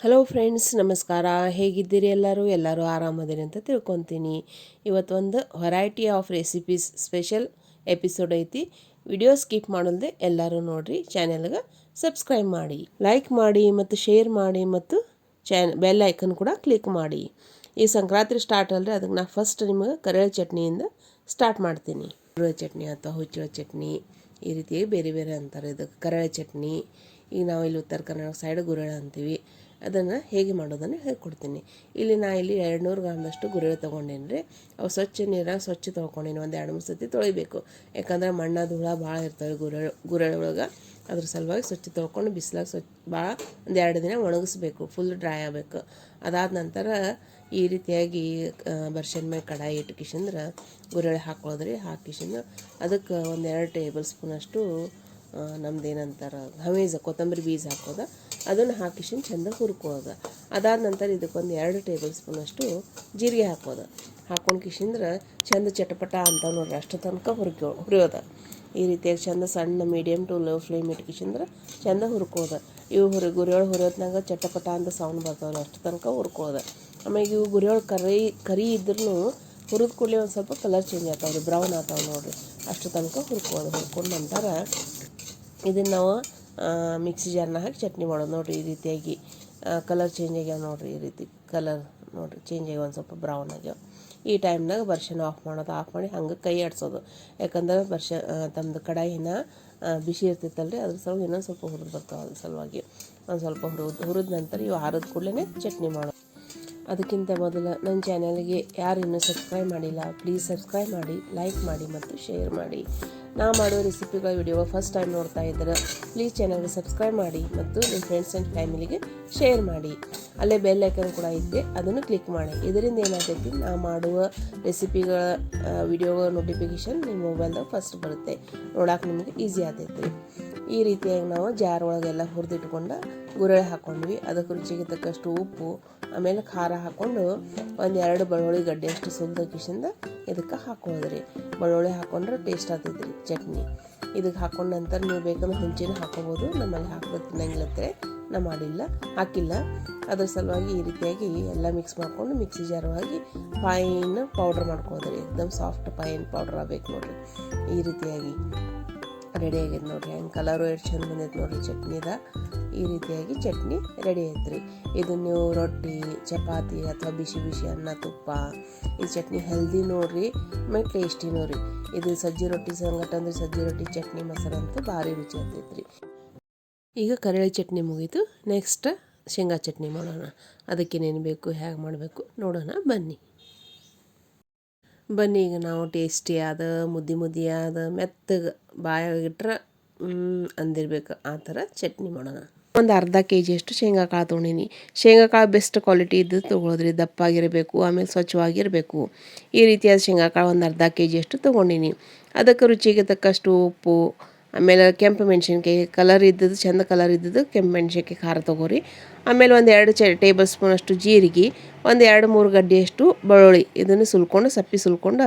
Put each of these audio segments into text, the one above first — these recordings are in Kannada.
ಹಲೋ ಫ್ರೆಂಡ್ಸ್, ನಮಸ್ಕಾರ. ಹೇಗಿದ್ದೀರಿ? ಎಲ್ಲರೂ ಆರಾಮದಿರಿ ಅಂತ ತಿಳ್ಕೊತೀನಿ. ಇವತ್ತೊಂದು variety of recipes special episode ಐತಿ. ವಿಡಿಯೋ ಸ್ಕಿಪ್ ಮಾಡೋದೇ ಎಲ್ಲರೂ ನೋಡಿರಿ. ಚಾನೆಲ್ಗೆ ಸಬ್ಸ್ಕ್ರೈಬ್ ಮಾಡಿ, ಲೈಕ್ ಮಾಡಿ ಮತ್ತು ಶೇರ್ ಮಾಡಿ ಮತ್ತು ಬೆಲ್ ಐಕನ್ ಕೂಡ ಕ್ಲಿಕ್ ಮಾಡಿ. ಈ ಸಂಕ್ರಾಂತಿ ಸ್ಟಾರ್ಟ್ ಅಲ್ಲರಿ, ಅದಕ್ಕೆ ನಾ ಫಸ್ಟ್ ನಿಮಗೆ ಕರೇಳ ಚಟ್ನಿಯಿಂದ ಸ್ಟಾರ್ಟ್ ಮಾಡ್ತೀನಿ. ಹುರುಳಿ ಚಟ್ನಿ ಅಥವಾ ಹುಚ್ಚಳ ಚಟ್ನಿ, ಈ ರೀತಿಯಾಗಿ ಬೇರೆ ಬೇರೆ ಅಂತಾರೆ. ಇದಕ್ಕೆ ಕರೇಳ ಚಟ್ನಿ. ಈಗ ನಾವು ಇಲ್ಲಿ ಉತ್ತರ ಕರ್ನಾಟಕ ಸೈಡ್ ಗುರೆಳ ಅಂತೀವಿ. ಅದನ್ನು ಹೇಗೆ ಮಾಡೋದನ್ನು ಹೇಳ್ಕೊಡ್ತೀನಿ. ಇಲ್ಲಿ 200 ಗ್ರಾಮ್ದಷ್ಟು ಗುರೆಳ್ಳು ತೊಗೊಂಡೇನಿ ರೀ. ಅವು ಸ್ವಚ್ಛ ನೀರಾಗ ಸ್ವಚ್ಛ ತೊಳ್ಕೊಂಡೇನಿ. ಒಂದು 2-3 ಸತಿ ತೊಳಿಬೇಕು. ಯಾಕಂದ್ರೆ ಮಣ್ಣ ಧೂಳ ಭಾಳ ಇರ್ತವೆ ಗುರೆಳ್ಳು ಒಳಗೆ. ಅದ್ರ ಸಲುವಾಗಿ ಸ್ವಚ್ಛ ತೊಳ್ಕೊಂಡು ಬಿಸಿಲಾಗ ಭಾಳ ಒಂದು 2 ದಿನ ಒಣಗಿಸ್ಬೇಕು. ಫುಲ್ ಡ್ರೈ ಆಗಬೇಕು. ಅದಾದ ನಂತರ ಈ ರೀತಿಯಾಗಿ ಬರ್ಷನ್ ಮೇಲೆ ಕಡಾಯಿ ಇಟ್ಕಿಶಂದ್ರೆ ಗುರೆಳ್ಳು ಹಾಕ್ಕೊಳ್ಳೋದ್ರಿ. ಹಾಕಿಶಂದ್ರೆ ಅದಕ್ಕೆ ಒಂದು 2 ಟೇಬಲ್ ಸ್ಪೂನಷ್ಟು ನಮ್ದು ಏನಂತಾರೆ ಹವೇಜ ಕೊತ್ತಂಬರಿ ಬೀಜ ಹಾಕೋದು. ಅದನ್ನು ಹಾಕಿಶಿಂದ ಚೆಂದ ಹುರ್ಕೊಳ್ಳೋದು. ಅದಾದ ನಂತರ ಇದಕ್ಕೊಂದು 2 ಟೇಬಲ್ ಸ್ಪೂನಷ್ಟು ಜೀರಿಗೆ ಹಾಕೋದು. ಹಾಕೊಂಡು ಕಿಶಿಂದ್ರೆ ಚೆಂದ ಚಟಪಟ ಅಂತ ನೋಡ್ರಿ, ಅಷ್ಟು ತನಕ ಹುರಿಯೋದು. ಈ ರೀತಿಯಾಗಿ ಚೆಂದ ಸಣ್ಣ ಮೀಡಿಯಮ್ ಟು ಲೋ ಫ್ಲೇಮ್ ಇಟ್ಕಿಶಂದ್ರೆ ಚೆಂದ ಹುರ್ಕೋದು. ಇವು ಗುರಿಯೊಳಗೆ ಹುರಿಯೋದ್ನಾಗ ಚಟಪಟ ಅಂತ ಸೌಂಡ್ ಬರ್ತಾವಲ್ಲ, ಅಷ್ಟು ತನಕ ಹುರ್ಕೋದು. ಆಮೇಲೆ ಇವು ಗುರಿಯೊಳಗೆ ಕರಿ ಇದ್ರೂ ಹುರಿದ ಕೂಡಲೇ ಒಂದು ಸ್ವಲ್ಪ ಕಲರ್ ಚೇಂಜ್ ಆಗ್ತಾವ್ರಿ, ಬ್ರೌನ್ ಆಗ್ತಾವೆ ನೋಡಿರಿ. ಅಷ್ಟು ತನಕ ಹುರ್ಕೋದು. ಹುರ್ಕೊಂಡ ನಂತರ ಇದನ್ನು ನಾವು ಮಿಕ್ಸಿ ಜಾರ್ನ ಹಾಕಿ ಚಟ್ನಿ ಮಾಡೋದು ನೋಡಿರಿ. ಈ ರೀತಿಯಾಗಿ ಕಲರ್ ಚೇಂಜ್ ಆಗ್ಯಾವ ನೋಡಿರಿ. ಈ ರೀತಿ ಕಲರ್ ನೋಡಿರಿ ಚೇಂಜ್ ಆಗ್ಯಾವ, ಒಂದು ಸ್ವಲ್ಪ ಬ್ರೌನ್ ಆಗ್ಯಾವ. ಈ ಟೈಮ್ನಾಗ ಬರ್ಷನ್ ಆಫ್ ಮಾಡೋದು. ಆಫ್ ಮಾಡಿ ಹಂಗೆ ಕೈ ಆಡಿಸೋದು. ಯಾಕಂದ್ರೆ ತಮ್ಮದು ಕಡಾಯಿನ ಬಿಸಿ ಇರ್ತಿತ್ತಲ್ರಿ, ಅದ್ರ ಸಲುವಾಗಿ ಇನ್ನೊಂದು ಸ್ವಲ್ಪ ಹುರಿದು ಬರ್ತಾವೆ. ಅದ್ರ ಸಲುವಾಗಿ ಒಂದು ಸ್ವಲ್ಪ ಹುರಿದ ನಂತರ ಇವು ಆರಿದ ಕೂಡಲೇ ಚಟ್ನಿ ಮಾಡೋದು. ಅದಕ್ಕಿಂತ ಮೊದಲು ನನ್ನ ಚಾನಲ್ಗೆ ಯಾರು ಇನ್ನೂ ಸಬ್ಸ್ಕ್ರೈಬ್ ಮಾಡಿಲ್ಲ, ಪ್ಲೀಸ್ ಸಬ್ಸ್ಕ್ರೈಬ್ ಮಾಡಿ, ಲೈಕ್ ಮಾಡಿ ಮತ್ತು ಶೇರ್ ಮಾಡಿ. ನಾ ಮಾಡೋ ರೆಸಿಪಿಗಳ ವಿಡಿಯೋ ಫಸ್ಟ್ ಟೈಮ್ ನೋಡ್ತಾ ಇದ್ದರೆ ಪ್ಲೀಸ್ ಚಾನಲ್ಗೆ ಸಬ್ಸ್ಕ್ರೈಬ್ ಮಾಡಿ ಮತ್ತು ನಿಮ್ಮ ಫ್ರೆಂಡ್ಸ್ ಆ್ಯಂಡ್ ಫ್ಯಾಮಿಲಿಗೆ ಶೇರ್ ಮಾಡಿ. ಅಲ್ಲೇ ಬೆಲ್ ಐಕನ್ ಕೂಡ ಐತೆ, ಅದನ್ನು ಕ್ಲಿಕ್ ಮಾಡಿ. ಇದರಿಂದ ಏನಾಗ್ತೈತಿ, ನಾ ಮಾಡುವ ರೆಸಿಪಿಗಳ ವಿಡಿಯೋ ನೋಟಿಫಿಕೇಷನ್ ನಿಮ್ಮ ಮೊಬೈಲ್ದಾಗ ಫಸ್ಟ್ ಬರುತ್ತೆ. ನೋಡೋಕೆ ನಿಮಗೆ ಈಸಿ ಆಗ್ತೈತಿ. ಈ ರೀತಿಯಾಗಿ ನಾವು ಜಾರ್ ಒಳಗೆಲ್ಲ ಹುರಿದಿಟ್ಕೊಂಡು ಗುರೆಳ್ಳು ಹಾಕ್ಕೊಂಡ್ವಿ. ಅದಕ್ಕೆ ರುಚಿಗೆ ತಕ್ಕಷ್ಟು ಉಪ್ಪು, ಆಮೇಲೆ ಖಾರ ಹಾಕ್ಕೊಂಡು ಒಂದು 2 ಬೆಳ್ಳುಳ್ಳಿ ಗಡ್ಡೆಯಷ್ಟು ಸುಲಿದ ಇದಕ್ಕೆ ಹಾಕ್ಕೊಳ್ಳೋದ್ರಿ. ಬೆಳ್ಳುಳ್ಳಿ ಹಾಕ್ಕೊಂಡ್ರೆ ಟೇಸ್ಟ್ ಆಗ್ತೈತ್ರಿ ಚಟ್ನಿ. ಇದಕ್ಕೆ ಹಾಕ್ಕೊಂಡ ನಂತರ ನೀವು ಬೇಕಂದ್ರೆ ಹುಂಚಿನ ಹಾಕೋಬೋದು. ನಮ್ಮಲ್ಲಿ ಹಾಕೋದು ತಿನ್ನಂಗಿಲ್ಲತ್ತೆ, ನಾ ಹಾಕಿಲ್ಲ. ಅದ್ರ ಸಲುವಾಗಿ ಈ ರೀತಿಯಾಗಿ ಎಲ್ಲ ಮಿಕ್ಸ್ ಮಾಡಿಕೊಂಡು ಮಿಕ್ಸಿ ಜಾರ್ ಒಳಗೆ ಫೈನ್ ಪೌಡ್ರ್ ಮಾಡ್ಕೋದ್ರಿ. ಎಕ್ದಮ್ ಸಾಫ್ಟ್ ಫೈನ್ ಪೌಡ್ರ್ ಆಗಬೇಕು ನೋಡಿರಿ. ಈ ರೀತಿಯಾಗಿ ರೆಡಿ ಆಗೈತೆ ನೋಡಿರಿ. ಹೆಂಗೆ ಕಲರು ಎಷ್ಟು ಚಂದ ಬಂದೈತೆ ನೋಡಿರಿ ಚಟ್ನಿದ. ಈ ರೀತಿಯಾಗಿ ಚಟ್ನಿ ರೆಡಿ ಐತ್ರಿ. ಇದು ನೀವು ರೊಟ್ಟಿ, ಚಪಾತಿ ಅಥವಾ ಬಿಸಿ ಬಿಸಿ ಅನ್ನ, ತುಪ್ಪ, ಈ ಚಟ್ನಿ ಹೆಲ್ದಿ ನೋಡಿರಿ, ಆಮೇಲೆ ಟೇಸ್ಟಿ ನೋಡಿರಿ. ಇದು ಸಜ್ಜಿ ರೊಟ್ಟಿ ಸಂಗಟ ಅಂದ್ರೆ ಸಜ್ಜಿ ರೊಟ್ಟಿ ಚಟ್ನಿ ಮೊಸರು ಅಂತೂ ಭಾರಿ ರುಚಿ ಆಗ್ತೈತ್ರಿ. ಈಗ ಕರೇಳಿ ಚಟ್ನಿ ಮುಗೀತು. ನೆಕ್ಸ್ಟ್ ಶೇಂಗಾ ಚಟ್ನಿ ಮಾಡೋಣ. ಅದಕ್ಕೇನೇನು ಬೇಕು, ಹೇಗೆ ಮಾಡಬೇಕು ನೋಡೋಣ ಬನ್ನಿ. ಈಗ ನಾವು ಟೇಸ್ಟಿ ಆದ ಮುದ್ದಿ ಆದ ಮೆತ್ತಗೆ ಬಾಯಾಗಿಟ್ರೆ ಅಂದಿರ್ಬೇಕು ಆ ಥರ ಚಟ್ನಿ ಮಾಡೋಣ. ಒಂದು ಅರ್ಧ kg ಅಷ್ಟು ಶೇಂಗಾ ಕಾಳು ತೊಗೊಂಡಿನಿ. ಶೇಂಗಾ ಕಾಳು ಬೆಸ್ಟ್ ಕ್ವಾಲಿಟಿ ಇದ್ದು ತೊಗೊಳೋದ್ರಿ. ದಪ್ಪಾಗಿರಬೇಕು, ಆಮೇಲೆ ಸ್ವಚ್ಛವಾಗಿರಬೇಕು. ಈ ರೀತಿಯಾದ ಶೇಂಗಾ ಕಾಳು ಒಂದು ಅರ್ಧ kg ಅಷ್ಟು ತೊಗೊಂಡಿನಿ. ಅದಕ್ಕೆ ರುಚಿಗೆ ತಕ್ಕಷ್ಟು ಉಪ್ಪು, ಆಮೇಲೆ ಕೆಂಪು ಮೆಣಸಿನ್ಕಾಯಿ ಕಲರ್ ಇದ್ದದ್ದು, ಚೆಂದ ಕಲರ್ ಇದ್ದದ್ದು ಕೆಂಪು ಮೆಣಸಿನ್ಕಾಯಿ ಖಾರ ತೊಗೋರಿ. ಆಮೇಲೆ ಒಂದು 2 ಟೇಬಲ್ ಸ್ಪೂನಷ್ಟು ಜೀರಿಗೆ, ಒಂದು 2-3 ಗಡ್ಡೆಯಷ್ಟು ಬೆಳ್ಳುಳ್ಳಿ, ಇದನ್ನು ಸಪ್ಪಿ ಸುಲ್ಕೊಂಡು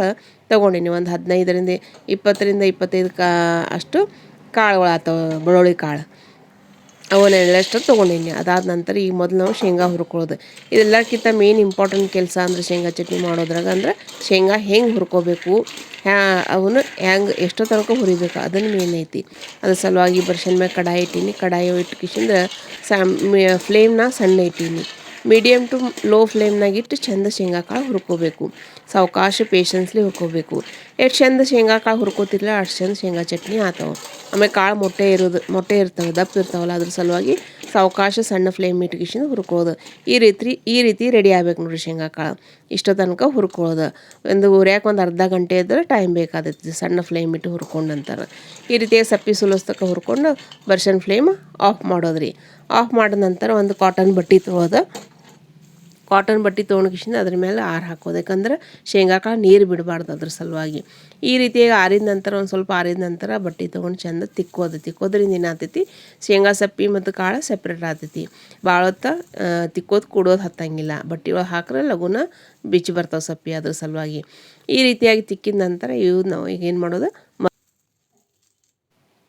ತೊಗೊಂಡಿನಿ. ಒಂದು 15ರಿಂದ 20-25 ಅಷ್ಟು ಕಾಳುಗಳು ಆಗ್ತವೆ, ಬೆಳ್ಳುಳ್ಳಿ ಕಾಳು. ಅವನ್ನೆಲ್ಲಷ್ಟು ತೊಗೊಂಡಿನಿ. ಅದಾದ ನಂತರ ಈಗ ಮೊದಲು ನಾವು ಶೇಂಗಾ ಹುರ್ಕೊಳ್ಳೋದು. ಇದೆಲ್ಲಕ್ಕಿಂತ ಮೇನ್ ಇಂಪಾರ್ಟೆಂಟ್ ಕೆಲಸ ಅಂದ್ರೆ ಶೇಂಗಾ ಚಟ್ನಿ ಮಾಡೋದ್ರಾಗ ಅಂದ್ರೆ ಶೇಂಗಾ ಹೆಂಗೆ ಹುರ್ಕೋಬೇಕು, ಅವನು ಹೆಂಗೆ ಎಷ್ಟೋ ತನಕ ಹುರಿಬೇಕು, ಅದನ್ನು ಮೇನ್ ಐತಿ. ಅದ್ರ ಸಲುವಾಗಿ ಬರ್ಷನ್ ಮೇಲೆ ಕಡಾಯಿ ಇಟ್ಟೀನಿ. ಕಡಾಯಿ ಇಟ್ಕಿಸಿಂದ್ರೆ ಫ್ಲೇಮ್ನ ಸಣ್ಣ ಇಟ್ಟೀನಿ. ಮೀಡಿಯಮ್ ಟು ಲೋ ಫ್ಲೇಮ್ನಾಗ ಇಟ್ಟು ಚೆಂದ ಶೇಂಗಾ ಕಾಳು ಹುರ್ಕೋಬೇಕು. ಸಾವಕಾಶ ಪೇಷನ್ಸ್ಲಿ ಹುರ್ಕೋಬೇಕು. ಎಷ್ಟು ಚೆಂದ ಶೇಂಗಾ ಕಾಳು ಹುರ್ಕೋತಿರಲ್ಲ ಅಷ್ಟು ಚೆಂದ ಶೇಂಗಾ ಚಟ್ನಿ ಆತಾವೆ. ಆಮೇಲೆ ಕಾಳು ಮೊಟ್ಟೆ ಇರ್ತವೆ, ದಪ್ಪ ಇರ್ತಾವಲ್ಲ, ಅದ್ರ ಸಲುವಾಗಿ ಸಾವಕಾಶ ಸಣ್ಣ ಫ್ಲೇಮ್ ಇಟ್ಕಿಸಿಂದ ಹುರ್ಕೊಳ್ಳೋದು. ಈ ರೀತಿ ರೆಡಿ ಆಗ್ಬೇಕು ನೋಡಿರಿ ಶೇಂಗಾ ಕಾಳು. ಇಷ್ಟೋ ತನಕ ಹುರ್ಕೊಳ್ಳೋದು. ಹುರಿಯಾಕೆ ಒಂದು ಅರ್ಧ ಗಂಟೆ ಇದ್ದರೆ ಟೈಮ್ ಬೇಕಾದೈತಿ, ಸಣ್ಣ ಫ್ಲೇಮ್ ಇಟ್ಟು ಹುರ್ಕೊಂಡು ನಂತರ. ಈ ರೀತಿಯಾಗಿ ಸಪ್ಪಿ ಸುಲಿಸ್ತಕ್ಕ ಹುರ್ಕೊಂಡು ಬರ್ಷನ್ ಫ್ಲೇಮ್ ಆಫ್ ಮಾಡೋದ್ರಿ. ಆಫ್ ಮಾಡಿದ ನಂತರ ಒಂದು ಕಾಟನ್ ಬಟ್ಟೆ ತೊಗೊಂಡ್ಕಿಸಿಂದ ಅದ್ರ ಮೇಲೆ ಹಾಕೋದು. ಯಾಕಂದ್ರೆ ಶೇಂಗಾ ಕಾಳು ನೀರು ಬಿಡಬಾರ್ದು, ಅದ್ರ ಸಲುವಾಗಿ. ಈ ರೀತಿಯಾಗಿ ಆರಿದ ನಂತರ ಒಂದು ಸ್ವಲ್ಪ ಆರಿದ ನಂತರ ಬಟ್ಟೆ ತೊಗೊಂಡು ಚೆಂದ ತಿಕ್ಕೋದ್ರಿಂದ ಏನಾಗ್ತೈತಿ, ಶೇಂಗಾ ಸಪ್ಪಿ ಮತ್ತು ಕಾಳು ಸಪ್ರೇಟ್ ಆಗ್ತೈತಿ. ಭಾಳ ಹೊತ್ತು ಕೂಡೋದು ಹತ್ತಂಗಿಲ್ಲ. ಬಟ್ಟೆ ಒಳಗೆ ಹಾಕ್ರೆ ಲಘುನ ಬಿಚ್ಚಿ ಬರ್ತಾವೆ ಸಪ್ಪಿ, ಅದ್ರ ಸಲುವಾಗಿ. ಈ ರೀತಿಯಾಗಿ ತಿಕ್ಕಿದ ನಂತರ ನಾವು ಈಗ ಏನು ಮಾಡೋದು,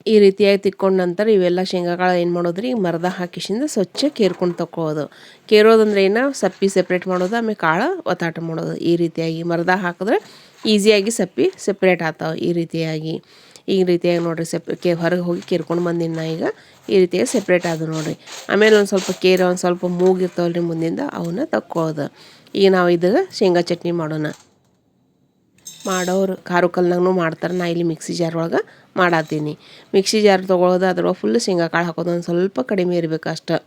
ಈ ರೀತಿಯಾಗಿ ತಿಕ್ಕೊಂಡ ನಂತರ ಇವೆಲ್ಲ ಶೇಂಗಾಕಾಳು ಏನು ಮಾಡೋದ್ರಿ ಈಗ ಮರದ ಹಾಕಿಸಿಂದ ಸ್ವಚ್ಛ ಕೇರ್ಕೊಂಡು ತಗೊಳ್ಳೋದು. ಕೇರೋದಂದ್ರೆ ಏನು, ಸಪ್ಪಿ ಸೆಪ್ರೇಟ್ ಮಾಡೋದು, ಆಮೇಲೆ ಕಾಳು ಒತ್ತಾಟ ಮಾಡೋದು. ಈ ರೀತಿಯಾಗಿ ಮರದ ಹಾಕಿದ್ರೆ ಈಸಿಯಾಗಿ ಸಪ್ಪಿ ಸೆಪ್ರೇಟ್ ಆಗ್ತಾವೆ. ಈ ರೀತಿಯಾಗಿ ನೋಡಿರಿ ಹೊರಗೆ ಹೋಗಿ ಕೇರ್ಕೊಂಡು ಬಂದಿನಿ ನಾ ಈಗ. ಈ ರೀತಿಯಾಗಿ ಸೆಪ್ರೇಟ್ ಆದವು ನೋಡಿರಿ. ಆಮೇಲೆ ಒಂದು ಸ್ವಲ್ಪ ಮೂಗಿರ್ತಾವಲ್ರಿ ಮುಂದಿಂದ ಅವನ್ನ ತಕ್ಕೊಳ್ಳೋದು. ಈಗ ನಾವು ಇದನ್ನು ಶೇಂಗಾ ಚಟ್ನಿ ಮಾಡೋರು ಖಾರ ಕಲ್ನಾಗೂ ಮಾಡ್ತಾರೆ. ನಾ ಇಲ್ಲಿ ಮಿಕ್ಸಿ ಜಾರ್ ಒಳಗೆ ಮಾಡತ್ತೀನಿ. ಮಿಕ್ಸಿ ಜಾರ್ ತೊಗೊಳೋದು, ಅದ್ರೊಳಗೆ ಫುಲ್ ಶೇಂಗಾ ಕಾಳು ಹಾಕೋದು. ಒಂದು ಸ್ವಲ್ಪ ಕಡಿಮೆ ಇರಬೇಕು ಅಷ್ಟು.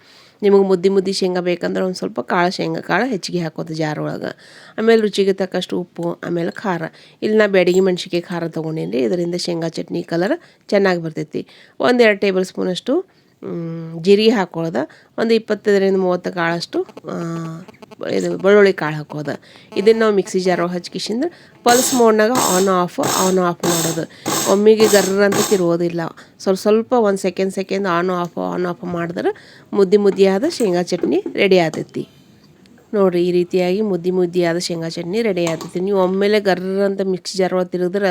ನಿಮಗೆ ಮುದ್ದೆ ಶೇಂಗಾ ಬೇಕಂದ್ರೆ ಒಂದು ಸ್ವಲ್ಪ ಶೇಂಗಾ ಕಾಳು ಹೆಚ್ಚಿಗೆ ಹಾಕೋದು ಜಾರ್ ಒಳಗೆ. ಆಮೇಲೆ ರುಚಿಗೆ ತಕ್ಕಷ್ಟು ಉಪ್ಪು, ಆಮೇಲೆ ಖಾರ. ಇಲ್ಲಿ ನಾ ಬ್ಯಾಡಗಿ ಮೆಣ್ಸಿನ್ಕಾಯಿ ಖಾರ ತೊಗೊಂಡೇನಿ ರೀ. ಇದರಿಂದ ಶೇಂಗಾ ಚಟ್ನಿ ಕಲರ್ ಚೆನ್ನಾಗಿ ಬರ್ತೈತಿ. 1-2 ಟೇಬಲ್ ಸ್ಪೂನಷ್ಟು ಜೀರಿಗೆ ಹಾಕೊಳ್ಳೋದು. ಒಂದು 25-30 ಕಾಳಷ್ಟು ಇದು ಬೆಳ್ಳುಳ್ಳಿ ಕಾಳು ಹಾಕೋದು. ಇದನ್ನು ನಾವು ಮಿಕ್ಸಿ ಜಾರ್ ಒಳಗೆ ಹಚ್ಕಿಸಿಂದ್ರೆ ಪಲ್ಸ್ ಮೋಡ್ನಾಗ ಆನ್ ಆಫ್ ಮಾಡೋದು. ಒಮ್ಮೆಗೆ ಗರ್ರ ಅಂತ ತಿರುಗೋದಿಲ್ಲ. ಸ್ವಲ್ಪ 1 ಸೆಕೆಂಡ್ ಆನ್ ಆಫ್ ಮಾಡಿದ್ರೆ ಮುದ್ದೆ ಶೇಂಗಾ ಚಟ್ನಿ ರೆಡಿ ಆಗ್ತೈತಿ ನೋಡಿರಿ. ಈ ರೀತಿಯಾಗಿ ಮುದ್ದೆ ಶೇಂಗಾ ಚಟ್ನಿ ರೆಡಿ ಆಗ್ತೈತಿ. ನೀವು ಒಮ್ಮೆಲೆ ಗರ್ರ ಅಂತ ಮಿಕ್ಸಿ ಜಾರ್ ಒಳಗೆ ತಿರುಗಿದ್ರೆ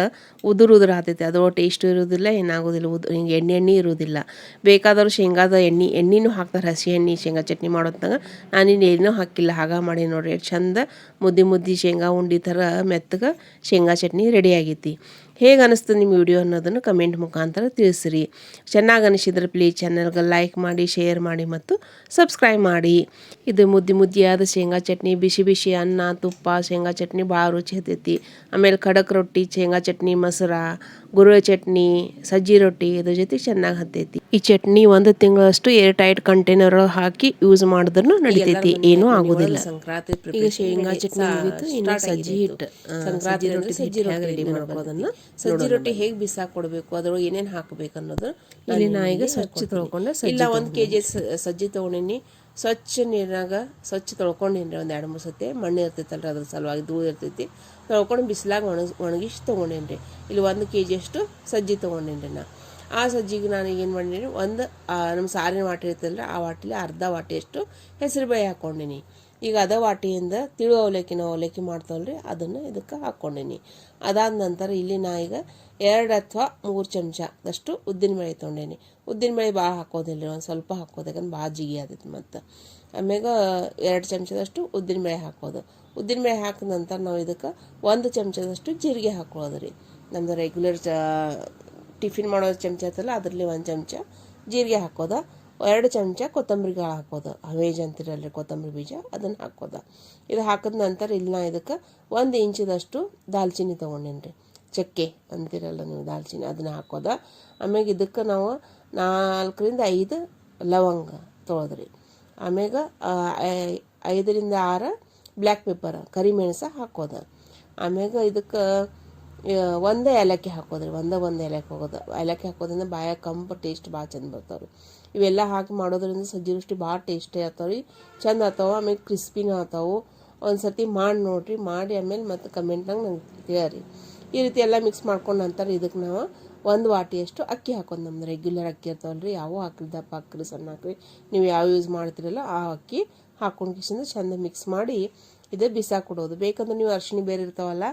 ಉದುರು ಆಗ್ತೈತಿ. ಅದು ಟೇಸ್ಟು ಇರೋದಿಲ್ಲ, ಏನಾಗೋದಿಲ್ಲ. ಹಿಂಗೆ ಎಣ್ಣೆ ಇರೋದಿಲ್ಲ. ಬೇಕಾದವರು ಶೇಂಗಾದ ಎಣ್ಣೆನೂ ಹಾಕ್ತಾರೆ. ಹಸಿ ಎಣ್ಣೆ ಶೇಂಗಾ ಚಟ್ನಿ ಮಾಡೋದ್ನಾಗ ನಾನಿನ್ನು ಏನೂ ಹಾಕಿಲ್ಲ. ಮಾಡಿ ನೋಡಿರಿ ಎಷ್ಟು ಚಂದ ಮುದ್ದೆ ಶೇಂಗಾ ಉಂಡೆ ಥರ ಮೆತ್ತಗೆ ಶೇಂಗಾ ಚಟ್ನಿ ರೆಡಿ ಆಗೈತಿ. ಹೇಗೆ ಅನ್ನಿಸ್ತು ನಿಮ್ಮ ವಿಡಿಯೋ ಅನ್ನೋದನ್ನು ಕಮೆಂಟ್ ಮುಖಾಂತರ ತಿಳಿಸ್ರಿ. ಚೆನ್ನಾಗಿ ಅನಿಸಿದ್ರೆ ಪ್ಲೀಸ್ ಚಾನಲ್ಗೆ ಲೈಕ್ ಮಾಡಿ, ಶೇರ್ ಮಾಡಿ ಮತ್ತು ಸಬ್ಸ್ಕ್ರೈಬ್ ಮಾಡಿ. ಇದು ಮುದ್ದೆ ಶೇಂಗಾ ಚಟ್ನಿ, ಬಿಸಿ ಅನ್ನ, ತುಪ್ಪ, ಶೇಂಗಾ ಚಟ್ನಿ ಭಾಳ ರುಚಿ ಹತ್ತೈತಿ. ಆಮೇಲೆ ಖಡಕ್ ರೊಟ್ಟಿ, ಶೇಂಗಾ ಚಟ್ನಿ, ಮೊಸರು, ಗುರುವೆ ಚಟ್ನಿ, ಸಜ್ಜಿ ರೊಟ್ಟಿ ಇದ್ರ ಜೊತೆ ಚೆನ್ನಾಗಿ ಹತ್ತೈತಿ. ಈ ಚಟ್ನಿ 1 ತಿಂಗಳಷ್ಟು ಏರ್ ಟೈಟ್ ಕಂಟೈನರ್ ಹಾಕಿ ಯೂಸ್ ಮಾಡಿದ್ರೂ ನಡಿತೈತಿ, ಏನೂ ಆಗೋದಿಲ್ಲ. ಈಗ ಶೇಂಗಾ ಚಟ್ನಿ ಮುಗಿತು, ಇನ್ನು ಸಜ್ಜಿ ಹಿಟ್ಟು, ಸಂಕ್ರಾಂತಿ ರೊಟ್ಟಿ ಹೇಗೆ ರೆಡಿ ಮಾಡ್ಕೋದನ್ನ, ಸಜ್ಜಿ ರೊಟ್ಟಿ ಹೇಗೆ ಬಿಸಾಕ್ ಕೊಡಬೇಕು, ಅದ್ರೊಳಗೆ ಏನೇನು ಹಾಕಬೇಕು ಅನ್ನೋದು ಇಲ್ಲಿ ನಾ ಈಗ ಸ್ವಚ್ಛ ತೊಳ್ಕೊಂಡೆ. ಇಲ್ಲ 1 kg ಸಜ್ಜಿ ತೊಗೊಂಡಿನಿ. ಸ್ವಚ್ಛ ನೀರಿನಾಗ ಸ್ವಚ್ಛ ತೊಳ್ಕೊಂಡಿನಿ ಒಂದು 2-3 ಸತಿ. ಮಣ್ಣು ಇರ್ತೈತಲ್ರಿ, ಅದ್ರ ಸಲುವಾಗಿ ಧೂಳು ಇರ್ತೈತಿ. ತೊಳ್ಕೊಂಡು ಬಿಸಿಲಾಗ ಒಣಗಿಸಿ ತೊಗೊಂಡೇನಿ ರೀ. ಇಲ್ಲಿ 1 kg ಅಷ್ಟು ಸಜ್ಜಿ ತೊಗೊಂಡೇನಿ ರೀ ನಾ. ಆ ಸಜ್ಜಿಗೆ ನಾನು ಏನು ಮಾಡೀನಿ, ನಮ್ಮ ಸಾರಿನ ವಾಟಿ ಇರ್ತದಲ್ಲ, ಆ ವಾಟಿಲಿ ಅರ್ಧ ವಾಟಿಯಷ್ಟು ಹೆಸರು ಬೇಳೆ ಹಾಕ್ಕೊಂಡಿನಿ. ಈಗ ಅದ ವಾಟಿಯಿಂದ ತಿಳು ಅವಲಕ್ಕಿ ಮಾಡ್ತಾವಲ್ರಿ, ಅದನ್ನು ಇದಕ್ಕೆ ಹಾಕ್ಕೊಂಡಿನಿ. ಅದಾದ ನಂತರ ಇಲ್ಲಿ ನಾ ಈಗ 2 ಅಥವಾ 3 ಚಮಚದಷ್ಟು ಉದ್ದಿನಬೇಳೆ ತೊಗೊಂಡೇನಿ. ಉದ್ದಿನಬೇಳೆ ಭಾಳ ಹಾಕೋದಿಲ್ಲ, ಒಂದು ಸ್ವಲ್ಪ ಹಾಕೋದು, ಯಾಕಂದ್ರೆ ಭಾಳ ಜಿಗಿ ಆದೈತಿ. ಮತ್ತು ಆಮ್ಯಾಗ 2 ಚಮಚದಷ್ಟು ಉದ್ದಿನಬೇಳೆ ಹಾಕೋದು. ಉದ್ದಿನಬೇಳೆ ಹಾಕಿದ ನಂತರ ನಾವು ಇದಕ್ಕೆ 1 ಚಮಚದಷ್ಟು ಜೀರಿಗೆ ಹಾಕೊಳ್ಳೋದು ರೀ. ನಮ್ಮದು ರೆಗ್ಯುಲರ್ ಟಿಫಿನ್ ಮಾಡೋ ಚಮಚ ಐತಲ್ಲ, ಅದರಲ್ಲಿ 1 ಚಮಚ ಜೀರಿಗೆ ಹಾಕೋದು. 2 ಚಮಚ ಕೊತ್ತಂಬರಿ ಕಾಳು ಹಾಕೋದು. ಅವೇಜ್ ಅಂತಿರಲ್ರಿ ಕೊತ್ತಂಬರಿ ಬೀಜ, ಅದನ್ನು ಹಾಕೋದು. ಇದು ಹಾಕಿದ ನಂತರ ಇಲ್ಲಿ ನಾ ಇದಕ್ಕೆ 1 ಇಂಚದಷ್ಟು ದಾಲ್ಚಿನ್ನಿ ತೊಗೊಂಡೇನಿ ರೀ. ಚಕ್ಕೆ ಅಂತಿರಲ್ಲ ನೀವು, ದಾಲ್ಚಿನ್ನಿ, ಅದನ್ನು ಹಾಕೋದು. ಆಮ್ಯಾಗ ಇದಕ್ಕೆ ನಾವು 4-5 ಲವಂಗ ತೊಳೆದ್ರಿ. ಆಮ್ಯಾಗ 5-6 ಬ್ಲ್ಯಾಕ್ ಪೆಪ್ಪರ್ ಕರಿಮೆಣಸ ಹಾಕೋದು. ಆಮ್ಯಾಗ ಇದಕ್ಕೆ 1 ಏಲಕ್ಕಿ ಹಾಕೋದ್ರಿ. ಒಂದು ಏಲಕ್ಕಿ ಹಾಕೋದ್ರಿಂದ ಬಾಯಾಗ ಕಂಪು ಟೇಸ್ಟ್ ಭಾಳ ಚಂದ ಬರ್ತಾವ್ರಿ. ಇವೆಲ್ಲ ಹಾಕಿ ಮಾಡೋದ್ರಿಂದ ಸಜ್ಜಿ ರೊಟ್ಟಿ ಭಾಳ ಟೇಸ್ಟಿ ಆಗ್ತಾವ್ರಿ, ಚಂದ ಆಗ್ತಾವೆ. ಆಮೇಲೆ ಕ್ರಿಸ್ಪಿನೂ ಆಗ್ತಾವೆ. ಒಂದು ಸರ್ತಿ ಮಾಡಿ ನೋಡಿರಿ, ಮಾಡಿ ಆಮೇಲೆ ಮತ್ತು ಕಮೆಂಟ್ನಾಗ ನಂಗೆ ಹೇಳ್ರಿ. ಈ ರೀತಿ ಎಲ್ಲ ಮಿಕ್ಸ್ ಮಾಡ್ಕೊಂಡು ನಂತರ ಇದಕ್ಕೆ ನಾವು 1 ವಾಟಿಯಷ್ಟು ಅಕ್ಕಿ ಹಾಕೋದು. ನಮ್ದು ರೆಗ್ಯುಲರ್ ಅಕ್ಕಿ ಇರ್ತಾವಲ್ರಿ, ಯಾವ ಹಾಕ್ರಿ, ದಪ್ಪ ಹಾಕ್ರಿ, ಸಣ್ಣ ಹಾಕ್ರಿ, ನೀವು ಯಾವ ಯೂಸ್ ಮಾಡ್ತೀರಲ್ಲ ಆ ಅಕ್ಕಿ ಹಾಕ್ಕೊಂಡು ಕಿಸಿಂದ ಚಂದ ಮಿಕ್ಸ್ ಮಾಡಿ ಇದು ಬಿಸಾಕೊಡೋದು. ಬೇಕಂದ್ರೆ ನೀವು ಅರಿಶಿಣ ಬೇರೆ ಇರ್ತಾವಲ್ಲ,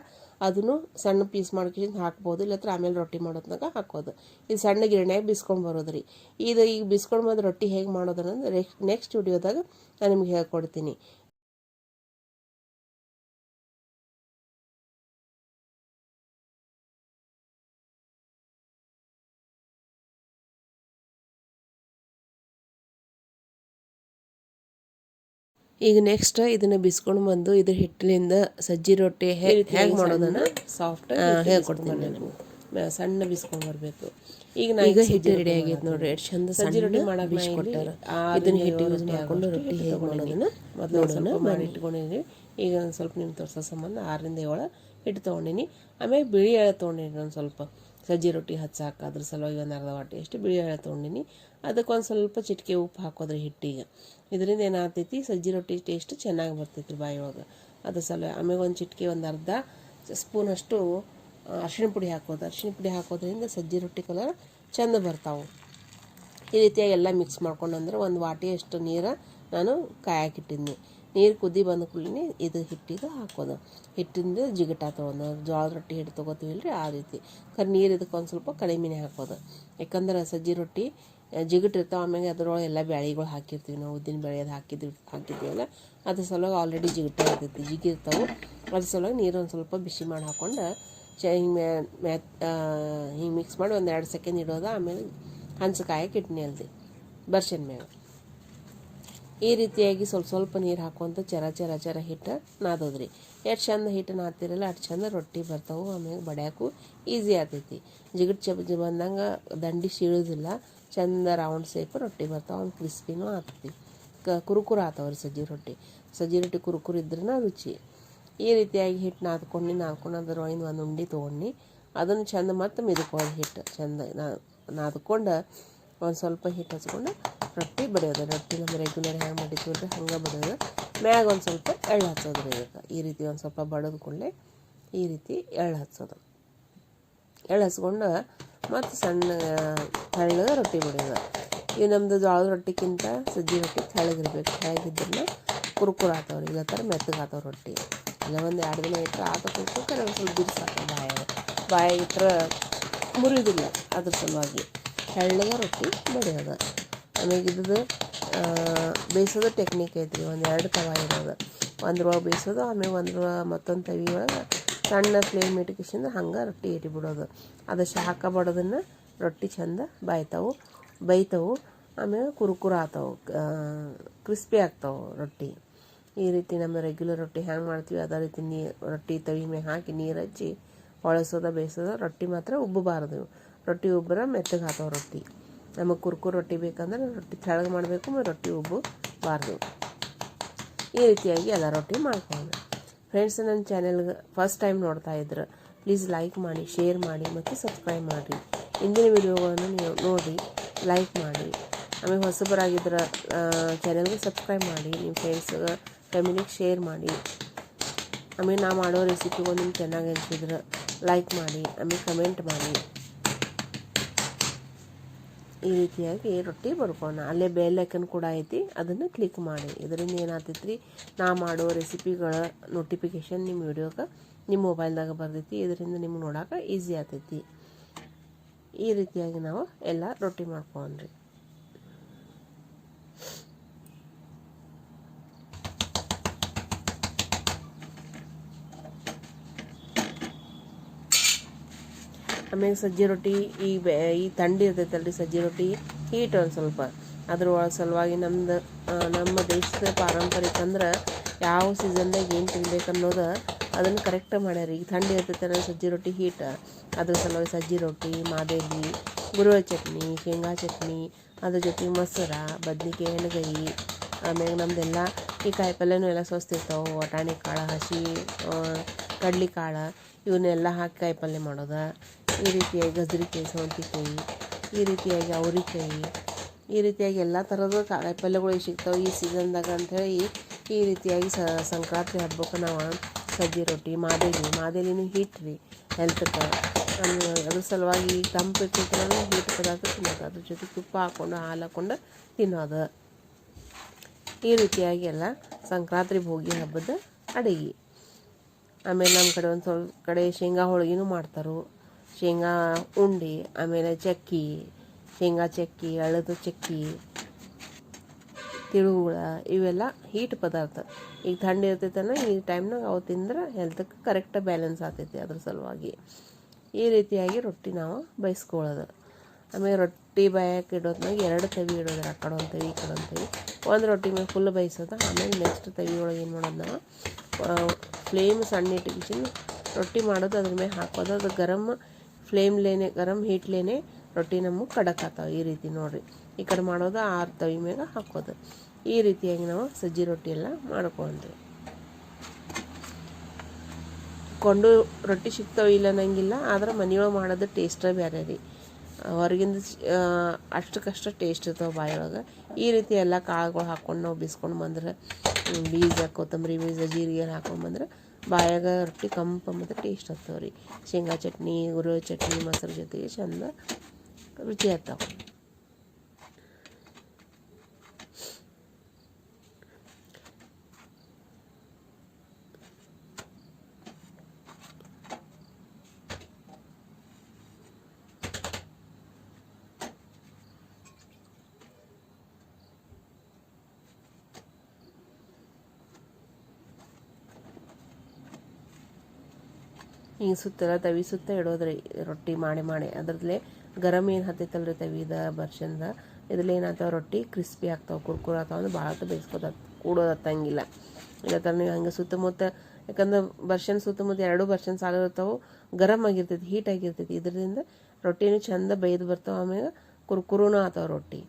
ಅದನ್ನು ಸಣ್ಣ ಪೀಸ್ ಮಾಡ್ಕೊಂಡು ಹಾಕ್ಬೋದು. ಇಲ್ಲತ್ರ ಆಮೇಲೆ ರೊಟ್ಟಿ ಮಾಡೋದ್ನಾಗ ಹಾಕೋದು. ಇದು ಸಣ್ಣ ಗಿರಣ್ಯಾಗ ಬಿಸ್ಕೊಂಡು ಬರೋದು ರೀ. ಈಗ ಬಿಸ್ಕೊಂಡು ಬಂದು ರೊಟ್ಟಿ ಹೇಗೆ ಮಾಡೋದನ್ನೋದು ನೆಕ್ಸ್ಟ್ ವಿಡಿಯೋದಾಗ ನಾನು ನಿಮ್ಗೆ ಹೇಳ್ಕೊಡ್ತೀನಿ. ಈಗ ನೆಕ್ಸ್ಟ್ ಇದನ್ನು ಬಿಸ್ಕೊಂಡು ಬಂದು ಇದ್ರ ಹಿಟ್ಟಿನಿಂದ ಸಜ್ಜಿ ರೊಟ್ಟಿ ಹೇಗೆ ಮಾಡೋದನ್ನು ಸಾಫ್ಟ್ ಹೇಳ್ಕೊಡ್ತೀನಿ ನಾನು. ಸಣ್ಣ ಬಿಸ್ಕೊಂಡು ಬರಬೇಕು. ಈಗ ಹಿಟ್ಟು ರೆಡಿ ಆಗೈತೆ ನೋಡ್ರಿ, ಎಷ್ಟು ಚಂದ ಸಜ್ಜಿ ರೊಟ್ಟಿ ಮಾಡಕ್ಕೆ ಬಿಸ್ಕೊಟ್ಟಾರ. ಇದನ್ನು ಹಿಟ್ಟು ಯೂಸ್ ಮಾಡಿಕೊಂಡು ರೊಟ್ಟಿ ಹೇಗೆ ಮಾಡೋದನ್ನು ಮೊದಲು ಮಾಡಿ ಇಟ್ಕೊಂಡಿನಿ. ಈಗ ಒಂದು ಸ್ವಲ್ಪ ನಿಮ್ಮ ತೋರಿಸೋ ಸಂಬಂಧ 6-7 ಹಿಟ್ಟು ತೊಗೊಂಡಿನಿ. ಆಮೇಲೆ ಬಿಳಿ ಎಳೆ ತೊಗೊಂಡಿನಿ ಒಂದು ಸ್ವಲ್ಪ ಸಜ್ಜಿ ರೊಟ್ಟಿ ಹಚ್ಚಾಕ, ಅದ್ರ ಸಲುವಾಗಿ 1 ಅರ್ಧ ವಾಟಿಯಷ್ಟು ಬಿಳಿ ಎಳೆ ತೊಗೊಂಡಿನಿ. ಅದಕ್ಕೆ ಒಂದು ಸ್ವಲ್ಪ ಚಿಟಿಕೆ ಉಪ್ಪು ಹಾಕೋದ್ರಿ ಹಿಟ್ಟಿಗೆ. ಇದರಿಂದ ಏನಾಗ್ತೈತಿ, ಸಜ್ಜಿ ರೊಟ್ಟಿ ಟೇಸ್ಟ್ ಚೆನ್ನಾಗಿ ಬರ್ತೈತಿ ಬಾಯಿ ಒಳಗೆ, ಅದ್ರ ಸಲುವಾಗಿ. ಆಮೇಲೆ ಒಂದು ಚಿಟಿಕೆ 1 ಅರ್ಧ ಸ್ಪೂನಷ್ಟು ಅರಿಶಿಣ ಪುಡಿ ಹಾಕೋದು. ಅರಿಶಿಣ ಪುಡಿ ಹಾಕೋದ್ರಿಂದ ಸಜ್ಜಿ ರೊಟ್ಟಿ ಕಲರ್ ಚಂದ ಬರ್ತಾವೆ. ಈ ರೀತಿಯಾಗಿ ಎಲ್ಲ ಮಿಕ್ಸ್ ಮಾಡ್ಕೊಂಡಂದ್ರೆ 1 ವಾಟಿಯಷ್ಟು ನೀರು ನಾನು ಕಾಯಕ್ಕಿಟ್ಟಿದ್ನಿ. ನೀರು ಕುದಿ ಬಂದ ಕೂಡಲೇ ಇದು ಹಿಟ್ಟಿಗೆ ಹಾಕೋದು. ಹಿಟ್ಟಿಂದ ಜಿಗಟ ತೊಗೊಂಡು ಜೋಳದ ರೊಟ್ಟಿ ಹಿಟ್ಟು ತೊಗೋತೀವಿ ರೀ, ಆ ರೀತಿ ನೀರು ಇದಕ್ಕೆ ಒಂದು ಸ್ವಲ್ಪ ಕಡಿಮೆನೇ ಹಾಕೋದು. ಯಾಕಂದ್ರೆ ಸಜ್ಜಿ ರೊಟ್ಟಿ ಜಿಗಟಿರ್ತಾವೆ, ಆಮೇಲೆ ಅದ್ರೊಳಗೆ ಎಲ್ಲ ಬ್ಯಾಳಿಗಳು ಹಾಕಿರ್ತೀವಿ ನಾವು, ಉದ್ದಿನ ಬೇಳೆ ಅದು ಹಾಕಿದ್ದೀವಲ್ಲ, ಅದ್ರ ಸಲುವಾಗಿ ಆಲ್ರೆಡಿ ಜಿಗಟ ಇರ್ತೈತಿ, ಜಿಗಿರ್ತಾವೆ. ಅದ್ರ ಸಲುವಾಗಿ ನೀರು ಒಂದು ಸ್ವಲ್ಪ ಬಿಸಿ ಮಾಡಿ ಹಾಕ್ಕೊಂಡು ಹಿಂಗೆ ಹಿಂಗೆ ಮಿಕ್ಸ್ ಮಾಡಿ ಒಂದು 2 ಸೆಕೆಂಡ್ ಇಡೋದು. ಆಮೇಲೆ ಹಂಚು ಕಾಯಕ್ಕೆ ಇಟ್ನಿ ಅಲ್ದಿ ಬರ್ಷನ್ ಮ್ಯಾಗ. ಈ ರೀತಿಯಾಗಿ ಸ್ವಲ್ಪ ನೀರು ಹಾಕುವಂಥ ಚರ ಹಿಟ್ಟು ನಾದೋದ್ರಿ. ಎಷ್ಟು ಚಂದ ಹಿಟ್ಟು ನಾದ್ತಿರಲ್ಲ ಅಷ್ಟು ಚಂದ ರೊಟ್ಟಿ ಬರ್ತಾವೆ. ಆಮೇಲೆ ಬಡ್ಯಾಕು ಈಸಿ ಆಗ್ತೈತಿ. ಜಿಗಟ್ ಬಂದಂಗೆ ದಂಡಿ ಸೀಳೋದಿಲ್ಲ, ಚಂದ ರೌಂಡ್ ಸೇಪ್ ರೊಟ್ಟಿ ಬರ್ತಾವೆ. ಒಂದು ಕ್ರಿಸ್ಪಿನೂ ಆಗ್ತೈತಿ, ಕುರುಕುರು ಆಗ್ತಾವ್ರಿ ಸಜ್ಜಿ ರೊಟ್ಟಿ ಕುರುಕುರು ಇದ್ರೂ ರುಚಿ. ಈ ರೀತಿಯಾಗಿ ಹಿಟ್ಟು ನಾದ್ಕೊಂಡು ಅದ್ರೊಳಗಿಂದ ಒಂದು ಉಂಡೆ ತೊಗೊಂಡು ಅದನ್ನು ಚಂದ ಮತ್ತು ಮಿದುಕೋದು. ಹಿಟ್ಟು ಚಂದ ನಾದ್ಕೊಂಡು ಒಂದು ಸ್ವಲ್ಪ ಹಿಟ್ಟು ಹಚ್ಕೊಂಡು ರೊಟ್ಟಿ ಬಡಿಯೋದು. ರೊಟ್ಟಿ ನಮ್ಮ ರೆಗ್ಯುಲರ್ ಹ್ಯಾಂಗೆ ಮಾಡಿದ್ವಿ ಹಂಗೆ ಬಡಿಯೋದು. ಮ್ಯಾಗ ಒಂದು ಸ್ವಲ್ಪ ಎಳ್ಳು ಹಚ್ಚೋದು ರೀ ಇದಕ್ಕೆ. ಈ ರೀತಿ ಒಂದು ಸ್ವಲ್ಪ ಬಡಿದು ಕೂಡಲೇ ಈ ರೀತಿ ಎಳ್ಳು ಹಚ್ಚೋದು. ಎಳ್ಳು ಹಚ್ಕೊಂಡು ಮತ್ತು ಸಣ್ಣ ತೆಳ್ಳಗೆ ರೊಟ್ಟಿ ಬಡಿಯೋದು. ಇವು ನಮ್ಮದು ಜೋಳದ ರೊಟ್ಟಿಗಿಂತ ಸಜ್ಜಿ ರೊಟ್ಟಿ ತೆಳ್ಳಗಿರ್ಬೇಕು. ತೆಳ್ಳಗಿದ್ರನ್ನ ಕುರುಕುರು ಆಗ್ತಾವ್ರಿ, ಇಲ್ಲ ಥರ ಮೆತ್ತಗೆ ಆಗ್ತಾವೆ ರೊಟ್ಟಿ. ಇಲ್ಲ ಒಂದು 2 ದಿನ ಇಟ್ಟರೆ ಆತ ಕುರ್ಕೋಕೆ ಒಂದು ಸ್ವಲ್ಪ ಬಿರ್ಸಾಗ್ತವೆ. ಬಾಯ ಇಟ್ಟರೆ ಮುರಿಯೋದಿಲ್ಲ, ಅದ್ರ ಸಲುವಾಗಿ ತೆಳ್ಳಗೆ ರೊಟ್ಟಿ ಬಡಿಯೋದು. ಆಮೇಲೆ ಇದ್ದು ಬೇಯಿಸೋದು ಟೆಕ್ನಿಕ್ ಐತ್ರಿ. 1-2 ತವ ಇರೋದು, ಒಂದ್ರೊಳಗೆ ಬೇಯಿಸೋದು, ಆಮೇಲೆ ಮತ್ತೊಂದು ತವಿ ಒಳಗೆ ಸಣ್ಣ ಫ್ಲೇಮ್ ಇಟ್ಕಿಸಿಂದ ಹಂಗೆ ರೊಟ್ಟಿ ಇಟ್ಬಿಡೋದು. ಅದು ಶಾಖ ಬಡೋದನ್ನು ರೊಟ್ಟಿ ಚಂದ ಬೈತವು. ಆಮೇಲೆ ಕುರುಕುರು ಆಗ್ತಾವೆ, ಕ್ರಿಸ್ಪಿ ಆಗ್ತಾವೆ ರೊಟ್ಟಿ. ಈ ರೀತಿ ನಮ್ಮ ರೆಗ್ಯುಲರ್ ರೊಟ್ಟಿ ಹ್ಯಾಂಗೆ ಮಾಡ್ತೀವಿ ಅದೇ ರೀತಿ ರೊಟ್ಟಿ ತವಿ ಮೇಲೆ ಹಾಕಿ ನೀರು ಹಚ್ಚಿ ಬೇಯಿಸೋದು. ರೊಟ್ಟಿ ಮಾತ್ರ ಉಬ್ಬಬಾರ್ದು. ರೊಟ್ಟಿ ಉಬ್ಬರ ಮೆತ್ತಗೆ ಆಗ್ತಾವೆ ರೊಟ್ಟಿ. ನಮಗೆ ಕುರುಕುರು ರೊಟ್ಟಿ ಬೇಕಂದ್ರೆ ರೊಟ್ಟಿ ತೆಳಗೆ ಮಾಡಬೇಕು, ಮತ್ತು ರೊಟ್ಟಿ ಉಬ್ಬಬಾರ್ದು. ಈ ರೀತಿಯಾಗಿ ಎಲ್ಲ ರೊಟ್ಟಿ ಮಾಡ್ಕೊಂಡು ಫ್ರೆಂಡ್ಸ್, ನನ್ನ ಚಾನೆಲ್ಗೆ ಫಸ್ಟ್ ಟೈಮ್ ನೋಡ್ತಾ ಇದ್ರೆ ಪ್ಲೀಸ್ ಲೈಕ್ ಮಾಡಿ, ಶೇರ್ ಮಾಡಿ ಮತ್ತು ಸಬ್ಸ್ಕ್ರೈಬ್ ಮಾಡಿರಿ. ಇಂದಿನ ವಿಡಿಯೋಗಳನ್ನು ನೀವು ನೋಡಿ ಲೈಕ್ ಮಾಡಿ. ಆಮೇಲೆ ಹೊಸಬರಾಗಿದ್ರೆ ಚಾನೆಲ್ಗೆ ಸಬ್ಸ್ಕ್ರೈಬ್ ಮಾಡಿ, ನಿಮ್ಮ ಫ್ರೆಂಡ್ಸ್ಗೆ ಫ್ಯಾಮಿಲಿಗೆ ಶೇರ್ ಮಾಡಿ. ಆಮೇಲೆ ನಾ ಮಾಡೋ ರೆಸಿಪಿಗಳು ನಿಮ್ಗೆ ಚೆನ್ನಾಗಿ ಅನಿಸಿದ್ರೆ ಲೈಕ್ ಮಾಡಿ, ಆಮೇಲೆ ಕಮೆಂಟ್ ಮಾಡಿ. ಈ ರೀತಿಯಾಗಿ ರೊಟ್ಟಿ ಬಡ್ಕೋಣ. ಅಲ್ಲೇ ಬೆಲ್ ಐಕನ್ ಕೂಡ ಐತಿ, ಅದನ್ನು ಕ್ಲಿಕ್ ಮಾಡಿ. ಇದರಿಂದ ಏನಾಗ್ತೈತಿ ರೀ, ನಾ ಮಾಡೋ ರೆಸಿಪಿಗಳ ನೋಟಿಫಿಕೇಷನ್ ನಿಮ್ಮ ವಿಡಿಯೋಗೆ ನಿಮ್ಮ ಮೊಬೈಲ್ದಾಗ ಬರ್ತೈತಿ. ಇದರಿಂದ ನಿಮ್ಗೆ ನೋಡೋಕೆ ಈಸಿ ಆಗ್ತೈತಿ. ಈ ರೀತಿಯಾಗಿ ನಾವು ಎಲ್ಲ ರೊಟ್ಟಿ ಮಾಡ್ಕೊಂಡ್ರಿ. ಆಮೇಲೆ ಸಜ್ಜಿ ರೊಟ್ಟಿ ಈ ಥಂಡಿ ಇರ್ತೈತಲ್ರಿ, ಸಜ್ಜಿ ರೊಟ್ಟಿ ಹೀಟ್ ಒಂದು ಸ್ವಲ್ಪ ಅದ್ರ ಸಲುವಾಗಿ ನಮ್ಮ ದೇಶದ ಪಾರಂಪರಿಕ ಅಂದ್ರೆ ಯಾವ ಸೀಸನ್ದಾಗ ಏನು ತಿನ್ಬೇಕು ಅನ್ನೋದು ಅದನ್ನು ಕರೆಕ್ಟ್ ಮಾಡ್ಯಾರ. ಈಗ ಥಂಡಿ ಇರ್ತೈತಲ್ಲ ಸಜ್ಜಿ ರೊಟ್ಟಿ ಹೀಟ್, ಅದ್ರ ಸಲುವಾಗಿ ಸಜ್ಜಿ ರೊಟ್ಟಿ, ಮಾದೇಲಿ, ಗುರುವೆ ಚಟ್ನಿ, ಶೇಂಗಾ ಚಟ್ನಿ, ಅದ್ರ ಜೊತೆಗೆ ಮೊಸರು, ಬದ್ನಿಕಾಯಿ, ಎಣ್ಗಾಯಿ. ಆಮೇಲೆ ನಮ್ಮದೆಲ್ಲ ಈ ಕಾಯಿ ಪಲ್ಯನೂ ಎಲ್ಲ ಸ್ವಸ್ಥ ಇರ್ತಾವೆ. ವಟಾಣಿ ಕಾಳು, ಹಸಿ ಕಡ್ಲಿ ಕಾಳು ಇವನ್ನೆಲ್ಲ ಹಾಕಿ ಕಾಯಿ ಪಲ್ಯ ಮಾಡೋದು. ಈ ರೀತಿಯಾಗಿ ಗಜ್ರಿಕಾಯಿ, ಸೌಂತಿಕಾಯಿ, ಈ ರೀತಿಯಾಗಿ ಅವ್ರಿಕಾಯಿ, ಈ ರೀತಿಯಾಗಿ ಎಲ್ಲ ಥರದ ಕಾಯಿ ಪಲ್ಯಗಳು ಸಿಗ್ತಾವೆ ಈ ಸೀಸನ್ದಾಗ ಅಂಥೇಳಿ ಈ ರೀತಿಯಾಗಿ ಸಂಕ್ರಾಂತಿ ಹಬ್ಬಕ್ಕೆ ನಾವು ಸಜ್ಜಿ ರೊಟ್ಟಿ, ಮಾದೇಲಿನೂ ಹೀಟ್ ರೀ ಹೆಲ್ತ್ಗೆ. ಅದ್ರ ಸಲುವಾಗಿ ತಂಪು ಇರ್ತೈತಲ್ಲ ಹೀಟ್ ಪದಾರ್ಥ ತಿನ್ನೋದು. ಅದ್ರ ಜೊತೆ ತುಪ್ಪ ಹಾಕ್ಕೊಂಡು ಹಾಲು ಹಾಕ್ಕೊಂಡು ತಿನ್ನೋದು. ಈ ರೀತಿಯಾಗಿ ಎಲ್ಲ ಸಂಕ್ರಾಂತಿ ಭೋಗಿ ಹಬ್ಬದ ಅಡುಗೆ. ಆಮೇಲೆ ನಮ್ಮ ಕಡೆ ಒಂದು ಸ್ವಲ್ಪ ಕಡೆ ಶೇಂಗಾ ಹೋಳಿಗೆನೂ ಮಾಡ್ತಾರೆ, ಶೇಂಗಾ ಉಂಡೆ, ಆಮೇಲೆ ಚಕ್ಕಿ, ಶೇಂಗಾ ಚಕ್ಕಿ, ಎಳ್ಳದ ಚಕ್ಕಿ, ತಿಳುಗುಳ, ಇವೆಲ್ಲ ಹೀಟ್ ಪದಾರ್ಥ. ಈಗ ಥಂಡಿ ಇರ್ತೈತಲ್ಲ ಈ ಟೈಮ್ನಾಗ ಅವು ತಿಂದ್ರೆ ಹೆಲ್ತ್ಗೆ ಕರೆಕ್ಟ್ ಬ್ಯಾಲೆನ್ಸ್ ಆಗ್ತೈತಿ. ಅದ್ರ ಸಲುವಾಗಿ ಈ ರೀತಿಯಾಗಿ ರೊಟ್ಟಿ ನಾವು ಬಯಸ್ಕೊಳ್ಳೋದು. ಆಮೇಲೆ ರೊಟ್ಟಿ ಬಾಯಕ್ಕೆ ಇಡೋದ್ನಾಗ 2 ತವಿ ಇಡೋದು, ಆ ಕಡೆ ಒಂದು ತವಿ ಈ ಕಡೆ ಒಂದು ತವಿ. ಒಂದು ರೊಟ್ಟಿ ಮೇಲೆ ಫುಲ್ ಬೇಯಿಸೋದು. ಆಮೇಲೆ ನೆಕ್ಸ್ಟ್ ತವಿ ಒಳಗೆ ಏನು ಮಾಡೋದು ನಾವು ಫ್ಲೇಮ್ ಸಣ್ಣ ಇಟ್ಕಿಸಿನ ರೊಟ್ಟಿ ಮಾಡೋದು, ಅದ್ರ ಮೇಲೆ ಹಾಕೋದು. ಅದು ಗರಮ್ ಹೀಟ್ಲೇನೆ ರೊಟ್ಟಿ ನಮಗೆ ಖಡಕ್ ಆಗ್ತಾವೆ. ಈ ರೀತಿ ನೋಡಿರಿ, ಈ ಕಡೆ ಮಾಡೋದು 6 ತವಿ ಮ್ಯಾಗ ಹಾಕೋದು. ಈ ರೀತಿಯಾಗಿ ನಾವು ಸಜ್ಜಿ ರೊಟ್ಟಿ ಎಲ್ಲ ಮಾಡ್ಕೊಂಡ್ರಿ. ಕೊಂಡು ರೊಟ್ಟಿ ಸಿಗ್ತಾವೆ ಇಲ್ಲ ಅನ್ನಂಗಿಲ್ಲ, ಆದ್ರೆ ಮನೆಯೊಳಗೆ ಮಾಡೋದು ಟೇಸ್ಟೇ ಬೇರೆ ರೀ. ಹೊರಗಿಂದ ಅಷ್ಟಕ್ಕಷ್ಟು ಟೇಸ್ಟ್ ಇರ್ತಾವೆ ಬಾಯೊಳಗೆ. ಈ ರೀತಿ ಎಲ್ಲ ಕಾಳುಗಳು ಹಾಕ್ಕೊಂಡು ನಾವು ಬಿಸ್ಕೊಂಡು ಬಂದ್ರೆ, ಬೀಜ, ಕೊತ್ತಂಬರಿ ಬೀಜ, ಜೀರಿಗೆ ಹಾಕ್ಕೊಂಡು ಬಂದ್ರೆ ಬಾಯಾಗ ರೊಟ್ಟಿ ಕಂಪ ಮತ್ತು ಟೇಸ್ಟ್ ಆಗ್ತಾವೆ ರೀ. ಶೇಂಗಾ ಚಟ್ನಿ, ಗುರುವೆ ಚಟ್ನಿ, ಮೊಸರು ಜೊತೆಗೆ ಚಂದ ರುಚಿ ಆಗ್ತಾವೆ. ಹಿಂಗೆ ಸುತ್ತೆಲ್ಲ ತವಿ ಸುತ್ತ ಇಡೋದ್ರಿ ರೊಟ್ಟಿ ಮಾಡಿ ಅದ್ರದ್ಲೇ ಗರಂ ಏನು ಹತ್ತೈತಲ್ರಿ ತವಿದ ಬರ್ಷನ್ದ ಇದ್ರಲ್ಲಿ ಏನಾಗ್ತಾವೆ ರೊಟ್ಟಿ ಕ್ರಿಸ್ಪಿ ಆಗ್ತಾವೆ ಕುರ್ಕುರ ಆಗ್ತಾವೆ ಅಂದ್ರೆ ಭಾಳ ಹೊತ್ತು ಬೇಯಿಸ್ಕೋತ ಕೂಡೋದು ಹತ್ತಂಗಿಲ್ಲ. ಇಲ್ಲ ಥರ ನೀವು ಹಂಗೆ ಸುತ್ತಮುತ್ತ ಯಾಕಂದ್ರೆ ಬರ್ಷನ್ ಸುತ್ತಮುತ್ತ 2 ಬರ್ಷನ್ ಸಾಲ ಇರ್ತಾವೆ, ಗರಮ್ ಆಗಿರ್ತೈತಿ, ಹೀಟ್ ಆಗಿರ್ತೈತಿ. ಇದರಿಂದ ರೊಟ್ಟಿನೂ ಚಂದ ಬೇಯ್ದು ಬರ್ತಾವೆ, ಆಮೇಲೆ ಕುರ್ಕುರುನೂ ಆಗ್ತಾವೆ ರೊಟ್ಟಿ.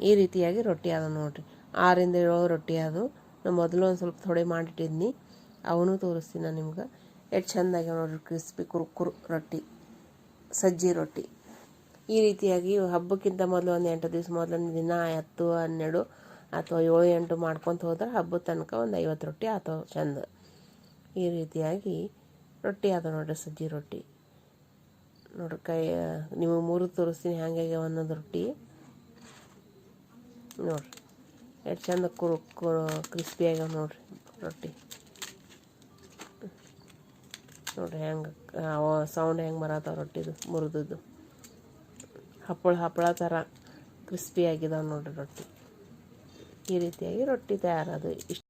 ಈ ರೀತಿಯಾಗಿ ರೊಟ್ಟಿ ಆದ ನೋಡಿರಿ. 6ರಿಂದ 7 ರೊಟ್ಟಿ ಅದು. ನಾನು ಮೊದಲು ಒಂದು ಸ್ವಲ್ಪ ಥೋಡೆ ಮಾಡಿಟ್ಟಿದ್ನಿ, ಅವನು ತೋರಿಸ್ತೀನಿ ನಾನು ನಿಮ್ಗೆ. ಎಷ್ಟು ಚೆಂದಾಗ್ಯಾವ ನೋಡಿರಿ, ಕ್ರಿಸ್ಪಿ ಕುರ್ಕುರು ರೊಟ್ಟಿ, ಸಜ್ಜಿ ರೊಟ್ಟಿ. ಈ ರೀತಿಯಾಗಿ ಹಬ್ಬಕ್ಕಿಂತ ಮೊದಲು ಒಂದು 8 ದಿವಸ ಮೊದಲು ದಿನ 10, 12 ಅಥವಾ 7, 8 ಮಾಡ್ಕೊತ ಹೋದ್ರೆ ಹಬ್ಬದ ತನಕ ಒಂದು 50 ರೊಟ್ಟಿ ಆಗ್ತಾವೆ ಚಂದ. ಈ ರೀತಿಯಾಗಿ ರೊಟ್ಟಿ ಆದ ನೋಡಿರಿ, ಸಜ್ಜಿ ರೊಟ್ಟಿ ನೋಡ್ರಿ. ನಿಮಗೆ 3 ತೋರಿಸ್ತೀನಿ ಹ್ಯಾಂಗಾಗ್ಯಾವ ಅನ್ನೋದು ರೊಟ್ಟಿ ನೋಡಿರಿ. ಎಷ್ಟು ಚಂದ ಕ್ರಿಸ್ಪಿ ಆಗ್ಯಾವ ನೋಡಿರಿ ರೊಟ್ಟಿ. ನೋಡಿರಿ ಹೆಂಗೆ ಸೌಂಡ್ ಹೆಂಗೆ ಬರತ್ತಾವ ರೊಟ್ಟಿದು ಮುರಿದದ್ದು. ಹಪ್ಪಳ ಥರ ಕ್ರಿಸ್ಪಿ ಆಗಿದಾವೆ ನೋಡಿರಿ ರೊಟ್ಟಿ. ಈ ರೀತಿಯಾಗಿ ರೊಟ್ಟಿ ತಯಾರದು. ಇಷ್ಟು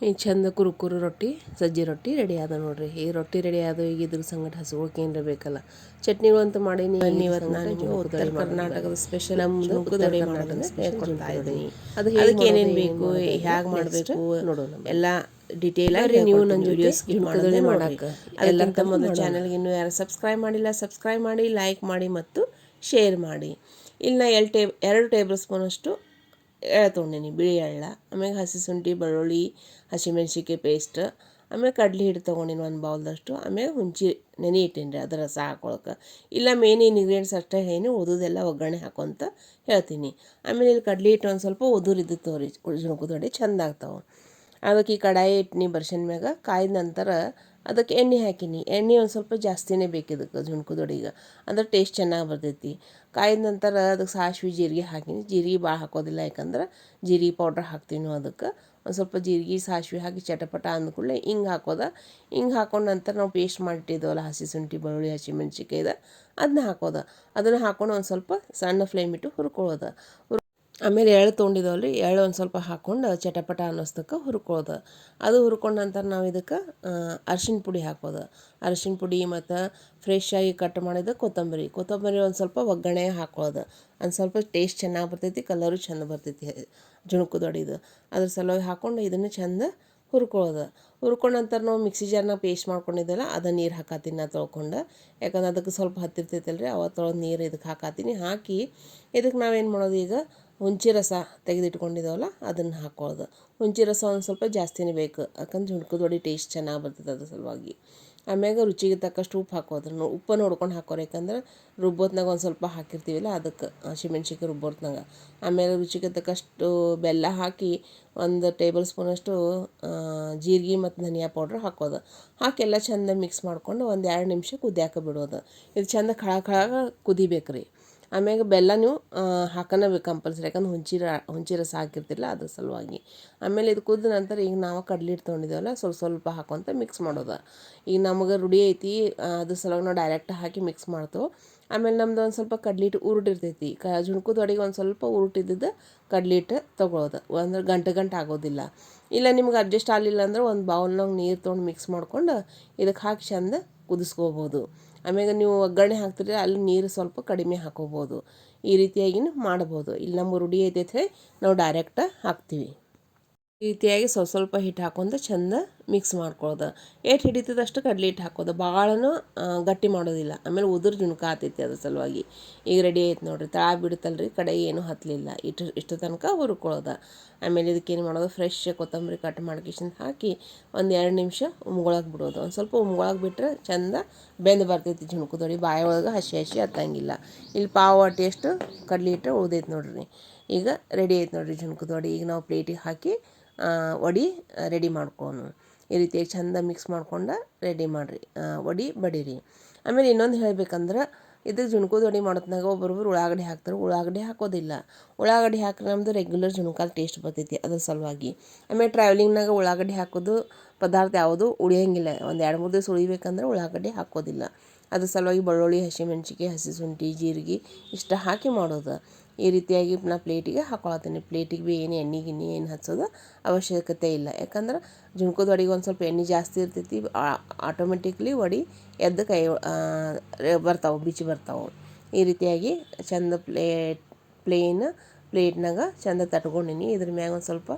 ಈ ಚಂದ ಕುರುಕುರು ರೊಟ್ಟಿ, ಸಜ್ಜಿ ರೊಟ್ಟಿ ರೆಡಿ ಆದ ನೋಡ್ರಿ. ಈ ರೊಟ್ಟಿ ರೆಡಿ ಆದ. ಈಗ ಇದ್ರ ಸಂಗಟ ಹಸುಗೋಕೆ ಏನಾರ ಬೇಕಲ್ಲ, ಚಟ್ನಿಗಳಂತೂ ಮಾಡೀನಿ. ಇವತ್ತು ನಾನು ಉತ್ತರ ಕರ್ನಾಟಕದ ಸ್ಪೆಷಲ್ ನಮ್ಮದು ಉತ್ತರ ಕರ್ನಾಟಕದ ಹೇಳ್ಕೊಡ್ತಾ ಇದ್ದೀನಿ. ಅದಕ್ಕೆ ಏನೇನು ಬೇಕು, ಹೇಗೆ ಮಾಡಬೇಕು ನೋಡೋಣ ಎಲ್ಲ ಡೀಟೇಲ್ ಆಗಿ ನೀವು ನನ್ನ ಜೊತೆ ಜುಣ್ಕದೊಡೆ ಮಾಡಕ್ಕೆ. ಅದಕ್ಕಿಂತ ಮೊದಲು ಚಾನಲ್ಗೆ ಇನ್ನೂ ಯಾರು ಸಬ್ಸ್ಕ್ರೈಬ್ ಮಾಡಿಲ್ಲ, ಸಬ್ಸ್ಕ್ರೈಬ್ ಮಾಡಿ, ಲೈಕ್ ಮಾಡಿ ಮತ್ತು ಶೇರ್ ಮಾಡಿ. ಇಲ್ಲಿ ನಾ 2 ಟೇಬಲ್ ಸ್ಪೂನಷ್ಟು ಎಳ್ಳು ತೊಗೊಂಡೀನಿ, ಬಿಳಿ ಎಳ್ಳು. ಆಮೇಲೆ ಹಸಿ ಶುಂಠಿ, ಬೆಳ್ಳುಳ್ಳಿ, ಹಸಿಮೆಣ್ಸಿಕಾಯಿ ಪೇಸ್ಟ್, ಆಮೇಲೆ ಕಡ್ಲೆ ಹಿಟ್ಟು ತೊಗೊಂಡಿನಿ 1 ಬೌಲ್ದಷ್ಟು. ಆಮೇಲೆ ಹುಂಚಿ ನೆನೆ ಇಟ್ಟೀನಿ ರೀ ಅದರ ರಸ ಹಾಕೊಳಕ್ಕೆ. ಇಲ್ಲ ಮೇನ್ ಇಂಗ್ರೀಡಿಯೆಂಟ್ಸ್ ಅಷ್ಟೇ ಏನು, ಉದುದೆಲ್ಲ ಒಗ್ಗರಣೆ ಹಾಕೊಂತ ಹೇಳ್ತೀನಿ. ಆಮೇಲೆ ಇಲ್ಲಿ ಕಡ್ಲೆ ಹಿಟ್ಟು ಒಂದು ಸ್ವಲ್ಪ ಉದುರಿದ್ದು ತೋರಿ ಜುಣ್ಕುದೊಡೆ ಚಂದ ಆಗ್ತಾವೆ. ಅದಕ್ಕೆ ಈ ಕಡಾಯಿ ಇಟ್ಟಿನಿ ಬರ್ಷನ್ ಮ್ಯಾಗ. ಕಾಯ್ದ ನಂತರ ಅದಕ್ಕೆ ಎಣ್ಣೆ ಹಾಕಿನಿ. ಎಣ್ಣೆ ಒಂದು ಸ್ವಲ್ಪ ಜಾಸ್ತಿನೇ ಬೇಕು ಇದಕ್ಕೆ ಜುಣ್ಕುದೊಡಿಗೆ, ಅಂದ್ರೆ ಟೇಸ್ಟ್ ಚೆನ್ನಾಗಿ ಬರ್ತೈತಿ. ಕಾಯ್ದ ನಂತರ ಅದಕ್ಕೆ ಸಾಸಿವೆ ಜೀರಿಗೆ ಹಾಕಿನಿ. ಜೀರಿಗೆ ಭಾಳ ಹಾಕೋದಿಲ್ಲ, ಯಾಕಂದ್ರೆ ಜೀರಿಗೆ ಪೌಡ್ರ್ ಹಾಕ್ತೀವಿ ನಾವು. ಅದಕ್ಕೆ ಒಂದು ಸ್ವಲ್ಪ ಜೀರಿಗೆ ಸಾಸಿವೆ ಹಾಕಿ ಚಟಪಟ ಅಂದ್ಕೂಡಲೇ ಹಿಂಗೆ ಹಾಕೋದು. ಹಿಂಗೆ ಹಾಕೊಂಡು ನಂತರ ನಾವು ಪೇಸ್ಟ್ ಮಾಡಿಟ್ಟಿದ್ದೇವಲ್ಲ ಹಸಿ ಶುಂಠಿ, ಬೆಳ್ಳುಳ್ಳಿ, ಹಸಿಮೆಣ್ಸಿಕಾಯ್ದು, ಅದನ್ನ ಹಾಕೋದು. ಅದನ್ನು ಹಾಕೊಂಡು ಒಂದು ಸ್ವಲ್ಪ ಸಣ್ಣ ಫ್ಲೇಮ್ ಇಟ್ಟು ಹುರ್ಕೊಳ್ಳೋದು. ಆಮೇಲೆ ಎಳ್ಳು ತೊಗೊಂಡಿದ್ದಾವಲ್ರಿ, ಎಳ್ಳು ಒಂದು ಸ್ವಲ್ಪ ಹಾಕ್ಕೊಂಡು ಚಟಪಟ ಅನ್ನೋಸ್ತಕ್ಕೆ ಹುರ್ಕೊಳ್ಳೋದು. ಅದು ಹುರ್ಕೊಂಡ ನಂತರ ನಾವು ಇದಕ್ಕೆ ಅರ್ಶಿಣ ಪುಡಿ ಹಾಕೋದು. ಅರ್ಶಿಣ ಪುಡಿ ಮತ್ತು ಫ್ರೆಶ್ ಆಗಿ ಕಟ್ ಮಾಡಿದ ಕೊತ್ತಂಬರಿ ಒಂದು ಸ್ವಲ್ಪ ಒಗ್ಗರಣೆ ಹಾಕೊಳ್ಳೋದು. ಒಂದು ಸ್ವಲ್ಪ ಟೇಸ್ಟ್ ಚೆನ್ನಾಗಿ ಬರ್ತೈತಿ, ಕಲರು ಚೆಂದ ಬರ್ತೈತಿ ಜುಣ್ಕುದೊಡಿದು. ಅದ್ರ ಸಲುವಾಗಿ ಹಾಕ್ಕೊಂಡು ಇದನ್ನು ಚೆಂದ ಹುರ್ಕೊಳ್ಳೋದು. ಹುರ್ಕೊಂಡ ನಂತರ ನಾವು ಮಿಕ್ಸಿ ಜಾರ್ನಾಗ ಪೇಸ್ಟ್ ಮಾಡ್ಕೊಂಡಿದ್ದೆಲ್ಲ ಅದನ್ನು ನೀರು ಹಾಕತ್ತೀನಿ ನಾ ತೊಳ್ಕೊಂಡು. ಯಾಕಂದ್ರೆ ಅದಕ್ಕೆ ಸ್ವಲ್ಪ ಹತ್ತಿರ್ತೈತಲ್ರಿ, ಅವತ್ತು ತೊಳೆದು ನೀರು ಇದಕ್ಕೆ ಹಾಕತ್ತೀನಿ. ಹಾಕಿ ಇದಕ್ಕೆ ನಾವೇನು ಮಾಡೋದು, ಈಗ ಹುಂಚಿ ರಸ ತೆಗೆದಿಟ್ಕೊಂಡಿದ್ದಾವಲ್ಲ ಅದನ್ನು ಹಾಕೊಳ್ಳೋದು. ಹುಂಚಿ ರಸ ಒಂದು ಸ್ವಲ್ಪ ಜಾಸ್ತಿನೇ ಬೇಕು, ಯಾಕಂದ್ರೆ ಜುಣ್ಕುದೊಡಿ ಟೇಸ್ಟ್ ಚೆನ್ನಾಗಿ ಬರ್ತದೆ ಅದ್ರ ಸಲುವಾಗಿ. ಆಮ್ಯಾಗ ರುಚಿಗೆ ತಕ್ಕಷ್ಟು ಉಪ್ಪು ಹಾಕೋದು. ಉಪ್ಪು ನೋಡ್ಕೊಂಡು ಹಾಕೋರು, ಯಾಕಂದ್ರೆ ರುಬ್ಬೋತ್ನಾಗ ಒಂದು ಸ್ವಲ್ಪ ಹಾಕಿರ್ತೀವಲ್ಲ ಅದಕ್ಕೆ, ಹಸಿಮೆಣ್ಸಿಕಾಯಿ ರುಬ್ಬೋತ್ನಾಗ. ಆಮೇಲೆ ರುಚಿಗೆ ತಕ್ಕಷ್ಟು ಬೆಲ್ಲ ಹಾಕಿ 1 ಟೇಬಲ್ ಸ್ಪೂನಷ್ಟು ಜೀರಿಗೆ ಮತ್ತು ಧನಿಯಾ ಪೌಡ್ರ್ ಹಾಕೋದು. ಹಾಕಿ ಎಲ್ಲ ಚೆಂದ ಮಿಕ್ಸ್ ಮಾಡ್ಕೊಂಡು ಒಂದು 2 ನಿಮಿಷ ಕುದಿಯಾಕ ಬಿಡೋದು. ಇದು ಚೆಂದ ಖಳ ಕುದಿಬೇಕು ರೀ. ಆಮ್ಯಾಗ ಬೆಲ್ಲ ನೀವು ಹಾಕಲೇಬೇಕು ಕಂಪಲ್ಸರಿ, ಯಾಕಂದ್ರೆ ಹುಂಚಿ ರಸ ಹಾಕಿರ್ತಿಲ್ಲ ಅದ್ರ ಸಲುವಾಗಿ. ಆಮೇಲೆ ಇದು ಕುದ್ದ ನಂತರ ಈಗ ನಾವು ಕಡ್ಲೆ ಹಿಟ್ಟು ತೊಗೊಂಡಿದ್ದೇವಲ್ಲ ಸ್ವಲ್ಪ ಹಾಕೊಂತ ಮಿಕ್ಸ್ ಮಾಡೋದು. ಈಗ ನಮಗೆ ರೂಢಿ ಐತಿ, ಅದ್ರ ಸಲುವಾಗಿ ನಾವು ಡೈರೆಕ್ಟ್ ಹಾಕಿ ಮಿಕ್ಸ್ ಮಾಡ್ತೇವೆ. ಆಮೇಲೆ ನಮ್ದು ಒಂದು ಸ್ವಲ್ಪ ಕಡ್ಲೆ ಹಿಟ್ಟು ಉರುಟಿರ್ತೈತಿ, ಜುಣ್ಕುದೊಡಿಗೆ ಒಂದು ಸ್ವಲ್ಪ ಉರುಟಿದ್ದು ಕಡ್ಲೆ ಹಿಟ್ಟು ತೊಗೊಳೋದು. ಅಂದ್ರೆ ಗಂಟು ಆಗೋದಿಲ್ಲ. ಇಲ್ಲ ನಿಮ್ಗೆ ಅಡ್ಜಸ್ಟ್ ಆಗಲಿಲ್ಲ ಅಂದ್ರೆ ಒಂದು ಬೌಲ್ನಾಗ ನೀರು ತೊಗೊಂಡು ಮಿಕ್ಸ್ ಮಾಡ್ಕೊಂಡು ಇದಕ್ಕೆ ಹಾಕಿ ಚೆಂದ ಕುದಿಸ್ಕೋಬೋದು. ಆಮ್ಯಾಗ ನೀವು ಒಗ್ಗರಣೆ ಹಾಕ್ತಿದ್ರೆ ಅಲ್ಲಿ ನೀರು ಸ್ವಲ್ಪ ಕಡಿಮೆ ಹಾಕೋಬೋದು. ಈ ರೀತಿಯಾಗಿನೂ ಮಾಡ್ಬೋದು. ಇಲ್ಲಿ ನಮ್ಗೆ ರೂಢಿ ಐತೈತೆ ನಾವು ಡೈರೆಕ್ಟ್ ಹಾಕ್ತೀವಿ. ಈ ರೀತಿಯಾಗಿ ಸ್ವಲ್ಪ ಹಿಟ್ಟು ಹಾಕೊಂಡು ಚೆಂದ ಮಿಕ್ಸ್ ಮಾಡ್ಕೊಳ್ಳೋದು. ಎಷ್ಟು ಹಿಡಿತದಷ್ಟು ಕಡ್ಲೆ ಹಿಟ್ಟು ಹಾಕೋದು, ಭಾಳನೂ ಗಟ್ಟಿ ಮಾಡೋದಿಲ್ಲ. ಆಮೇಲೆ ಉದುರು ಜುಣ್ಕ ಆಗ್ತೈತಿ ಅದ್ರ ಸಲುವಾಗಿ. ಈಗ ರೆಡಿ ಆಯ್ತು ನೋಡಿರಿ, ತಳ ಬಿಡುತ್ತಲ್ರಿ, ಕಡೆಗೆ ಏನೂ ಹತ್ತಲಿಲ್ಲ. ಇಷ್ಟು ತನಕ ಹುರ್ಕೊಳ್ಳೋದು. ಆಮೇಲೆ ಇದಕ್ಕೇನು ಮಾಡೋದು, ಫ್ರೆಶ್ ಕೊತ್ತಂಬರಿ ಕಟ್ ಮಾಡ್ಕಿಶಿಂದ ಹಾಕಿ ಒಂದು 2 ನಿಮಿಷ ಉಮ್ಗೊಳಕ್ಕೆ ಬಿಡೋದು. ಒಂದು ಸ್ವಲ್ಪ ಉಮ್ಗೊಳಕ್ಕೆ ಬಿಟ್ಟರೆ ಚೆಂದ ಬೆಂದು ಬರ್ತೈತಿ ಜುಣ್ಕುದೊಡಿ, ಬಾಯಿ ಒಳಗೆ ಹಸಿ ಹತ್ತಂಗಿಲ್ಲ. ಇಲ್ಲಿ ಪಾವು ಅಷ್ಟು ಕಡ್ಲೆ ಹಿಟ್ಟು ಉಳ್ದೈತೆ ನೋಡ್ರಿ. ಈಗ ರೆಡಿ ಆಯ್ತು ನೋಡಿರಿ ಜುಣ್ಕುದೊಡಿ. ಈಗ ನಾವು ಪ್ಲೇಟಿಗೆ ಹಾಕಿ ವಡೆ ರೆಡಿ ಮಾಡ್ಕೊಳ್ಳೋಣ. ಈ ರೀತಿಯಾಗಿ ಚೆಂದ ಮಿಕ್ಸ್ ಮಾಡ್ಕೊಂಡು ರೆಡಿ ಮಾಡಿರಿ, ವಡೆ ಬಡಿರಿ. ಆಮೇಲೆ ಇನ್ನೊಂದು ಹೇಳಬೇಕಂದ್ರೆ, ಇದಕ್ಕೆ ಜುಣ್ಕೋದ ವಡೆ ಮಾಡೋದ್ನಾಗ ಒಬ್ಬೊಬ್ರು ಉಳ್ಳಾಗಡ್ಡಿ ಹಾಕ್ತಾರೆ, ಉಳ್ಳಾಗಡ್ಡಿ ಹಾಕೋದಿಲ್ಲ. ಉಳ್ಳಾಗಡ್ಡಿ ಹಾಕಿ ನಮ್ಮದು ರೆಗ್ಯುಲರ್ ಜುಣ್ಕಾದ ಟೇಸ್ಟ್ ಬರ್ತೈತಿ ಅದ್ರ ಸಲುವಾಗಿ. ಆಮೇಲೆ ಟ್ರಾವೆಲಿಂಗ್ನಾಗ ಉಳ್ಳಾಗಡ್ಡಿ ಹಾಕೋದು ಪದಾರ್ಥ ಯಾವುದು ಉಳಿಯೋಂಗಿಲ್ಲ. ಒಂದು 2-3 ದಿವಸ ಉಳಿಬೇಕಂದ್ರೆ ಉಳ್ಳಾಗಡ್ಡಿ ಹಾಕೋದಿಲ್ಲ. ಅದ್ರ ಸಲುವಾಗಿ ಬೆಳ್ಳುಳ್ಳಿ, ಹಸಿಮೆಣ್ಸಿಕಾಯಿ, ಹಸಿ ಶುಂಠಿ, ಜೀರಿಗೆ ಇಷ್ಟ ಹಾಕಿ ಮಾಡೋದು. ಈ ರೀತಿಯಾಗಿ ನಾ ಪ್ಲೇಟಿಗೆ ಹಾಕೊಳತ್ತೀನಿ. ಪ್ಲೇಟಿಗೆ ಭೀ ಏನು ಎಣ್ಣೆ ಗಿಣ್ಣೆ ಏನು ಹಚ್ಚೋದು ಅವಶ್ಯಕತೆ ಇಲ್ಲ. ಯಾಕಂದ್ರೆ ಜುಣ್ಕೋದ ವಡೆಗೆ ಒಂದು ಸ್ವಲ್ಪ ಎಣ್ಣೆ ಜಾಸ್ತಿ ಇರ್ತೈತಿ, ಆಟೋಮೆಟಿಕ್ಲಿ ವಡೆ ಎದ್ದು ಕೈ ಬರ್ತಾವೆ, ಬಿಚ್ಚಿ ಬರ್ತಾವೆ. ಈ ರೀತಿಯಾಗಿ ಚಂದ ಪ್ಲೇಟ್ನಾಗ ಚಂದ ತಟ್ಕೊಂಡಿನಿ. ಇದ್ರ ಮ್ಯಾಗ ಒಂದು ಸ್ವಲ್ಪ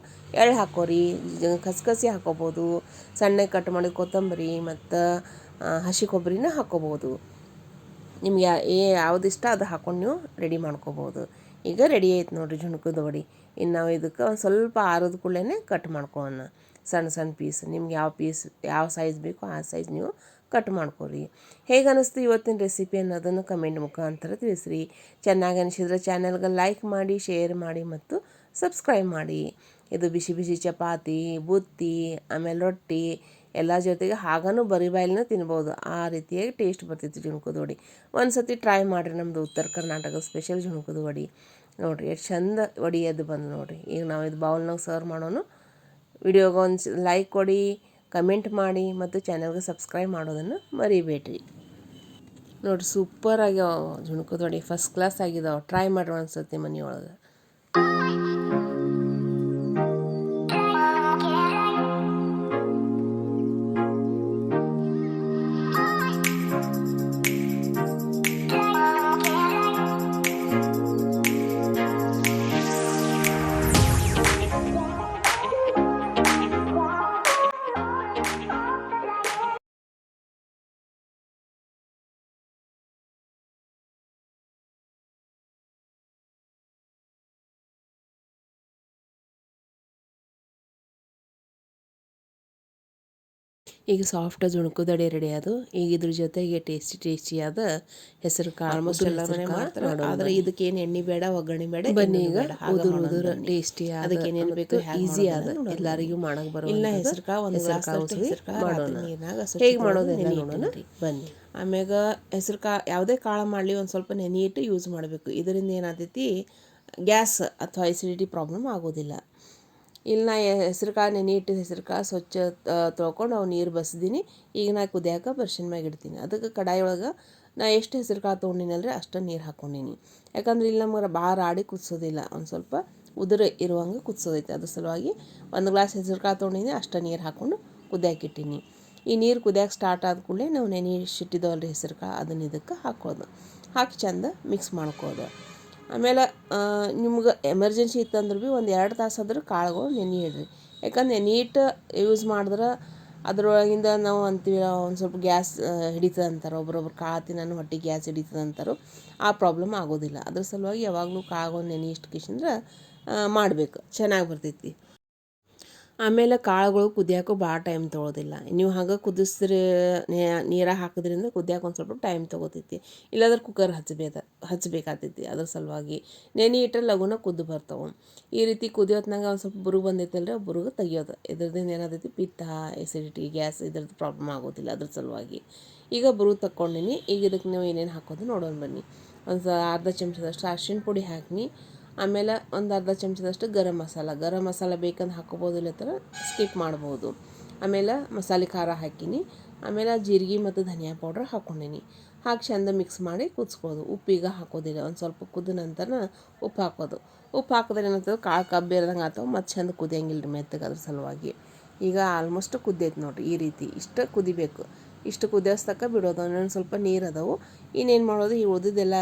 ಎಳ್ಳು ಹಾಕೋರಿ, ಕಸಕಸಿ ಹಾಕೋಬೋದು, ಸಣ್ಣಗೆ ಕಟ್ ಮಾಡಿದ ಕೊತ್ತಂಬರಿ ಮತ್ತು ಹಸಿ ಕೊಬ್ಬರಿನ ಹಾಕೋಬೋದು. ನಿಮ್ಗೆ ಯಾವ್ದು ಇಷ್ಟ ಅದು ಹಾಕ್ಕೊಂಡು ನೀವು ರೆಡಿ ಮಾಡ್ಕೋಬೋದು. ಈಗ ರೆಡಿ ಆಯ್ತು ನೋಡಿರಿ ಜುಣ್ಕದ ವಡೆ. ಇನ್ನು ನಾವು ಇದಕ್ಕೆ ಒಂದು ಸ್ವಲ್ಪ ಆರಿದ ಕೂಡಲೇ ಕಟ್ ಮಾಡ್ಕೊಳ್ಳೋಣ ಸಣ್ಣ ಸಣ್ಣ ಪೀಸ್. ನಿಮ್ಗೆ ಯಾವ ಸೈಜ್ ಬೇಕೋ ಆ ಸೈಜ್ ನೀವು ಕಟ್ ಮಾಡ್ಕೊರಿ. ಹೇಗೆ ಅನ್ನಿಸ್ತು ಇವತ್ತಿನ ರೆಸಿಪಿ ಅನ್ನೋದನ್ನು ಕಮೆಂಟ್ ಮುಖಾಂತರ ತಿಳಿಸ್ರಿ. ಚೆನ್ನಾಗಿ ಅನಿಸಿದ್ರೆ ಚಾನಲ್ಗೆ ಲೈಕ್ ಮಾಡಿ, ಶೇರ್ ಮಾಡಿ ಮತ್ತು ಸಬ್ಸ್ಕ್ರೈಬ್ ಮಾಡಿ. ಇದು ಬಿಸಿ ಬಿಸಿ ಚಪಾತಿ, ಬುತ್ತಿ, ಆಮೇಲೆ ರೊಟ್ಟಿ ಎಲ್ಲ ಜೊತೆಗೆ ಹಾಗನೂ ಬರಿ ಬಾಯಿಲೂ ತಿನ್ಬೋದು. ಆ ರೀತಿಯಾಗಿ ಟೇಸ್ಟ್ ಬರ್ತಿತ್ತು ಜುಣ್ಕದ ವಡೆ. ಒಂದು ಸತಿ ಟ್ರೈ ಮಾಡಿರಿ. ನಮ್ಮದು ಉತ್ತರ ಕರ್ನಾಟಕದ ಸ್ಪೆಷಲ್ ಜುಣ್ಕದ ವಡೆ ನೋಡಿರಿ ಎಷ್ಟು ಚಂದ ವಡೆ ಎದ್ದು ಬಂದು ನೋಡಿರಿ. ಈಗ ನಾವು ಇದು ಬೌಲ್ನಾಗ ಸರ್ವ್ ಮಾಡೋಣ. ವಿಡಿಯೋಗೆ ಒಂದು ಲೈಕ್ ಕೊಡಿ, ಕಮೆಂಟ್ ಮಾಡಿ ಮತ್ತು ಚಾನಲ್ಗೆ ಸಬ್ಸ್ಕ್ರೈಬ್ ಮಾಡೋದನ್ನು ಮರಿಬೇಡ್ರಿ. ನೋಡಿರಿ ಸೂಪರ್ ಆಗ್ಯಾವ ಜುಣ್ಕದ ವಡೆ, ಫಸ್ಟ್ ಕ್ಲಾಸ್ ಆಗಿದಾವೆ. ಟ್ರೈ ಮಾಡ್ರಿ ಒಂದು ಸತಿ ಮನೆಯೊಳಗೆ. ಈಗ ಸಾಫ್ಟ್ ಜುಣ್ಕದ ವಡೆ ರೆಡಿ ಅದು. ಈಗ ಇದ್ರ ಜೊತೆಗೆ ಟೇಸ್ಟಿ ಆದ ಹೆಸರು ಕಾಳು ಆಲ್ಮೋಸ್ಟ್ ಎಲ್ಲ ಮನೆ ಮಾಡ್ತಾರೆ. ಆದರೆ ಇದಕ್ಕೇನು ಎಣ್ಣೆ ಬೇಡ, ಒಗ್ಗರಣೆ ಬೇಡ. ಬನ್ನಿ ಈಗ ಉದುರು ಟೇಸ್ಟಿ ಅದಕ್ಕೆ ಏನೇನು ಬೇಕು ಈಸಿ ಆದ ಎಲ್ಲರಿಗೂ ಮಾಡಕ್ಕೆ ಬರೋ ಇಲ್ಲ. ಹೆಸರು ಕಾಳು ಒಂದು ಗ್ಲಾಸ್ ಮಾಡೋಣ. ಹೇಗೆ ಮಾಡೋದೆಲ್ಲ ನೋಡೋಣ ಬನ್ನಿ. ಆಮ್ಯಾಗ ಹೆಸರು ಕಾಳು ಯಾವುದೇ ಕಾಳು ಮಾಡಲಿ ಒಂದು ಸ್ವಲ್ಪ ನೆನೆಯಿಟ್ಟು ಯೂಸ್ ಮಾಡಬೇಕು. ಇದರಿಂದ ಏನಾಗ್ತೈತಿ, ಗ್ಯಾಸ್ ಅಥವಾ ಅಸಿಡಿಟಿ ಪ್ರಾಬ್ಲಮ್ ಆಗೋದಿಲ್ಲ. ಇಲ್ಲಿ ನಾ ಹೆಸ್ರು ಕಾಳು ನೆನೆ ಇಟ್ಟಿದ್ದು ಹೆಸ್ರು ಕಾಳು ಸ್ವಚ್ಛ ತೊಳ್ಕೊಂಡು ಅವು ನೀರು ಬಸ್ದೀನಿ. ಈಗ ನಾ ಕುದಿಯಾಕ ಬರ್ಶಿನ ಮ್ಯಾಗ ಇಡ್ತೀನಿ. ಅದಕ್ಕೆ ಕಡಾಯಿ ಒಳಗೆ ನಾ ಎಷ್ಟು ಹೆಸ್ರು ಕಾಳು ತೊಗೊಂಡಿನಲ್ರಿ ಅಷ್ಟು ನೀರು ಹಾಕ್ಕೊಂಡೀನಿ. ಯಾಕಂದ್ರೆ ಇಲ್ಲಿ ನಮ್ಗೆ ಭಾಳ ಆಡಿ ಕುದಿಸೋದಿಲ್ಲ, ಒಂದು ಸ್ವಲ್ಪ ಉದುರು ಇರುವಂಗೆ ಕುದಿಸೋದೈತೆ. ಅದ್ರ ಸಲುವಾಗಿ 1 ಗ್ಲಾಸ್ ಹೆಸ್ರು ಕಾಳು ತೊಗೊಂಡಿನಿ, ಅಷ್ಟು ನೀರು ಹಾಕ್ಕೊಂಡು ಕುದಿಯಾಕಿಟ್ಟೀನಿ. ಈ ನೀರು ಕುದಿಯಾಕೆ ಸ್ಟಾರ್ಟ್ ಆದ ಕೂಡಲೇ ನಾವು ನೆನೆಸಿಟ್ಟಿದ್ದವಲ್ರಿ ಹೆಸ್ರು ಕಾಳು ಅದನ್ನ ಇದಕ್ಕೆ ಹಾಕೋದು. ಹಾಕಿ ಚಂದ ಮಿಕ್ಸ್ ಮಾಡ್ಕೋದು. ಆಮೇಲೆ ನಿಮ್ಗೆ ಎಮರ್ಜೆನ್ಸಿ ಇತ್ತಂದ್ರೆ ಭೀ ಒಂದು 2 ತಾಸಾದ್ರೆ ಕಾಳುಗಳು ನೆನೆ ಇಡ್ರಿ. ಯಾಕಂದ್ರೆ ನೆನೆಯಿಟ್ಟು ಯೂಸ್ ಮಾಡಿದ್ರೆ ಅದರೊಳಗಿಂದ ನಾವು ಅಂತೀವಿ ಒಂದು ಸ್ವಲ್ಪ ಗ್ಯಾಸ್ ಹಿಡಿತದೆ ಅಂತಾರೆ. ಒಬ್ರೊಬ್ರು ಕಾಳು ತಿನ್ನೋ ಹೊಟ್ಟೆಗೆ ಗ್ಯಾಸ್ ಹಿಡಿತದೆ ಅಂತಾರೆ. ಆ ಪ್ರಾಬ್ಲಮ್ ಆಗೋದಿಲ್ಲ. ಅದ್ರ ಸಲುವಾಗಿ ಯಾವಾಗಲೂ ಕಾಳುಗಳು ನೆನೆ ಇಷ್ಟು ಕಿಶಿಂದ್ರೆ ಮಾಡಬೇಕು, ಚೆನ್ನಾಗಿ ಬರ್ತೈತಿ. ಆಮೇಲೆ ಕಾಳುಗಳು ಕುದಿಯೋಕ್ಕೂ ಭಾಳ ಟೈಮ್ ತೊಗೊಳೋದಿಲ್ಲ. ನೀವು ಹಾಗೆ ಕುದಿಸಿದ್ರೆ ನೀರಾಗ ಹಾಕೋದ್ರಿಂದ ಕುದಿಯೋಕೆ ಒಂದು ಸ್ವಲ್ಪ ಟೈಮ್ ತೊಗೋತೈತಿ. ಇಲ್ಲಾಂದ್ರೆ ಕುಕ್ಕರ್ ಹಚ್ಚಬೇಕಾಗ್ತೈತಿ. ಅದ್ರ ಸಲುವಾಗಿ ನೆನೆ ಇಟ್ಟರೆ ಲಘುನ ಕುದ್ದು ಬರ್ತಾವೆ. ಈ ರೀತಿ ಕುದಿಯೋತ್ನಾಗ ಒಂದು ಸ್ವಲ್ಪ ಬುರುಗು ಬಂದೈತಲ್ರಿ, ಬುರುಗು ತೆಗಿಯೋದು. ಇದ್ರದಿಂದ ಏನಾಗ್ತೈತಿ, ಪಿತ್ತ, ಎಸಿಡಿಟಿ, ಗ್ಯಾಸ್ ಇದ್ರದ್ದು ಪ್ರಾಬ್ಲಮ್ ಆಗೋದಿಲ್ಲ. ಅದ್ರ ಸಲುವಾಗಿ ಈಗ ಬುರುಗು ತಕ್ಕೊಂಡಿನಿ. ಈಗ ಇದಕ್ಕೆ ನೀವು ಏನೇನು ಹಾಕೋದು ನೋಡೋಣ ಬನ್ನಿ. ಒಂದು ಅರ್ಧ ಚಮಚದಷ್ಟು ಅರಿಶಿಣ ಪುಡಿ ಹಾಕಿನಿ. ಆಮೇಲೆ ಒಂದು ಅರ್ಧ ಚಮಚದಷ್ಟು ಗರಂ ಮಸಾಲ ಬೇಕಂದ್ರೆ ಹಾಕೋಬೋದು, ಇಲ್ಲ ಥರ ಸ್ಕಿಪ್ ಮಾಡ್ಬೋದು. ಆಮೇಲೆ ಮಸಾಲೆ ಖಾರ ಹಾಕೀನಿ. ಆಮೇಲೆ ಜೀರಿಗೆ ಮತ್ತು ಧನಿಯಾ ಪೌಡ್ರ್ ಹಾಕ್ಕೊಂಡೀನಿ. ಹಾಕಿ ಚಂದ ಮಿಕ್ಸ್ ಮಾಡಿ ಕುದಿಸ್ಕೊಳ್ಳೋದು. ಉಪ್ಪು ಈಗ ಹಾಕೋದಿಲ್ಲ, ಒಂದು ಸ್ವಲ್ಪ ಕುದ ನಂತರ ಉಪ್ಪು ಹಾಕೋದು. ಉಪ್ಪು ಹಾಕಿದ್ರೆ ಏನಾಗ್ತದೆ, ಕಾಳು ಕಬ್ಬು ಇರೋದಂಗೆ ಆಗ್ತಾವೆ ಮತ್ತು ಚಂದ ಕುದಿಯಂಗಿಲ್ಲ ರೀ ಮೆತ್ತಗೆ. ಅದ್ರ ಸಲುವಾಗಿ ಈಗ ಆಲ್ಮೋಸ್ಟ್ ಕುದ್ದೈತೆ ನೋಡಿರಿ. ಈ ರೀತಿ ಇಷ್ಟು ಕುದಿಬೇಕು. ಇಷ್ಟು ಕುದಿಯೋಸ್ತಕ್ಕ ಬಿಡೋದು. ಇನ್ನೊಂದು ಸ್ವಲ್ಪ ನೀರು ಅದಾವು. ಇನ್ನೇನು ಮಾಡೋದು, ಈ ಉಳಿದಿದ್ದೆಲ್ಲ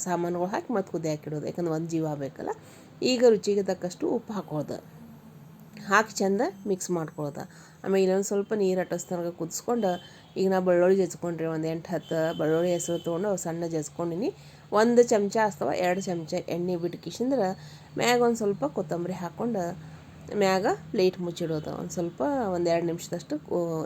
ಸಾಮಾನುಗಳು ಹಾಕಿ ಮತ್ತು ಕುದಿಯಾಕಿಡೋದು. ಯಾಕಂದ್ರೆ ಒಂದು ಜೀವ ಬೇಕಲ್ಲ. ಈಗ ರುಚಿಗೆ ತಕ್ಕಷ್ಟು ಉಪ್ಪು ಹಾಕೋದು. ಹಾಕಿ ಚಂದ ಮಿಕ್ಸ್ ಮಾಡ್ಕೊಳ್ಳೋದು. ಆಮೇಲೆ ಇನ್ನೊಂದು ಸ್ವಲ್ಪ ನೀರು ಅಟ್ಟಸ್ತನಕ ಕುದಿಸ್ಕೊಂಡು ಈಗ ನಾ ಬೆಳ್ಳುಳ್ಳಿ ಜಜ್ಕೊಂಡ್ರಿ ಒಂದು 8-10 ಬೆಳ್ಳುಳ್ಳಿ ಹೆಸರು ತೊಗೊಂಡು ಅವು ಸಣ್ಣ ಜಜ್ಕೊಂಡಿನಿ. 1 ಚಮಚ ಅಥವಾ 2 ಚಮಚ ಎಣ್ಣೆ ಬಿಟ್ಟು ಕಿಶಿಂದ್ರೆ ಮ್ಯಾಗ ಒಂದು ಸ್ವಲ್ಪ ಕೊತ್ತಂಬರಿ ಹಾಕ್ಕೊಂಡು ಮ್ಯಾಗ ಪ್ಲೇಟ್ ಮುಚ್ಚಿಡೋದು. ಒಂದು ಸ್ವಲ್ಪ 1-2 ನಿಮಿಷದಷ್ಟು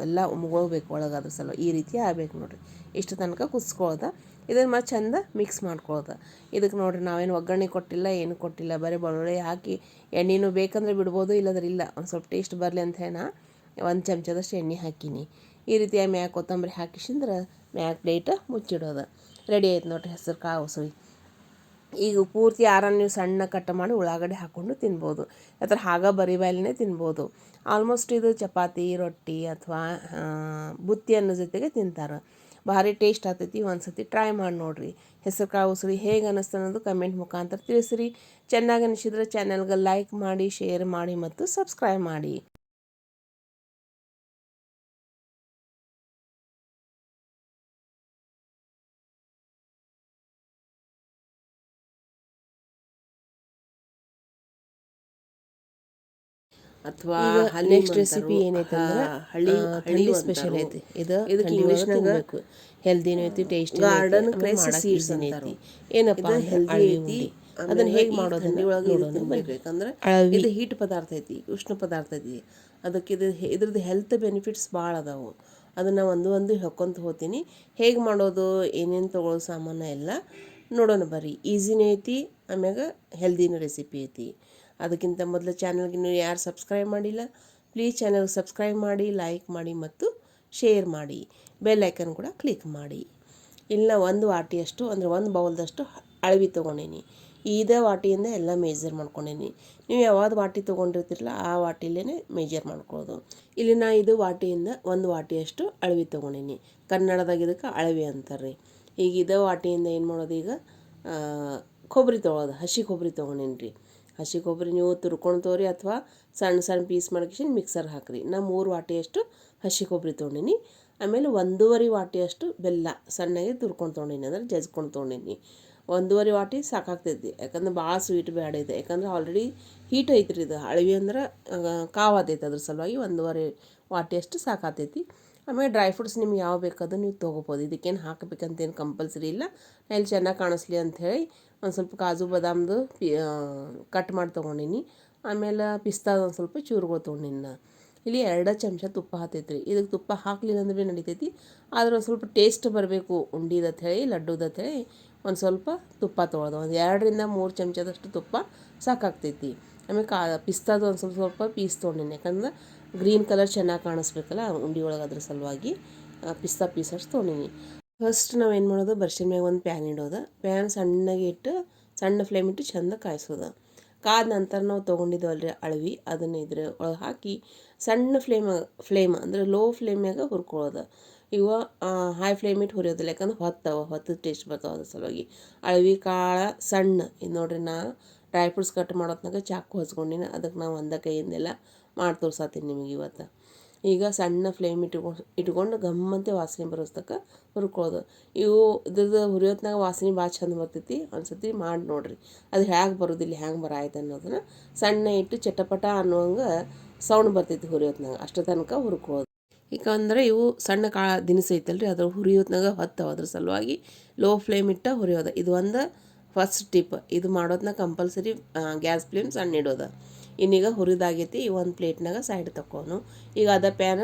ಎಲ್ಲ ಮುಗೋಬೇಕು ಒಳಗೆ. ಅದ್ರ ಸಲ ಈ ರೀತಿ ಆಗ್ಬೇಕು ನೋಡಿರಿ. ಇಷ್ಟು ತನಕ ಕುದಿಸ್ಕೊಳ್ಳೋದು. ಇದನ್ನು ಮತ್ತೆ ಚಂದ ಮಿಕ್ಸ್ ಮಾಡ್ಕೊಳ್ಳೋದು. ಇದಕ್ಕೆ ನೋಡಿರಿ ನಾವೇನು ಒಗ್ಗರಣೆ ಕೊಟ್ಟಿಲ್ಲ, ಏನು ಕೊಟ್ಟಿಲ್ಲ, ಬರೀ ಬೆಳ್ಳುಳ್ಳಿ ಹಾಕಿ ಎಣ್ಣೆನೂ ಬೇಕಂದ್ರೆ ಬಿಡ್ಬೋದು, ಇಲ್ಲಂದ್ರೆ ಇಲ್ಲ. ಒಂದು ಸ್ವಲ್ಪ ಟೇಸ್ಟ್ ಬರಲಿ ಅಂತ ಹೇಳಿ 1 ಚಮಚದಷ್ಟು ಎಣ್ಣೆ ಹಾಕೀನಿ. ಈ ರೀತಿಯಾಗಿ ಮ್ಯಾಗ ಕೊತ್ತಂಬರಿ ಹಾಕಿಸಿಂದ್ರೆ ಮ್ಯಾಗ ಪ್ಲೇಟ್ ಮುಚ್ಚಿಡೋದು. ರೆಡಿ ಆಯ್ತು ನೋಡಿರಿ ಹೆಸರು ಕಾಳು ಉಸುಳಿ. ಈಗ ಪೂರ್ತಿ ಆರನ್ನು ನೀವು ಸಣ್ಣ ಕಟ್ ಮಾಡಿ ಉಳ್ಳಾಗಡ್ಡೆ ಹಾಕ್ಕೊಂಡು ತಿನ್ಬೋದು, ಅಥವಾ ಹಾಗೆ ಬರಿ ಬಾಯಲ್ಲೇ ತಿನ್ಬೋದು. ಆಲ್ಮೋಸ್ಟ್ ಇದು ಚಪಾತಿ, ರೊಟ್ಟಿ ಅಥವಾ ಬುತ್ತಿ ಅನ್ನೋ ಜೊತೆಗೆ ತಿಂತಾರೆ. ಭಾರಿ ಟೇಸ್ಟ್ ಆಗ್ತೈತಿ. ಒಂದು ಸತಿ ಟ್ರೈ ಮಾಡಿ ನೋಡಿರಿ. ಹೆಸರು ಕಾಳು ಉಸುಳಿ ಹೇಗೆ ಅನ್ನಿಸ್ತು ಅನ್ನೋದು ಕಮೆಂಟ್ ಮುಖಾಂತರ ತಿಳಿಸ್ರಿ. ಚೆನ್ನಾಗಿ ಅನಿಸಿದ್ರೆ ಚಾನಲ್ಗೆ ಲೈಕ್ ಮಾಡಿ, ಶೇರ್ ಮಾಡಿ ಮತ್ತು ಸಬ್ಸ್ಕ್ರೈಬ್ ಮಾಡಿ. ಅಥವಾ ನೆಕ್ಸ್ಟ್ ರೆಸಿಪಿ ಏನೈತೆ ಅಂದ್ರೆ ಹಳ್ಳಿ ಸ್ಪೆಷಲ್ ಐತಿ. ಇದು ಇಂಗ್ಲೀಷ್ನಾಗ ಹೆಲ್ದಿನೂ ಐತಿ, ಟೇಸ್ಟಿ, ಗಾರ್ಡನ್ ಕ್ರೈಸ್ ಸೀಡ್ಸ್ ಐತಿ. ಏನಪ್ಪ ಹೆಲ್ದಿ ಐತಿ, ಅದನ್ನ ಹೇಗೆ ಮಾಡೋದು ಯಾಕಂದ್ರೆ ಇದು ಹೀಟ್ ಪದಾರ್ಥ ಐತಿ, ಉಷ್ಣ ಪದಾರ್ಥ ಐತಿ. ಅದಕ್ಕೆ ಇದ್ರದ್ದು ಹೆಲ್ತ್ ಬೆನಿಫಿಟ್ಸ್ ಭಾಳ ಅದಾವು. ಅದನ್ನು ಒಂದು ಹೇಳ್ಕೊಂತ ಹೋಗ್ತೀನಿ. ಹೇಗೆ ಮಾಡೋದು, ಏನೇನು ತೊಗೊಳ್ಳೋ ಸಾಮಾನು ಎಲ್ಲ ನೋಡೋಣ ಬರ್ರಿ. ಈಸಿನೂ ಐತಿ, ಆಮ್ಯಾಗ ಹೆಲ್ದಿನೂ ರೆಸಿಪಿ ಐತಿ. ಅದಕ್ಕಿಂತ ಮೊದಲು ಚಾನಲ್ಗೆ ನೀವು ಯಾರು ಸಬ್ಸ್ಕ್ರೈಬ್ ಮಾಡಿಲ್ಲ, ಪ್ಲೀಸ್ ಚಾನಲ್ಗೆ ಸಬ್ಸ್ಕ್ರೈಬ್ ಮಾಡಿ, ಲೈಕ್ ಮಾಡಿ ಮತ್ತು ಶೇರ್ ಮಾಡಿ. ಬೆಲ್ ಐಕನ್ ಕೂಡ ಕ್ಲಿಕ್ ಮಾಡಿ. ಇಲ್ಲ ಒಂದು ವಾಟಿಯಷ್ಟು ಅಂದರೆ ಒಂದು ಬೌಲ್ದಷ್ಟು ಅಳವಿ ತೊಗೊಂಡೀನಿ. ಇದೇ ವಾಟಿಯಿಂದ ಎಲ್ಲ ಮೇಜರ್ ಮಾಡ್ಕೊಂಡೀನಿ. ನೀವು ಯಾವ್ದು ವಾಟಿ ತೊಗೊಂಡಿರ್ತಿರಲ್ಲ ಆ ವಾಟಿಲೇ ಮೇಜರ್ ಮಾಡ್ಕೊಳ್ಳೋದು. ಇಲ್ಲಿ ನಾ ಇದು ವಾಟಿಯಿಂದ ಒಂದು ವಾಟಿಯಷ್ಟು ಅಳವಿ ತೊಗೊಂಡೀನಿ. ಕನ್ನಡದಾಗ ಇದಕ್ಕೆ ಅಳವಿ ಅಂತಾರೆ. ಈಗ ಇದೇ ವಾಟಿಯಿಂದ ಏನು ಮಾಡೋದು, ಈಗ ಕೊಬ್ಬರಿ ತೊಗೊಳೋದು. ಹಸಿ ಕೊಬ್ಬರಿ ತೊಗೊಂಡೀನಿ ರೀ. ಹಸಿ ಕೊಬ್ಬರಿ ನೀವು ತುರ್ಕೊಂಡು ತೋರಿ ಅಥವಾ ಸಣ್ಣ ಸಣ್ಣ ಪೀಸ್ ಮಾಡ್ಕೊಂಡು ಮಿಕ್ಸರ್ ಹಾಕಿರಿ. ನಾ 3 ವಾಟಿಯಷ್ಟು ಹಸಿ ಕೊಬ್ಬರಿ ತೊಗೊಂಡೀನಿ. ಆಮೇಲೆ 1.5 ವಾಟಿಯಷ್ಟು ಬೆಲ್ಲ ಸಣ್ಣಗೆ ತುರ್ಕೊಂಡು ತೊಗೊಂಡೀನಿ, ಅಂದರೆ ಜಜ್ಕೊಂಡು ತೊಗೊಂಡೀನಿ. 1.5 ವಾಟಿ ಸಾಕಾಗ್ತೈತಿ, ಯಾಕಂದ್ರೆ ಭಾಳ ಸ್ವೀಟ್ ಬೇಡ ಇದೆ. ಯಾಕಂದ್ರೆ ಆಲ್ರೆಡಿ ಹೀಟ್ ಐತ್ರಿ ಇದು. ಅಳವಿ ಅಂದ್ರೆ ಕಾವಾತೈತೆ, ಅದ್ರ ಸಲುವಾಗಿ 1.5 ವಾಟಿಯಷ್ಟು ಸಾಕಾಗ್ತೈತಿ. ಆಮೇಲೆ ಡ್ರೈ ಫ್ರೂಟ್ಸ್ ನಿಮ್ಗೆ ಯಾವ ಬೇಕಾದ್ರೂ ನೀವು ತೊಗೋಬೋದು. ಇದಕ್ಕೇನು ಹಾಕಬೇಕಂತೇನು ಕಂಪಲ್ಸರಿ ಇಲ್ಲ. ನಾ ಇಲ್ಲಿ ಚೆನ್ನಾಗಿ ಕಾಣಿಸ್ಲಿ ಅಂಥೇಳಿ ಒಂದು ಸ್ವಲ್ಪ ಕಾಜು ಬಾದಾಮ್ದು ಕಟ್ ಮಾಡಿ ತೊಗೊಂಡೀನಿ. ಆಮೇಲೆ ಪಿಸ್ತಾದ ಒಂದು ಸ್ವಲ್ಪ ಚೂರುಗಳು ತೊಗೊಂಡೀನಿ. ನಾ ಇಲ್ಲಿ 2 ಚಮಚ ತುಪ್ಪ ಹಾಕೈತ್ರಿ. ಇದಕ್ಕೆ ತುಪ್ಪ ಹಾಕಲಿಲ್ಲ ಅಂದ್ರೆ ಭೀ ನಡಿತೈತಿ, ಆದ್ರೆ ಒಂದು ಸ್ವಲ್ಪ ಟೇಸ್ಟ್ ಬರಬೇಕು ಉಂಡಿದ ಹೇಳಿ, ಲಡ್ಡುದ ಹೇಳಿ ಒಂದು ಸ್ವಲ್ಪ ತುಪ್ಪ ತೊಗೊಳೋದು. ಒಂದು 2-3 ಚಮಚದಷ್ಟು ತುಪ್ಪ ಸಾಕಾಗ್ತೈತಿ. ಆಮೇಲೆ ಪಿಸ್ತಾದ ಒಂದು ಸ್ವಲ್ಪ ಪೀಸ್ ತೊಗೊಂಡೀನಿ, ಯಾಕಂದ್ರೆ ಗ್ರೀನ್ ಕಲರ್ ಚೆನ್ನಾಗಿ ಕಾಣಿಸ್ಬೇಕಲ್ಲ ಉಂಡೆ ಒಳಗೆ, ಅದ್ರ ಸಲುವಾಗಿ ಪಿಸ್ತಾ ಪೀಸಷ್ಟು ತೊಗೊಂಡೀನಿ. ಫಸ್ಟ್ ನಾವು ಏನು ಮಾಡೋದು, ಬರ್ಸಿನ ಮ್ಯಾಗ ಒಂದು ಪ್ಯಾನ್ ಇಡೋದು. ಪ್ಯಾನ್ ಸಣ್ಣಗೆ ಇಟ್ಟು ಸಣ್ಣ ಫ್ಲೇಮ್ ಇಟ್ಟು ಚೆಂದ ಕಾಯಿಸೋದು. ಕಾದ ನಂತರ ನಾವು ತೊಗೊಂಡಿದ್ದೀವಲ್ರಿ ಅಳವಿ, ಅದನ್ನು ಇದ್ರ ಒಳಗೆ ಹಾಕಿ ಸಣ್ಣ ಫ್ಲೇಮ್ ಅಂದರೆ ಲೋ ಫ್ಲೇಮ್ಯಾಗ ಹುರ್ಕೊಳ್ಳೋದು. ಇವ ಹೈ ಫ್ಲೇಮ್ ಇಟ್ಟು ಹುರಿಯೋದಿಲ್ಲ, ಯಾಕಂದ್ರೆ ಹೊತ್ತು ಟೇಸ್ಟ್ ಬರ್ತಾವೆ. ಅದ್ರ ಸಲುವಾಗಿ ಅಳವಿ ಕಾಳು ಸಣ್ಣ ಇದು ನೋಡ್ರಿ. ನಾ ಡ್ರೈ ಫ್ರೂಟ್ಸ್ ಕಟ್ ಮಾಡೋತ್ನಾಗ ಚಾಕು ಹಚ್ಕೊಂಡಿನಿ, ಅದಕ್ಕೆ ನಾವು ಒಂದ ಕೈಯಿಂದೆಲ್ಲ ಮಾಡಿ ತೋರ್ಸಾತೀನಿ ನಿಮಗೆ ಇವತ್ತು. ಈಗ ಸಣ್ಣ ಫ್ಲೇಮ್ ಇಟ್ಕೊಂಡು ಗಮ್ಮಂತೆ ವಾಸನೆ ಬರೋಸ್ತಕ್ಕ ಹುರ್ಕೊಳ್ಳೋದು. ಇವು ಇದ್ರದ್ದು ಹುರಿಯೋತ್ನಾಗ ವಾಸನೆ ಭಾಳ ಚಂದ ಬರ್ತೈತಿ. ಒಂದು ಸತಿ ಮಾಡಿ ನೋಡಿರಿ, ಅದು ಹೇಗೆ ಬರೋದಿಲ್ಲ, ಹೆಂಗೆ ಬರಾಯ್ತು ಅನ್ನೋದನ್ನು ಸಣ್ಣ ಇಟ್ಟು ಚಟಪಟ ಅನ್ನುವಂಗೆ ಸೌಂಡ್ ಬರ್ತೈತಿ ಹುರಿಯೋತ್ನಾಗ. ಅಷ್ಟು ತನಕ ಹುರ್ಕೊಳ್ಳೋದು. ಯಾಕಂದ್ರೆ ಇವು ಸಣ್ಣ ದಿನಸು ಐತಲ್ರಿ, ಅದ್ರ ಹುರಿಯೋತ್ನಾಗ ಹೊತ್ತವ, ಅದ್ರ ಸಲುವಾಗಿ ಲೋ ಫ್ಲೇಮ್ ಇಟ್ಟು ಹುರಿಯೋದು. ಇದು ಒಂದು ಫಸ್ಟ್ ಟಿಪ್. ಇದು ಮಾಡೋದ್ನಾಗ ಕಂಪಲ್ಸರಿ ಗ್ಯಾಸ್ ಫ್ಲೇಮ್ ಸಣ್ಣ ಇಡೋದು. ಇನ್ನೀಗ ಹುರಿದಾಗೈತಿ, ಒಂದು ಪ್ಲೇಟ್ನಾಗ ಸೈಡ್ ತಕ್ಕೋನು. ಈಗ ಅದ ಪ್ಯಾನ್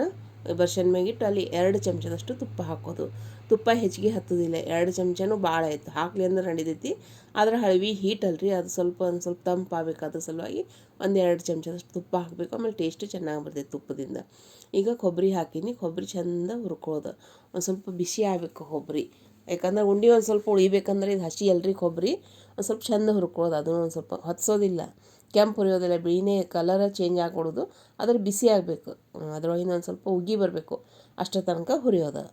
ಬರ್ಷನ್ ಮ್ಯಾಗಿಟ್ಟು ಅಲ್ಲಿ 2 ಚಮಚದಷ್ಟು ತುಪ್ಪ ಹಾಕೋದು. ತುಪ್ಪ ಹೆಚ್ಚಿಗೆ ಹತ್ತೋದಿಲ್ಲ, 2 ಚಮಚನೂ ಭಾಳ ಆಯಿತು. ಹಾಕಲಿ ಅಂದ್ರೆ ನಡಿತೈತಿ, ಆದ್ರೆ ಹಳವಿ ಹೀಟ್ ಅಲ್ರಿ, ಅದು ಒಂದು ಸ್ವಲ್ಪ ತಂಪಾಗಬೇಕು. ಅದ್ರ ಸಲುವಾಗಿ 1-2 ಚಮಚದಷ್ಟು ತುಪ್ಪ ಹಾಕಬೇಕು. ಆಮೇಲೆ ಟೇಸ್ಟು ಚೆನ್ನಾಗಿ ಬರ್ತೈತೆ ತುಪ್ಪದಿಂದ. ಈಗ ಕೊಬ್ಬರಿ ಹಾಕೀನಿ, ಕೊಬ್ಬರಿ ಚೆಂದ ಹುರ್ಕೊಳ್ಳೋದು. ಒಂದು ಸ್ವಲ್ಪ ಬಿಸಿ ಆಗಬೇಕು ಕೊಬ್ಬರಿ, ಯಾಕಂದ್ರೆ ಉಂಡೆ ಒಂದು ಸ್ವಲ್ಪ ಉಳಿಬೇಕಂದ್ರೆ ಇದು ಹಸಿ ಅಲ್ರಿ ಕೊಬ್ಬರಿ. ಒಂದು ಸ್ವಲ್ಪ ಚೆಂದ ಹುರ್ಕೊಳ್ಳೋದು. ಅದನ್ನು ಒಂದು ಸ್ವಲ್ಪ ಹೊತ್ಸೋದಿಲ್ಲ, ಕೆಂಪು ಹುರಿಯೋದಿಲ್ಲ, ಬಿಳಿನೇ ಕಲರ ಚೇಂಜ್ ಆಗಿಕೊಡೋದು. ಅದ್ರ ಬಿಸಿ ಆಗಬೇಕು, ಅದ್ರೊಳಗಿಂದ ಒಂದು ಸ್ವಲ್ಪ ಉಗಿ ಬರಬೇಕು, ಅಷ್ಟರ ತನಕ ಹುರಿಯೋದು.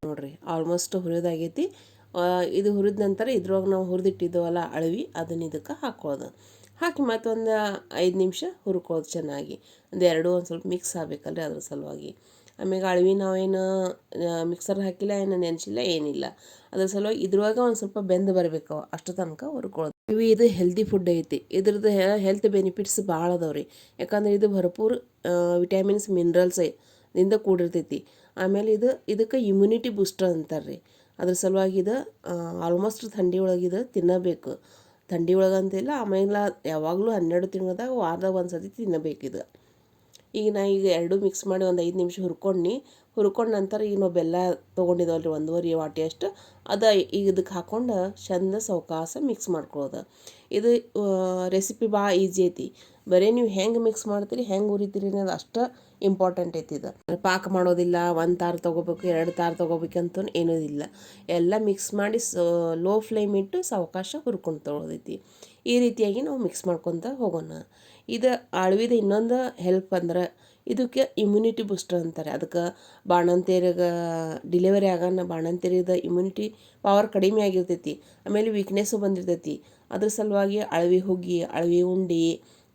ನೋಡಿರಿ ಆಲ್ಮೋಸ್ಟ್ ಹುರಿಯೋದಾಗೈತಿ. ಇದು ಹುರಿದ ನಂತರ ಇದ್ರೊಳಗೆ ನಾವು ಹುರಿದಿಟ್ಟಿದ್ದೇವಲ್ಲ ಅಳವಿ, ಅದನ್ನು ಇದಕ್ಕೆ ಹಾಕ್ಕೊಳ್ಳೋದು. ಹಾಕಿ ಮತ್ತೊಂದು 5 ನಿಮಿಷ ಹುರ್ಕೊಳ್ಳೋದು ಚೆನ್ನಾಗಿ. ಒಂದು ಸ್ವಲ್ಪ ಮಿಕ್ಸ್ ಆಗಬೇಕಲ್ರಿ, ಅದ್ರ ಸಲುವಾಗಿ. ಆಮೇಲೆ ಅಳವಿ ನಾವೇನು ಮಿಕ್ಸರ್ ಹಾಕಿಲ್ಲ, ಏನು ನೆನೆಸಿಲ್ಲ, ಏನಿಲ್ಲ. ಅದ್ರ ಸಲುವಾಗಿ ಇದ್ರೊಳಗೆ ಒಂದು ಸ್ವಲ್ಪ ಬೆಂದು ಬರಬೇಕು, ಅಷ್ಟು ತನಕ ಹುರ್ಕೊಳ್ಳೋದು. ಇದು ಹೆಲ್ದಿ ಫುಡ್ ಐತಿ. ಇದ್ರದ್ದು ಹೆಲ್ತ್ ಬೆನಿಫಿಟ್ಸ್ ಭಾಳ ಅದಾವೆ ರೀ. ಯಾಕಂದ್ರೆ ಇದು ಭರ್ಪೂರ ವಿಟಮಿನ್ಸ್ ಮಿನರಲ್ಸ್ ಇಂದ ಕೂಡಿರ್ತೈತಿ. ಆಮೇಲೆ ಇದಕ್ಕೆ ಇಮ್ಯುನಿಟಿ ಬೂಸ್ಟರ್ ಅಂತಾರೆ ರೀ. ಅದ್ರ ಸಲುವಾಗಿ ಇದು ಆಲ್ಮೋಸ್ಟ್ ಥಂಡಿ ಒಳಗೆ ತಿನ್ನಬೇಕು. ಥಂಡಿ ಒಳಗೆ ಅಂತಿಲ್ಲ, ಆಮೇಲೆ ಯಾವಾಗಲೂ 12 ತಿಂಗಳದಾಗ ವಾರದಾಗ ಒಂದು ಸತಿ ತಿನ್ನಬೇಕಿದು. ಈಗ ಎರಡೂ ಮಿಕ್ಸ್ ಮಾಡಿ ಒಂದು 5 ನಿಮಿಷ ಹುರ್ಕೊಂಡು ನಂತರ ಈಗ ನಾವು ಬೆಲ್ಲ ತೊಗೊಂಡಿದ್ದವಲ್ರಿ 1.5 ವಾಟಿಯಷ್ಟು ಅದು ಈಗ ಇದಕ್ಕೆ ಹಾಕ್ಕೊಂಡು ಚಂದ ಸಾವ್ಕಾಶ ಮಿಕ್ಸ್ ಮಾಡ್ಕೊಳ್ಳೋದು. ಇದು ರೆಸಿಪಿ ಭಾಳ ಈಸಿ ಐತಿ. ಬರೀ ನೀವು ಹೆಂಗೆ ಮಿಕ್ಸ್ ಮಾಡ್ತೀರಿ ಹೆಂಗೆ ಹುರಿತೀರಿ ಅನ್ನೋದು ಅಷ್ಟು ಇಂಪಾರ್ಟೆಂಟ್ ಐತಿ. ಇದು ಪಾಕ ಮಾಡೋದಿಲ್ಲ, 1 ತಾರು ತೊಗೋಬೇಕು 2 ತಾರು ತೊಗೋಬೇಕಂತ ಏನೂ ಇಲ್ಲ. ಎಲ್ಲ ಮಿಕ್ಸ್ ಮಾಡಿ ಲೋ ಫ್ಲೇಮ್ ಇಟ್ಟು ಸಾವಕಾಶ ಹುರ್ಕೊಂಡು ತೊಗೊಳೋದೈತಿ. ಈ ರೀತಿಯಾಗಿ ನಾವು ಮಿಕ್ಸ್ ಮಾಡ್ಕೊತ ಹೋಗೋಣ. ಇದು ಅಳವಿದ ಇನ್ನೊಂದು ಹೆಲ್ಪ್ ಅಂದ್ರೆ ಇದಕ್ಕೆ ಇಮ್ಯುನಿಟಿ ಬೂಸ್ಟರ್ ಅಂತಾರೆ. ಅದಕ್ಕೆ ಬಾಣಂತಿಯರಿಗೆ ಡಿಲಿವರಿ ಆಗೋಣ ಬಾಣಂತಿಯರಿದ ಇಮ್ಯುನಿಟಿ ಪವರ್ ಕಡಿಮೆ ಆಗಿರ್ತೈತಿ. ಆಮೇಲೆ ವೀಕ್ನೆಸ್ಸು ಬಂದಿರ್ತೈತಿ. ಅದ್ರ ಸಲುವಾಗಿ ಅಳವಿ ಹುಗ್ಗಿ, ಅಳವಿ ಉಂಡೆ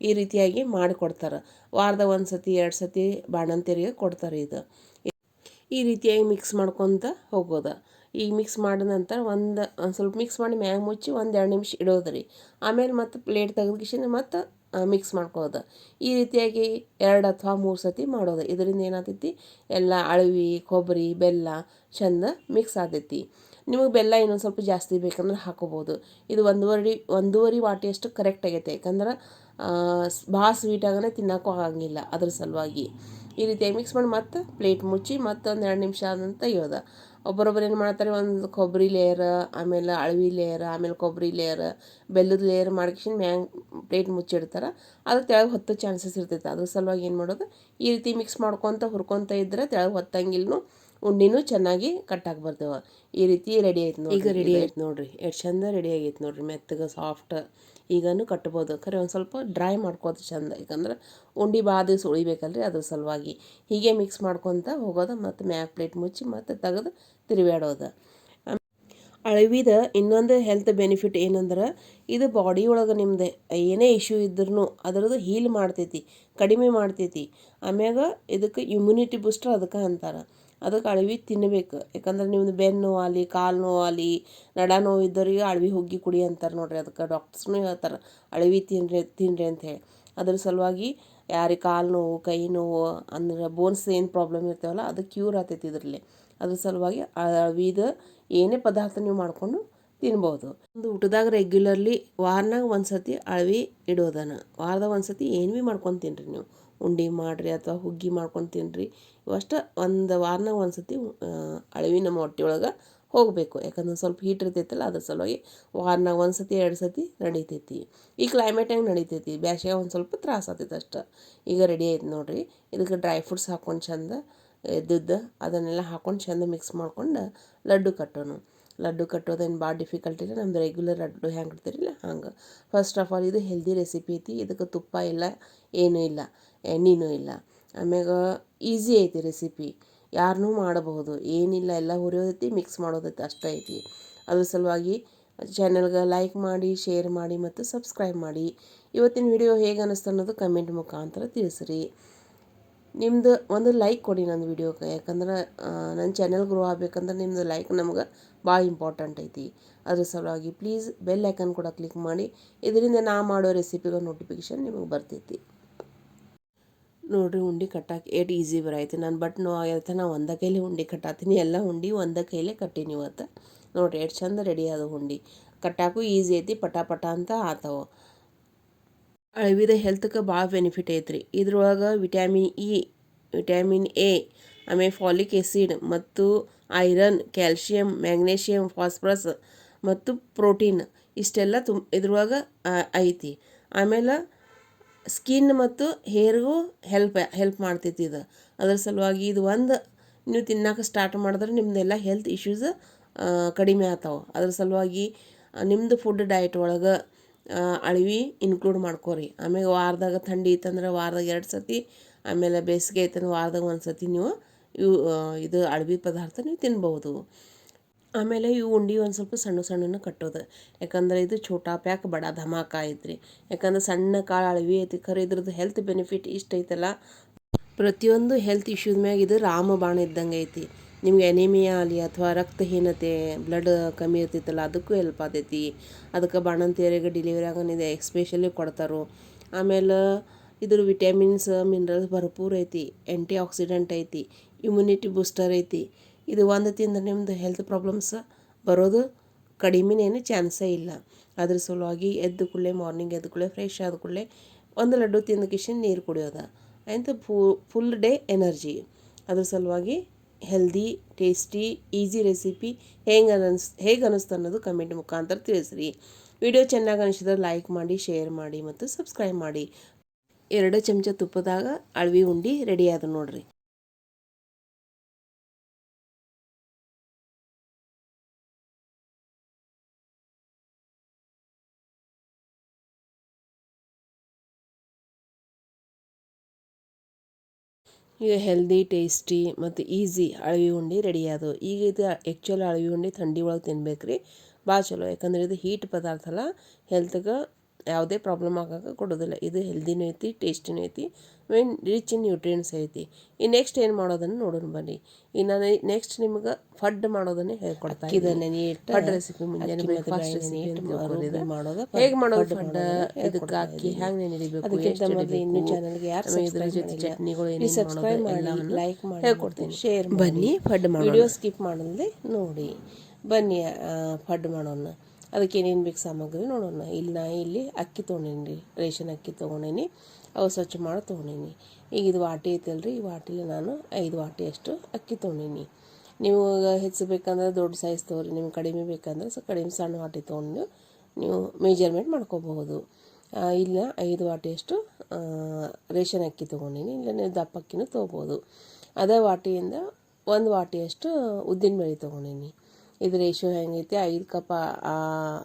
ಈ ರೀತಿಯಾಗಿ ಮಾಡಿಕೊಡ್ತಾರೆ. ವಾರದಾಗ 1 ಸತಿ 2 ಸತಿ ಬಾಣಂತಿಯರಿಗೆ ಕೊಡ್ತಾರೆ. ಇದು ಈ ರೀತಿಯಾಗಿ ಮಿಕ್ಸ್ ಮಾಡ್ಕೊತ ಹೋಗೋದು. ಈಗ ಮಿಕ್ಸ್ ಮಾಡಿದ ನಂತರ ಒಂದು ಸ್ವಲ್ಪ ಮಿಕ್ಸ್ ಮಾಡಿ ಮ್ಯಾಗ ಮುಚ್ಚಿ 1-2 ನಿಮಿಷ ಇಡೋದು ರೀ. ಆಮೇಲೆ ಮತ್ತು ಪ್ಲೇಟ್ ತೆಗೆದ್ಕಿಶಿಂದ ಮತ್ತು ಮಿಕ್ಸ್ ಮಾಡ್ಕೊಳ್ಳೋದು. ಈ ರೀತಿಯಾಗಿ 2 ಅಥವಾ 3 ಸತಿ ಮಾಡೋದು. ಇದರಿಂದ ಏನಾಗ್ತೈತಿ ಎಲ್ಲ ಅಳವಿ ಕೊಬ್ಬರಿ ಬೆಲ್ಲ ಚಂದ ಮಿಕ್ಸ್ ಆಗ್ತೈತಿ. ನಿಮಗೆ ಬೆಲ್ಲ ಇನ್ನೊಂದು ಸ್ವಲ್ಪ ಜಾಸ್ತಿ ಬೇಕಂದ್ರೆ ಹಾಕೋಬೋದು. ಇದು 1.5 ವಾಟಿಯಷ್ಟು ಕರೆಕ್ಟ್ ಆಗೈತೆ. ಯಾಕಂದ್ರೆ ಭಾಳ ಸ್ವೀಟ್ ಆಗನೆ ತಿನ್ನೋಕ್ಕೂ ಆಗಂಗಿಲ್ಲ. ಅದ್ರ ಸಲುವಾಗಿ ಈ ರೀತಿಯಾಗಿ ಮಿಕ್ಸ್ ಮಾಡಿ ಮತ್ತು ಪ್ಲೇಟ್ ಮುಚ್ಚಿ ಮತ್ತೊಂದು 2 ನಿಮಿಷ ಆದಂತ ತೆಗಿಯೋದು. ಒಬ್ಬರೊಬ್ಬರು ಏನು ಮಾಡ್ತಾರೆ, ಒಂದು ಕೊಬ್ಬರಿ ಲೇಯರ್, ಆಮೇಲೆ ಅಳವಿ ಲೇಯರ್, ಆಮೇಲೆ ಕೊಬ್ಬರಿ ಲೇಯರ್, ಬೆಲ್ಲದ ಲೇಯರ್ ಮಾಡ್ಕೊಂಡು ಮ್ಯಾಗ ಪ್ಲೇಟ್ ಮುಚ್ಚಿಡ್ತಾರೆ. ಅದು ತೆಳಗೆ ಹೊತ್ತೋ ಚಾನ್ಸಸ್ ಇರ್ತೈತೆ. ಅದ್ರ ಸಲುವಾಗಿ ಏನು ಮಾಡೋದು, ಈ ರೀತಿ ಮಿಕ್ಸ್ ಮಾಡ್ಕೊತ ಹುರ್ಕೊತ ಇದ್ದರೆ ತೆಳಗೆ ಹೊತ್ತಂಗಿಲ್ಲೂ ಉಂಡಿನೂ ಚೆನ್ನಾಗಿ ಕಟ್ಟಾಗಿ ಬರ್ತವೆ. ಈ ರೀತಿ ರೆಡಿ ಆಯ್ತು ನೋಡಿ. ಈಗ ರೆಡಿ ಆಯ್ತು ನೋಡಿರಿ, ಎಷ್ಟು ಚಂದ ರೆಡಿ ಆಗೈತೆ ನೋಡಿರಿ. ಮೆತ್ತಗೆ ಸಾಫ್ಟ್ ಈಗನೂ ಕಟ್ಬೋದು. ಖರೆ ಒಂದು ಸ್ವಲ್ಪ ಡ್ರೈ ಮಾಡ್ಕೋದು ಚಂದ. ಯಾಕಂದ್ರೆ ಉಂಡೆ ಭಾಳ ದಿವ್ಸ ಉಳಿಬೇಕಲ್ರಿ, ಅದ್ರ ಸಲುವಾಗಿ ಹೀಗೆ ಮಿಕ್ಸ್ ಮಾಡ್ಕೊತ ಹೋಗೋದು. ಮತ್ತು ಮ್ಯಾಗ ಪ್ಲೇಟ್ ಮುಚ್ಚಿ ಮತ್ತು ತೆಗೆದು ತಿರುಗಾಡೋದು. ಅಳವಿದ ಇನ್ನೊಂದು ಹೆಲ್ತ್ ಬೆನಿಫಿಟ್ ಏನಂದ್ರೆ, ಇದು ಬಾಡಿ ಒಳಗೆ ನಿಮ್ದು ಏನೇ ಇಶ್ಯೂ ಇದ್ರೂ ಅದರದ್ದು ಹೀಲ್ ಮಾಡ್ತೈತಿ, ಕಡಿಮೆ ಮಾಡ್ತೈತಿ. ಆಮ್ಯಾಗ ಇದಕ್ಕೆ ಇಮ್ಯುನಿಟಿ ಬೂಸ್ಟರ್ ಅದಕ್ಕೆ ಅಂತಾರೆ. ಅದಕ್ಕೆ ಅಳವಿ ತಿನ್ನಬೇಕು. ಯಾಕಂದ್ರೆ ನಿಮ್ದು ಬೆನ್ನು ನೋವಾಗಲಿ, ಕಾಲು ನೋವಾಗಲಿ, ನಡ ನೋವು ಇದ್ದವ್ರಿಗೆ ಅಳವಿ ಹುಗ್ಗಿ ಕುಡಿ ಅಂತಾರೆ ನೋಡಿರಿ. ಅದಕ್ಕೆ ಡಾಕ್ಟರ್ಸ್ನೂ ಹೇಳ್ತಾರೆ ಅಳವಿ ತಿನ್ನಿರಿ ಅಂಥೇಳಿ. ಅದ್ರ ಸಲುವಾಗಿ ಯಾರಿಗೆ ಕಾಲು ನೋವು ಕೈ ನೋವು ಅಂದ್ರೆ ಬೋನ್ಸ್ ಏನು ಪ್ರಾಬ್ಲಮ್ ಇರ್ತಾವಲ್ಲ ಅದು ಕ್ಯೂರ್ ಆಗ್ತೈತಿ ಇದರಲ್ಲಿ. ಅದ್ರ ಸಲುವಾಗಿ ಅಳವಿದು ಏನೇ ಪದಾರ್ಥ ನೀವು ಮಾಡಿಕೊಂಡು ತಿನ್ಬೋದು. ಒಂದು ಊಟದಾಗ ರೆಗ್ಯುಲರ್ಲಿ ವಾರನಾಗ 1 ಸತಿ ಅಳವಿ ಇಡೋದನ್ನು. ವಾರದಾಗ 1 ಸತಿ ಏನು ಭೀ ಮಾಡ್ಕೊಂಡು ತಿನ್ನಿರಿ ನೀವು. ಉಂಡೆ ಮಾಡಿರಿ ಅಥವಾ ಹುಗ್ಗಿ ಮಾಡ್ಕೊಂಡು ತಿನ್ನಿರಿ. ಇವಷ್ಟು ಒಂದು ವಾರನಾಗ 1 ಸತಿ ಅಳವಿ ನಮ್ಮ ಹೊಟ್ಟೆ ಒಳಗೆ ಹೋಗಬೇಕು. ಯಾಕಂದ್ರೆ ಸ್ವಲ್ಪ ಹೀಟ್ ಇರ್ತೈತಲ್ಲ, ಅದ್ರ ಸಲುವಾಗಿ ವಾರನಾಗ 1 ಸತಿ 2 ಸತಿ ನಡಿತೈತಿ. ಈ ಕ್ಲೈಮೇಟಾಗ ನಡಿತೈತಿ. ಬ್ಯಾಸ್ಗ್ಯಾಗ ಒಂದು ಸ್ವಲ್ಪ ತ್ರಾಸ ಆಗ್ತೈತೆ ಅಷ್ಟೆ. ಈಗ ರೆಡಿ ಆಯ್ತು ನೋಡಿರಿ. ಇದಕ್ಕೆ ಡ್ರೈ ಫ್ರೂಟ್ಸ್ ಹಾಕ್ಕೊಂಡು ಚಂದ ಇದ್ದದ್ದು ಅದನ್ನೆಲ್ಲ ಹಾಕ್ಕೊಂಡು ಚಂದ ಮಿಕ್ಸ್ ಮಾಡ್ಕೊಂಡು ಲಡ್ಡು ಕಟ್ಟೋನು. ಲಡ್ಡು ಕಟ್ಟೋದೇನು ಭಾಳ ಡಿಫಿಕಲ್ಟ್ ಇಲ್ಲ. ನಮ್ದು ರೆಗ್ಯುಲರ್ ಲಡ್ಡು ಹೆಂಗೆ ಇಡ್ತೀರಿಲ್ಲ ಹಂಗೆ. ಫಸ್ಟ್ ಆಫ್ ಆಲ್ ಇದು ಹೆಲ್ದಿ ರೆಸಿಪಿ ಐತಿ. ಇದಕ್ಕೆ ತುಪ್ಪ ಇಲ್ಲ, ಏನೂ ಇಲ್ಲ, ಎಣ್ಣೆನೂ ಇಲ್ಲ. ಆಮ್ಯಾಗ ಈಸಿ ಐತಿ ರೆಸಿಪಿ, ಯಾರನ್ನೂ ಮಾಡಬಹುದು. ಏನಿಲ್ಲ, ಎಲ್ಲ ಹುರಿಯೋದೈತಿ ಮಿಕ್ಸ್ ಮಾಡೋದೈತಿ ಅಷ್ಟೇ ಐತಿ. ಅದ್ರ ಸಲುವಾಗಿ ಚಾನಲ್ಗೆ ಲೈಕ್ ಮಾಡಿ, ಶೇರ್ ಮಾಡಿ ಮತ್ತು ಸಬ್ಸ್ಕ್ರೈಬ್ ಮಾಡಿ. ಇವತ್ತಿನ ವಿಡಿಯೋ ಹೇಗೆ ಅನ್ನಿಸ್ತು ಅನ್ನೋದು ಕಮೆಂಟ್ ಮುಖಾಂತರ ತಿಳಿಸ್ರಿ. ನಿಮ್ಮದು ಒಂದು ಲೈಕ್ ಕೊಡಿ ನನ್ನ ವಿಡಿಯೋಗೆ. ಯಾಕಂದ್ರೆ ನನ್ನ ಚಾನಲ್ ಗ್ರೋ ಆಗಬೇಕಂದ್ರೆ ನಿಮ್ಮದು ಲೈಕ್ ನಮ್ಗೆ ಭಾಳ ಇಂಪಾರ್ಟೆಂಟ್ ಐತಿ. ಅದ್ರ ಸಲುವಾಗಿ ಪ್ಲೀಸ್ ಬೆಲ್ ಐಕನ್ ಕೂಡ ಕ್ಲಿಕ್ ಮಾಡಿ. ಇದರಿಂದ ನಾ ಮಾಡೋ ರೆಸಿಪಿಗೆ ನೋಟಿಫಿಕೇಷನ್ ನಿಮಗೆ ಬರ್ತೈತಿ. ನೋಡಿರಿ ಉಂಡೆ ಕಟ್ಟಾಕಿ ಏಟ್ ಈಸಿ ಬರೈತಿ. ನಾನು ಬಟ್ ಆಗೈತೆ, ನಾ ಒಂದೇ ಕೈಲಿ ಉಂಡೆ ಕಟ್ಟಾತೀನಿ. ಎಲ್ಲ ಉಂಡೆ ಒಂದೇ ಕೈಲೇ ಕಟ್ಟೀನಿ ಇವತ್ತು. ನೋಡಿರಿ ಎಷ್ಟು ಚಂದ ರೆಡಿ ಆದ ಉಂಡೆ. ಕಟ್ಟಾಕು ಈಸಿ ಐತಿ, ಪಟ ಪಟ ಅಂತ ಆತವು. ಅಳವಿದ ಹೆಲ್ತ್ಗೆ ಭಾಳ ಬೆನಿಫಿಟ್ ಐತ್ರಿ. ಇದ್ರೊಳಗೆ ವಿಟಮಿನ್ ಇ, ವಿಟಮಿನ್ ಎ, ಆಮೇಲೆ ಫಾಲಿಕ್ ಆ್ಯಸಿಡ್ ಮತ್ತು ಐರನ್, ಕ್ಯಾಲ್ಶಿಯಂ, ಮ್ಯಾಗ್ನೇಷಿಯಮ್, ಫಾಸ್ಫರಸ್ ಮತ್ತು ಪ್ರೋಟೀನ್ ಇಷ್ಟೆಲ್ಲ ಇದ್ರೊಳಗೆ ಐತಿ. ಆಮೇಲೆ ಸ್ಕಿನ್ ಮತ್ತು ಹೇರ್ಗೂ ಹೆಲ್ಪ್ ಮಾಡ್ತೈತಿ ಇದು. ಅದ್ರ ಸಲುವಾಗಿ ಇದು ಒಂದು ನೀವು ತಿನ್ನೋಕೆ ಸ್ಟಾರ್ಟ್ ಮಾಡಿದ್ರೆ ನಿಮ್ಮದೆಲ್ಲ ಹೆಲ್ತ್ ಇಶ್ಯೂಸ್ ಕಡಿಮೆ ಆಗ್ತಾವೆ. ಅದ್ರ ಸಲುವಾಗಿ ನಿಮ್ಮದು ಫುಡ್ ಡಯಟ್ ಒಳಗೆ ಅಳವಿ ಇನ್ಕ್ಲೂಡ್ ಮಾಡ್ಕೊರಿ. ಆಮೇಲೆ ವಾರದಾಗ ಥಂಡಿ ಇತ್ತಂದ್ರೆ ವಾರದಾಗ 2 ಸತಿ, ಆಮೇಲೆ ಬೇಸಿಗೆ ಐತಂದ್ರೆ ವಾರದಾಗ 1 ಸತಿ ನೀವು ಇದು ಅಳವಿ ಪದಾರ್ಥ ನೀವು ತಿನ್ಬೋದು. ಆಮೇಲೆ ಇವು ಉಂಡೆ ಒಂದು ಸ್ವಲ್ಪ ಸಣ್ಣ ಸಣ್ಣನ ಕಟ್ಟೋದು. ಯಾಕಂದ್ರೆ ಇದು ಛೋಟಾ ಪ್ಯಾಕ್ ಬಡ ಧಮಾಕ ಐತ್ರಿ. ಯಾಕಂದ್ರೆ ಸಣ್ಣ ಕಾಳು ಅಳವಿ ಐತಿ. ಖರೆ ಇದ್ರದ್ದು ಹೆಲ್ತ್ ಬೆನಿಫಿಟ್ ಇಷ್ಟ ಐತಲ್ಲ, ಪ್ರತಿಯೊಂದು ಹೆಲ್ತ್ ಇಶ್ಯೂಸ್ ಮ್ಯಾಗ ಇದು ರಾಮಬಾಣ ಇದ್ದಂಗೆ ಐತಿ. ನಿಮ್ಗೆ ಎನಿಮಿಯಾ ಆಗಲಿ ಅಥವಾ ರಕ್ತಹೀನತೆ, ಬ್ಲಡ್ ಕಮ್ಮಿ ಇರ್ತೈತಲ್ಲ ಅದಕ್ಕೂ ಹೆಲ್ಪ್ ಆಗ್ತೈತಿ. ಅದಕ್ಕೆ ಬಾಣಂತಿಯರಿಗೆ ಡೆಲಿವರಿ ಆಗೋನಿದೆ ಎಸ್ಪೆಷಲಿ ಕೊಡ್ತಾರೋ. ಆಮೇಲೆ ಇದ್ರ ವಿಟಮಿನ್ಸ್ ಮಿನರಲ್ಸ್ ಭರ್ಪೂರ ಐತಿ. ಆ್ಯಂಟಿ ಆಕ್ಸಿಡೆಂಟ್ ಐತಿ, ಇಮ್ಯುನಿಟಿ ಬೂಸ್ಟರ್ ಐತಿ. ಇದು ಒಂದು ತಿಂದ್ರೆ ನಿಮ್ಮದು ಹೆಲ್ತ್ ಪ್ರಾಬ್ಲಮ್ಸ್ ಬರೋದು ಕಡಿಮೆನೇನು ಚಾನ್ಸೇ ಇಲ್ಲ. ಅದ್ರ ಸಲುವಾಗಿ ಎದ್ದು ಕೂಡಲೇ ಮಾರ್ನಿಂಗ್ ಎದ್ದು ಕೂಡಲೇ ಫ್ರೆಶ್ ಆದ ಕೂಡಲೇ ಒಂದು ಲಡ್ಡು ತಿಂದ ಕಿಶನ್ ನೀರು ಕುಡಿಯೋದು. And full day energy. ಅದ್ರ ಸಲುವಾಗಿ ಹೆಲ್ದಿ, ಟೇಸ್ಟಿ, ಈಸಿ ರೆಸಿಪಿ ಹೇಗೆ ಅನ್ನಿಸ್ತು ಅನ್ನೋದು ಕಮೆಂಟ್ ಮುಖಾಂತರ ತಿಳಿಸ್ರಿ. ವಿಡಿಯೋ ಚೆನ್ನಾಗಿ ಅನಿಸಿದ್ರೆ ಲೈಕ್ ಮಾಡಿ, ಶೇರ್ ಮಾಡಿ ಮತ್ತು ಸಬ್ಸ್ಕ್ರೈಬ್ ಮಾಡಿ. 2 ಚಮಚ ತುಪ್ಪದಾಗ ಅಳವಿ ಉಂಡೆ ರೆಡಿ ಆದ ನೋಡ್ರಿ. ಈಗ ಹೆಲ್ದಿ, ಟೇಸ್ಟಿ ಮತ್ತು ಈಸಿ ಅಳವಿ ಉಂಡೆ ರೆಡಿ ಆದವು. ಈಗ ಇದು ಆ್ಯಕ್ಚುಲಿ ಅಳವಿ ಉಂಡೆ ಥಂಡಿ ಒಳಗೆ ತಿನ್ಬೇಕು ರೀ, ಭಾಳ ಚಲೋ. ಯಾಕಂದ್ರೆ ಇದು ಹೀಟ್ ಪದಾರ್ಥ ಅಲ್ಲ, ಹೆಲ್ತ್ಗೆ ಯಾವುದೇ ಪ್ರಾಬ್ಲಮ್ ಆಗೋಕೆ ಕೊಡೋದಿಲ್ಲ. ಇದು ಹೆಲ್ದಿನೂ ಐತಿ, ಟೇಸ್ಟಿನೂ ಐತಿ, ಮೇನ್ ರಿಚ್ ಇನ್ ನ್ಯೂಟ್ರಿಯೆಂಟ್ಸ್ ಐತಿ. ಈ ನೆಕ್ಸ್ಟ್ ಏನು ಮಾಡೋದನ್ನು ನೋಡೋಣ ಬನ್ನಿ. ಈಗ ನಾನು ನೆಕ್ಸ್ಟ್ ನಿಮ್ಗೆ ಫಡ್ ಮಾಡೋದನ್ನೇ ಹೇಳ್ಕೊಡ್ತಾ ಇದ್ದೀನಿ. ಫಡ್ ರೆಸಿಪಿ ಮುಂಜಾನೆ ಬ್ರೇಕ್ಫಾಸ್ಟ್ ರೆಸಿಪಿ ಮಾಡೋದು ಹೇಗೆ ಮಾಡೋದು ಫಡ್, ಇದಕ್ಕೆ ಅಕ್ಕಿ ಹೆಂಗೆ ನೆನೆಯಬೇಕು, ಅದಕ್ಕಿಂತ ಮೊದಲು ಇನ್ನೂ ಚಾನಲ್ಗೆ ಯಾರು ಇದ್ರ ಜೊತೆ ಚಟ್ನಿಗಳು ಏನೇನು ಸಬ್ಸ್ಕ್ರೈಬ್ ಮಾಡಿ, ಲೈಕ್ ಮಾಡಿ, ಹೇಳ್ಕೊಡ್ತೀನಿ, ಶೇರ್ ಬನ್ನಿ. ಫಡ್ ಮಾಡಿ ವಿಡಿಯೋ ಸ್ಕಿಪ್ ಮಾಡಲ್ದೆ ನೋಡಿ. ಬನ್ನಿ ಫಡ್ ಮಾಡೋಣ. ಅದಕ್ಕೆ ಏನೇನು ಬೇಕು ಸಾಮಗ್ರಿ ನೋಡೋಣ. ಇಲ್ಲಿ ಅಕ್ಕಿ ತೊಗೊಂಡೇನಿ ರೀ, ರೇಷನ್ ಅಕ್ಕಿ ತೊಗೊಂಡೇನಿ. ಅವು ಸ್ವಚ್ಛ ಮಾಡಿ ತೊಗೊಂಡೇನಿ. ಈಗ ಇದು ವಾಟಿ ಐತಲ್ರಿ, ಈ ವಾಟಿಲಿ ನಾನು 5 ವಾಟಿಯಷ್ಟು ಅಕ್ಕಿ ತೊಗೊಂಡೇನಿ. ನೀವು ಹೆಚ್ಚಬೇಕಂದ್ರೆ ದೊಡ್ಡ ಸೈಜ್ ತೊಗೊರಿ, ನಿಮ್ಗೆ ಕಡಿಮೆ ಬೇಕಂದ್ರೆ ಕಡಿಮೆ ಸಣ್ಣ ವಾಟಿ ತೊಗೊಂಡು ನೀವು ಮೇಜರ್ಮೆಂಟ್ ಮಾಡ್ಕೋಬಹುದು. ಇಲ್ಲ 5 ವಾಟಿಯಷ್ಟು ರೇಷನ್ ಅಕ್ಕಿ ತೊಗೊಂಡೀನಿ. ಇಲ್ಲ ನೀವು ದಪ್ಪ ಅಕ್ಕಿನೂ ತೊಗೋಬೋದು. ಅದೇ ವಾಟಿಯಿಂದ 1 ವಾಟಿಯಷ್ಟು ಉದ್ದಿನಬೇಳೆ ತೊಗೊಂಡೀನಿ. ಇದು ರೇಷಿಯೋ ಹೆಂಗೈತಿ, 5 ಕಪ್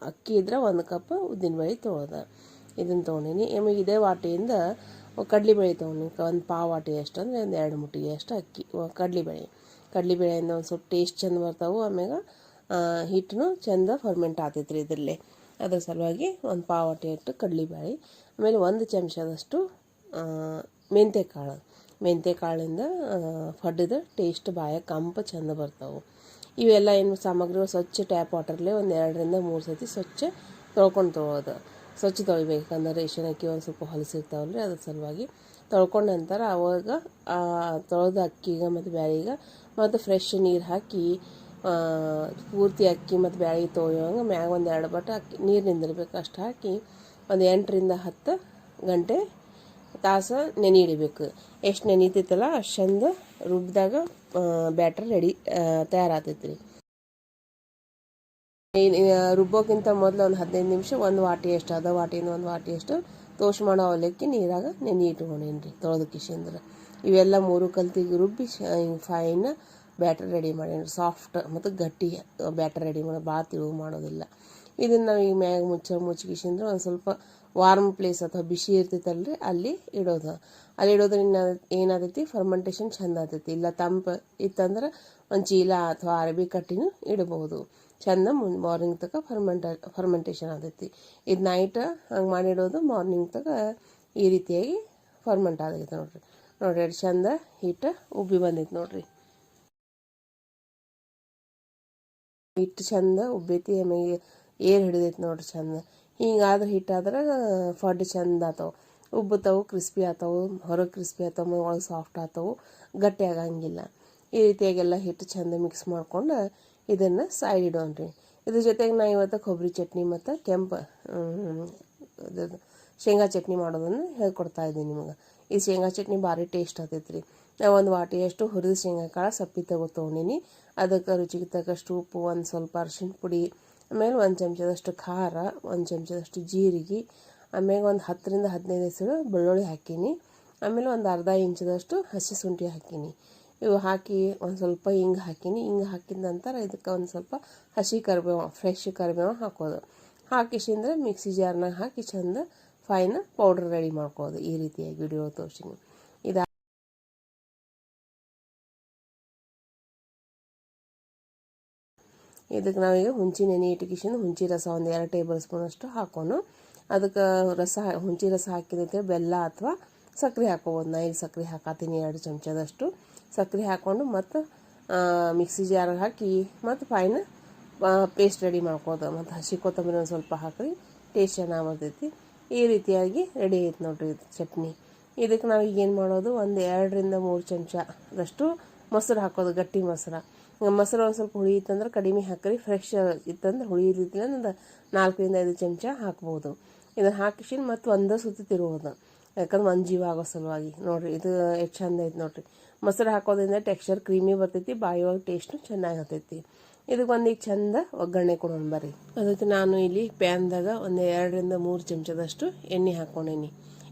ಅಕ್ಕಿ ಇದ್ರೆ 1 ಕಪ್ ಉದ್ದಿನಬೇಳೆ ತೊಗೊಳೋದು. ಇದನ್ನು ತೊಗೊಂಡೀನಿ. ಆಮೇಲೆ ಇದೇ ವಾಟಿಯಿಂದ ಕಡಲೆಬೇಳೆ ತೊಗೊಂಡಿನಿ. 1 ಪಾವು ವಾಟಿಯಷ್ಟು ಅಂದರೆ ಒಂದು 2 ಮುಟ್ಟಿಗೆ ಅಷ್ಟು ಅಕ್ಕಿ ಕಡಲೆಬೇಳೆಯಿಂದ ಒಂದು ಸ್ವಲ್ಪ ಟೇಸ್ಟ್ ಚೆಂದ ಬರ್ತಾವೆ. ಆಮ್ಯಾಗ ಹಿಟ್ಟನು ಚೆಂದ ಫರ್ಮೆಂಟ್ ಆಗ್ತೈತ್ರಿ ಇದರಲ್ಲೇ. ಅದ್ರ ಸಲುವಾಗಿ 1 ಪಾವು ವಾಟಿಯಷ್ಟು ಕಡಲೆಬೇಳೆ. ಆಮೇಲೆ 1 ಚಮಚದಷ್ಟು ಮೆಂತ್ಯಕಾಳಿಂದ ಫಡ್ಡಿದ ಟೇಸ್ಟ್ ಬಾಯಾಗ ಕಂಪ ಚೆಂದ ಬರ್ತಾವೆ. ಇವೆಲ್ಲ ಏನು ಸಾಮಗ್ರಿಗಳು ಸ್ವಚ್ಛ ಟ್ಯಾಪ್ ವಾಟರ್ಲೆ ಒಂದು 2 ರಿಂದ 3 ಸತಿ ಸ್ವಚ್ಛ ತೊಳ್ಕೊಂಡು ಸ್ವಚ್ಛ ತೊಳಿಬೇಕಂದ್ರೆ ರೇಷನ್ ಅಕ್ಕಿ ಒಂದು ಸ್ವಲ್ಪ ಹೊಲಸಿರ್ತಾವಲ್ರಿ, ಅದ್ರ ಸಲುವಾಗಿ ತೊಳ್ಕೊಂಡ ನಂತರ ಅವಾಗ ತೊಳೆದ ಅಕ್ಕಿಗೆ ಮತ್ತು ಬ್ಯಾಳಿಗೆ ಮತ್ತು ಫ್ರೆಶ್ ನೀರು ಹಾಕಿ ಪೂರ್ತಿ ಅಕ್ಕಿ ಮತ್ತು ಬ್ಯಾಳಿಗೆ ತೊಳೆಯುವಂಗೆ ಮ್ಯಾಗ ಒಂದು 2 ಬಟ್ ಅಕ್ಕಿ ನೀರು ನಿಂದಿರ್ಬೇಕು. ಅಷ್ಟು ಹಾಕಿ ಒಂದು 8 ರಿಂದ 10 ಗಂಟೆ ತಾಸು ನೆನೆ ಇಡಬೇಕು. ಎಷ್ಟು ನೆನೀತೈತಲ್ಲ ಅಷ್ಟು ಚಂದ ರುಬ್ಬಿದಾಗ ಬ್ಯಾಟ್ರ್ ತಯಾರಾಗ್ತೈತೆ ರೀ. ರುಬ್ಬೋಕ್ಕಿಂತ ಮೊದಲು ಒಂದು 15 ನಿಮಿಷ 1 ವಾಟಿಯಷ್ಟು ಅದ ವಾಟಿಯಿಂದ 1 ವಾಟಿಯಷ್ಟು ತೋಷ್ ಮಾಡೋ ಅವಲಕ್ಕಿ ನೀರಾಗ ನೆನೆ ಇಟ್ಕೊಂಡೇನಿ ರೀ ತೊಳೆದ ಕಿಶಿಂದ್ರೆ. ಇವೆಲ್ಲ 3 ಕಲ್ತಿಗೆ ರುಬ್ಬಿ ಫೈನ್ ಬ್ಯಾಟ್ರ್ ರೆಡಿ ಮಾಡೇನಿ. ಸಾಫ್ಟ್ ಮತ್ತು ಗಟ್ಟಿ ಬ್ಯಾಟ್ರ್ ರೆಡಿ ಮಾಡೋದು, ಭಾಳ ತಿಳುವು ಮಾಡೋದಿಲ್ಲ. ಇದನ್ನು ನಾವು ಈಗ ಮ್ಯಾಗ ಮುಚ್ಚಿಕಿಶಿಂದ್ರೆ ಒಂದು ಸ್ವಲ್ಪ ವಾರ್ಮ್ ಪ್ಲೇಸ್ ಅಥವಾ ಬಿಸಿ ಇರ್ತೈತಲ್ರಿ ಅಲ್ಲಿ ಇಡೋದು. ಅಲ್ಲಿ ಇಡೋದ್ರಿಂದ ಏನಾಗ್ತೈತಿ, ಫರ್ಮೆಂಟೇಷನ್ ಚೆಂದ ಆಗ್ತೈತಿ. ಇಲ್ಲ ತಂಪು ಇತ್ತಂದ್ರೆ ಒಂದು ಚೀಲ ಅಥವಾ ಅರಬಿ ಕಟ್ಟಿನೂ ಇಡಬಹುದು. ಚೆಂದ ಮಾರ್ನಿಂಗ್ ತನಕ ಫರ್ಮೆಂಟೇಷನ್ ಆಗ್ತೈತಿ. ಇದು ನೈಟ್ ಹಂಗೆ ಮಾಡಿಡೋದು, ಮಾರ್ನಿಂಗ್ ತನಕ ಈ ರೀತಿಯಾಗಿ ಫರ್ಮೆಂಟ್ ಆಗೈತೆ ನೋಡ್ರಿ. ಎಷ್ಟು ಚೆಂದ ಹಿಟ್ಟು ಉಬ್ಬಿ ಬಂದೈತಿ ನೋಡ್ರಿ. ಹಿಟ್ಟು ಚೆಂದ ಉಬ್ಬೈತಿ, ಆಮೇಲೆ ಏರ್ ಹಿಡಿದೈತಿ ನೋಡ್ರಿ ಚೆಂದ. ಹಿಂಗಾದ್ರೆ ಹಿಟ್ಟಾದ್ರೆ ಫಡ್ ಚೆಂದ ಆತಾವೆ, ಉಬ್ಬುತ್ತವು, ಕ್ರಿಸ್ಪಿ ಆತಾವು, ಹೊರಗೆ ಕ್ರಿಸ್ಪಿ ಆತಾವೆ, ಒಳಗೆ ಸಾಫ್ಟ್ ಆತಾವು, ಗಟ್ಟಿ ಆಗಂಗಿಲ್ಲ. ಈ ರೀತಿಯಾಗೆಲ್ಲ ಹಿಟ್ಟು ಚೆಂದ ಮಿಕ್ಸ್ ಮಾಡ್ಕೊಂಡು ಇದನ್ನು ಸೈಡ್ ಇಡೋಣ್ರಿ. ಇದ್ರ ಜೊತೆಗೆ ನಾನು ಇವತ್ತು ಕೊಬ್ಬರಿ ಚಟ್ನಿ ಮತ್ತು ಕೆಂಪು ಶೇಂಗಾ ಚಟ್ನಿ ಮಾಡೋದನ್ನು ಹೇಳ್ಕೊಡ್ತಾ ಇದ್ದೀನಿ ನಿಮಗೆ. ಈ ಶೇಂಗಾ ಚಟ್ನಿ ಭಾರಿ ಟೇಸ್ಟ್ ಆಗ್ತೈತೆ ರೀ. ನಾವು 1 ವಾಟಿಯಷ್ಟು ಹುರಿದ ಶೇಂಗಾ ಕಾಳು ಸಪ್ಪಿ ತೊಗೊಂಡೀನಿ. ಅದಕ್ಕೆ ರುಚಿಗೆ ತಕ್ಕಷ್ಟು ಉಪ್ಪು, ಒಂದು ಸ್ವಲ್ಪ ಅರಿಶಿಣ ಪುಡಿ, ಆಮೇಲೆ 1 ಚಮಚದಷ್ಟು ಖಾರ, 1 ಚಮಚದಷ್ಟು ಜೀರಿಗೆ, ಆಮೇಲೆ ಒಂದು 10 ರಿಂದ 15 ಹೆಸರು ಬೆಳ್ಳುಳ್ಳಿ ಹಾಕೀನಿ. ಆಮೇಲೆ ಒಂದು ಅರ್ಧ ಇಂಚದಷ್ಟು ಹಸಿ ಶುಂಠಿ ಹಾಕೀನಿ. ಇವು ಹಾಕಿ ಒಂದು ಸ್ವಲ್ಪ ಹಿಂಗೆ ಹಾಕೀನಿ. ಹಿಂಗೆ ಹಾಕಿದ ನಂತರ ಇದಕ್ಕೆ ಒಂದು ಸ್ವಲ್ಪ ಹಸಿ ಕರಿಬೇವು, ಫ್ರೆಶ್ ಕರಿಬೇವು ಹಾಕೋದು. ಹಾಕಿಸಿಂದ್ರೆ ಮಿಕ್ಸಿ ಜಾರ್ನಾಗ ಹಾಕಿ ಚೆಂದ ಫೈನ್ ಪೌಡ್ರ್ ರೆಡಿ ಮಾಡ್ಕೋದು. ಈ ರೀತಿಯಾಗಿ ವಿಡಿಯೋ ತೋರಿಸ್ತೀನಿ. ಇದಕ್ಕೆ ನಾವೀಗ ಹುಂಚಿ ನೆನೆ ಇಟ್ಕಿಸಿಂದ ಹುಂಚಿ ರಸ ಒಂದು 2 ಟೇಬಲ್ ಸ್ಪೂನಷ್ಟು ಹಾಕೋನು. ಅದಕ್ಕೆ ಹುಂಚಿ ರಸ ಹಾಕಿದೈತೆ ಬೆಲ್ಲ ಅಥವಾ ಸಕ್ಕರೆ ಹಾಕೋಬೋದು. ನಾ ಇಲ್ಲಿ ಸಕ್ಕರೆ ಹಾಕತ್ತೀನಿ, 2 ಚಮಚದಷ್ಟು ಸಕ್ಕರೆ ಹಾಕ್ಕೊಂಡು ಮತ್ತು ಮಿಕ್ಸಿ ಜಾರಿಗೆ ಹಾಕಿ ಮತ್ತು ಫೈನ್ ಪೇಸ್ಟ್ ರೆಡಿ ಮಾಡ್ಕೋದು. ಮತ್ತು ಹಸಿ ಕೊತ್ತಂಬರಿ ಒಂದು ಸ್ವಲ್ಪ ಹಾಕಿ ಟೇಸ್ಟ್ ಚೆನ್ನಾಗಿ ಬರ್ತೈತಿ. ಈ ರೀತಿಯಾಗಿ ರೆಡಿ ಐತೆ ನೋಡ್ರಿ ಇದು ಚಟ್ನಿ. ಇದಕ್ಕೆ ನಾವು ಈಗೇನು ಮಾಡೋದು, ಒಂದು 2 ರಿಂದ 3 ಚಮಚದಷ್ಟು ಮೊಸರು ಹಾಕೋದು, ಗಟ್ಟಿ ಮೊಸರು. ಮೊಸರು ಒಂದು ಸ್ವಲ್ಪ ಹುಳಿ ಇತ್ತಂದ್ರೆ ಕಡಿಮೆ ಹಾಕಿರಿ, ಫ್ರೆಶ್ ಇತ್ತಂದ್ರೆ ಹುಳಿ ಇದ್ದಿಲ್ಲ ಅಂದ್ರೆ 4 ರಿಂದ 5 ಚಮಚ ಹಾಕ್ಬೋದು. ಇದನ್ನು ಹಾಕಿಸಿ ಮತ್ತು ಒಂದೇ ಸುತ್ತಿ ತಿರುಗೋದು. ಯಾಕಂದ್ರೆ ಒಂದು ಜೀವ ಆಗೋ ಸಲುವಾಗಿ ನೋಡಿರಿ. ಇದು ಎಷ್ಟು ಚಂದ ಐತೆ ನೋಡಿರಿ. ಮೊಸರು ಹಾಕೋದ್ರಿಂದ ಟೆಕ್ಸ್ಚರ್ ಕ್ರೀಮಿ ಬರ್ತೈತಿ, ಬಾಯಿಯೊಳಗೆ ಟೇಸ್ಟು ಚೆನ್ನಾಗಿ ಹತ್ತೈತಿ. ಇದಕ್ಕೆ ಈಗ ಚಂದ ಒಗ್ಗರಣೆ ಕೊಡೋಣ ಬರ್ರಿ. ಅದಕ್ಕೆ ನಾನು ಇಲ್ಲಿ ಪ್ಯಾನ್ದಾಗ ಒಂದು 2-3 ಚಮಚದಷ್ಟು ಎಣ್ಣೆ ಹಾಕ್ಕೊಂಡೇನಿ.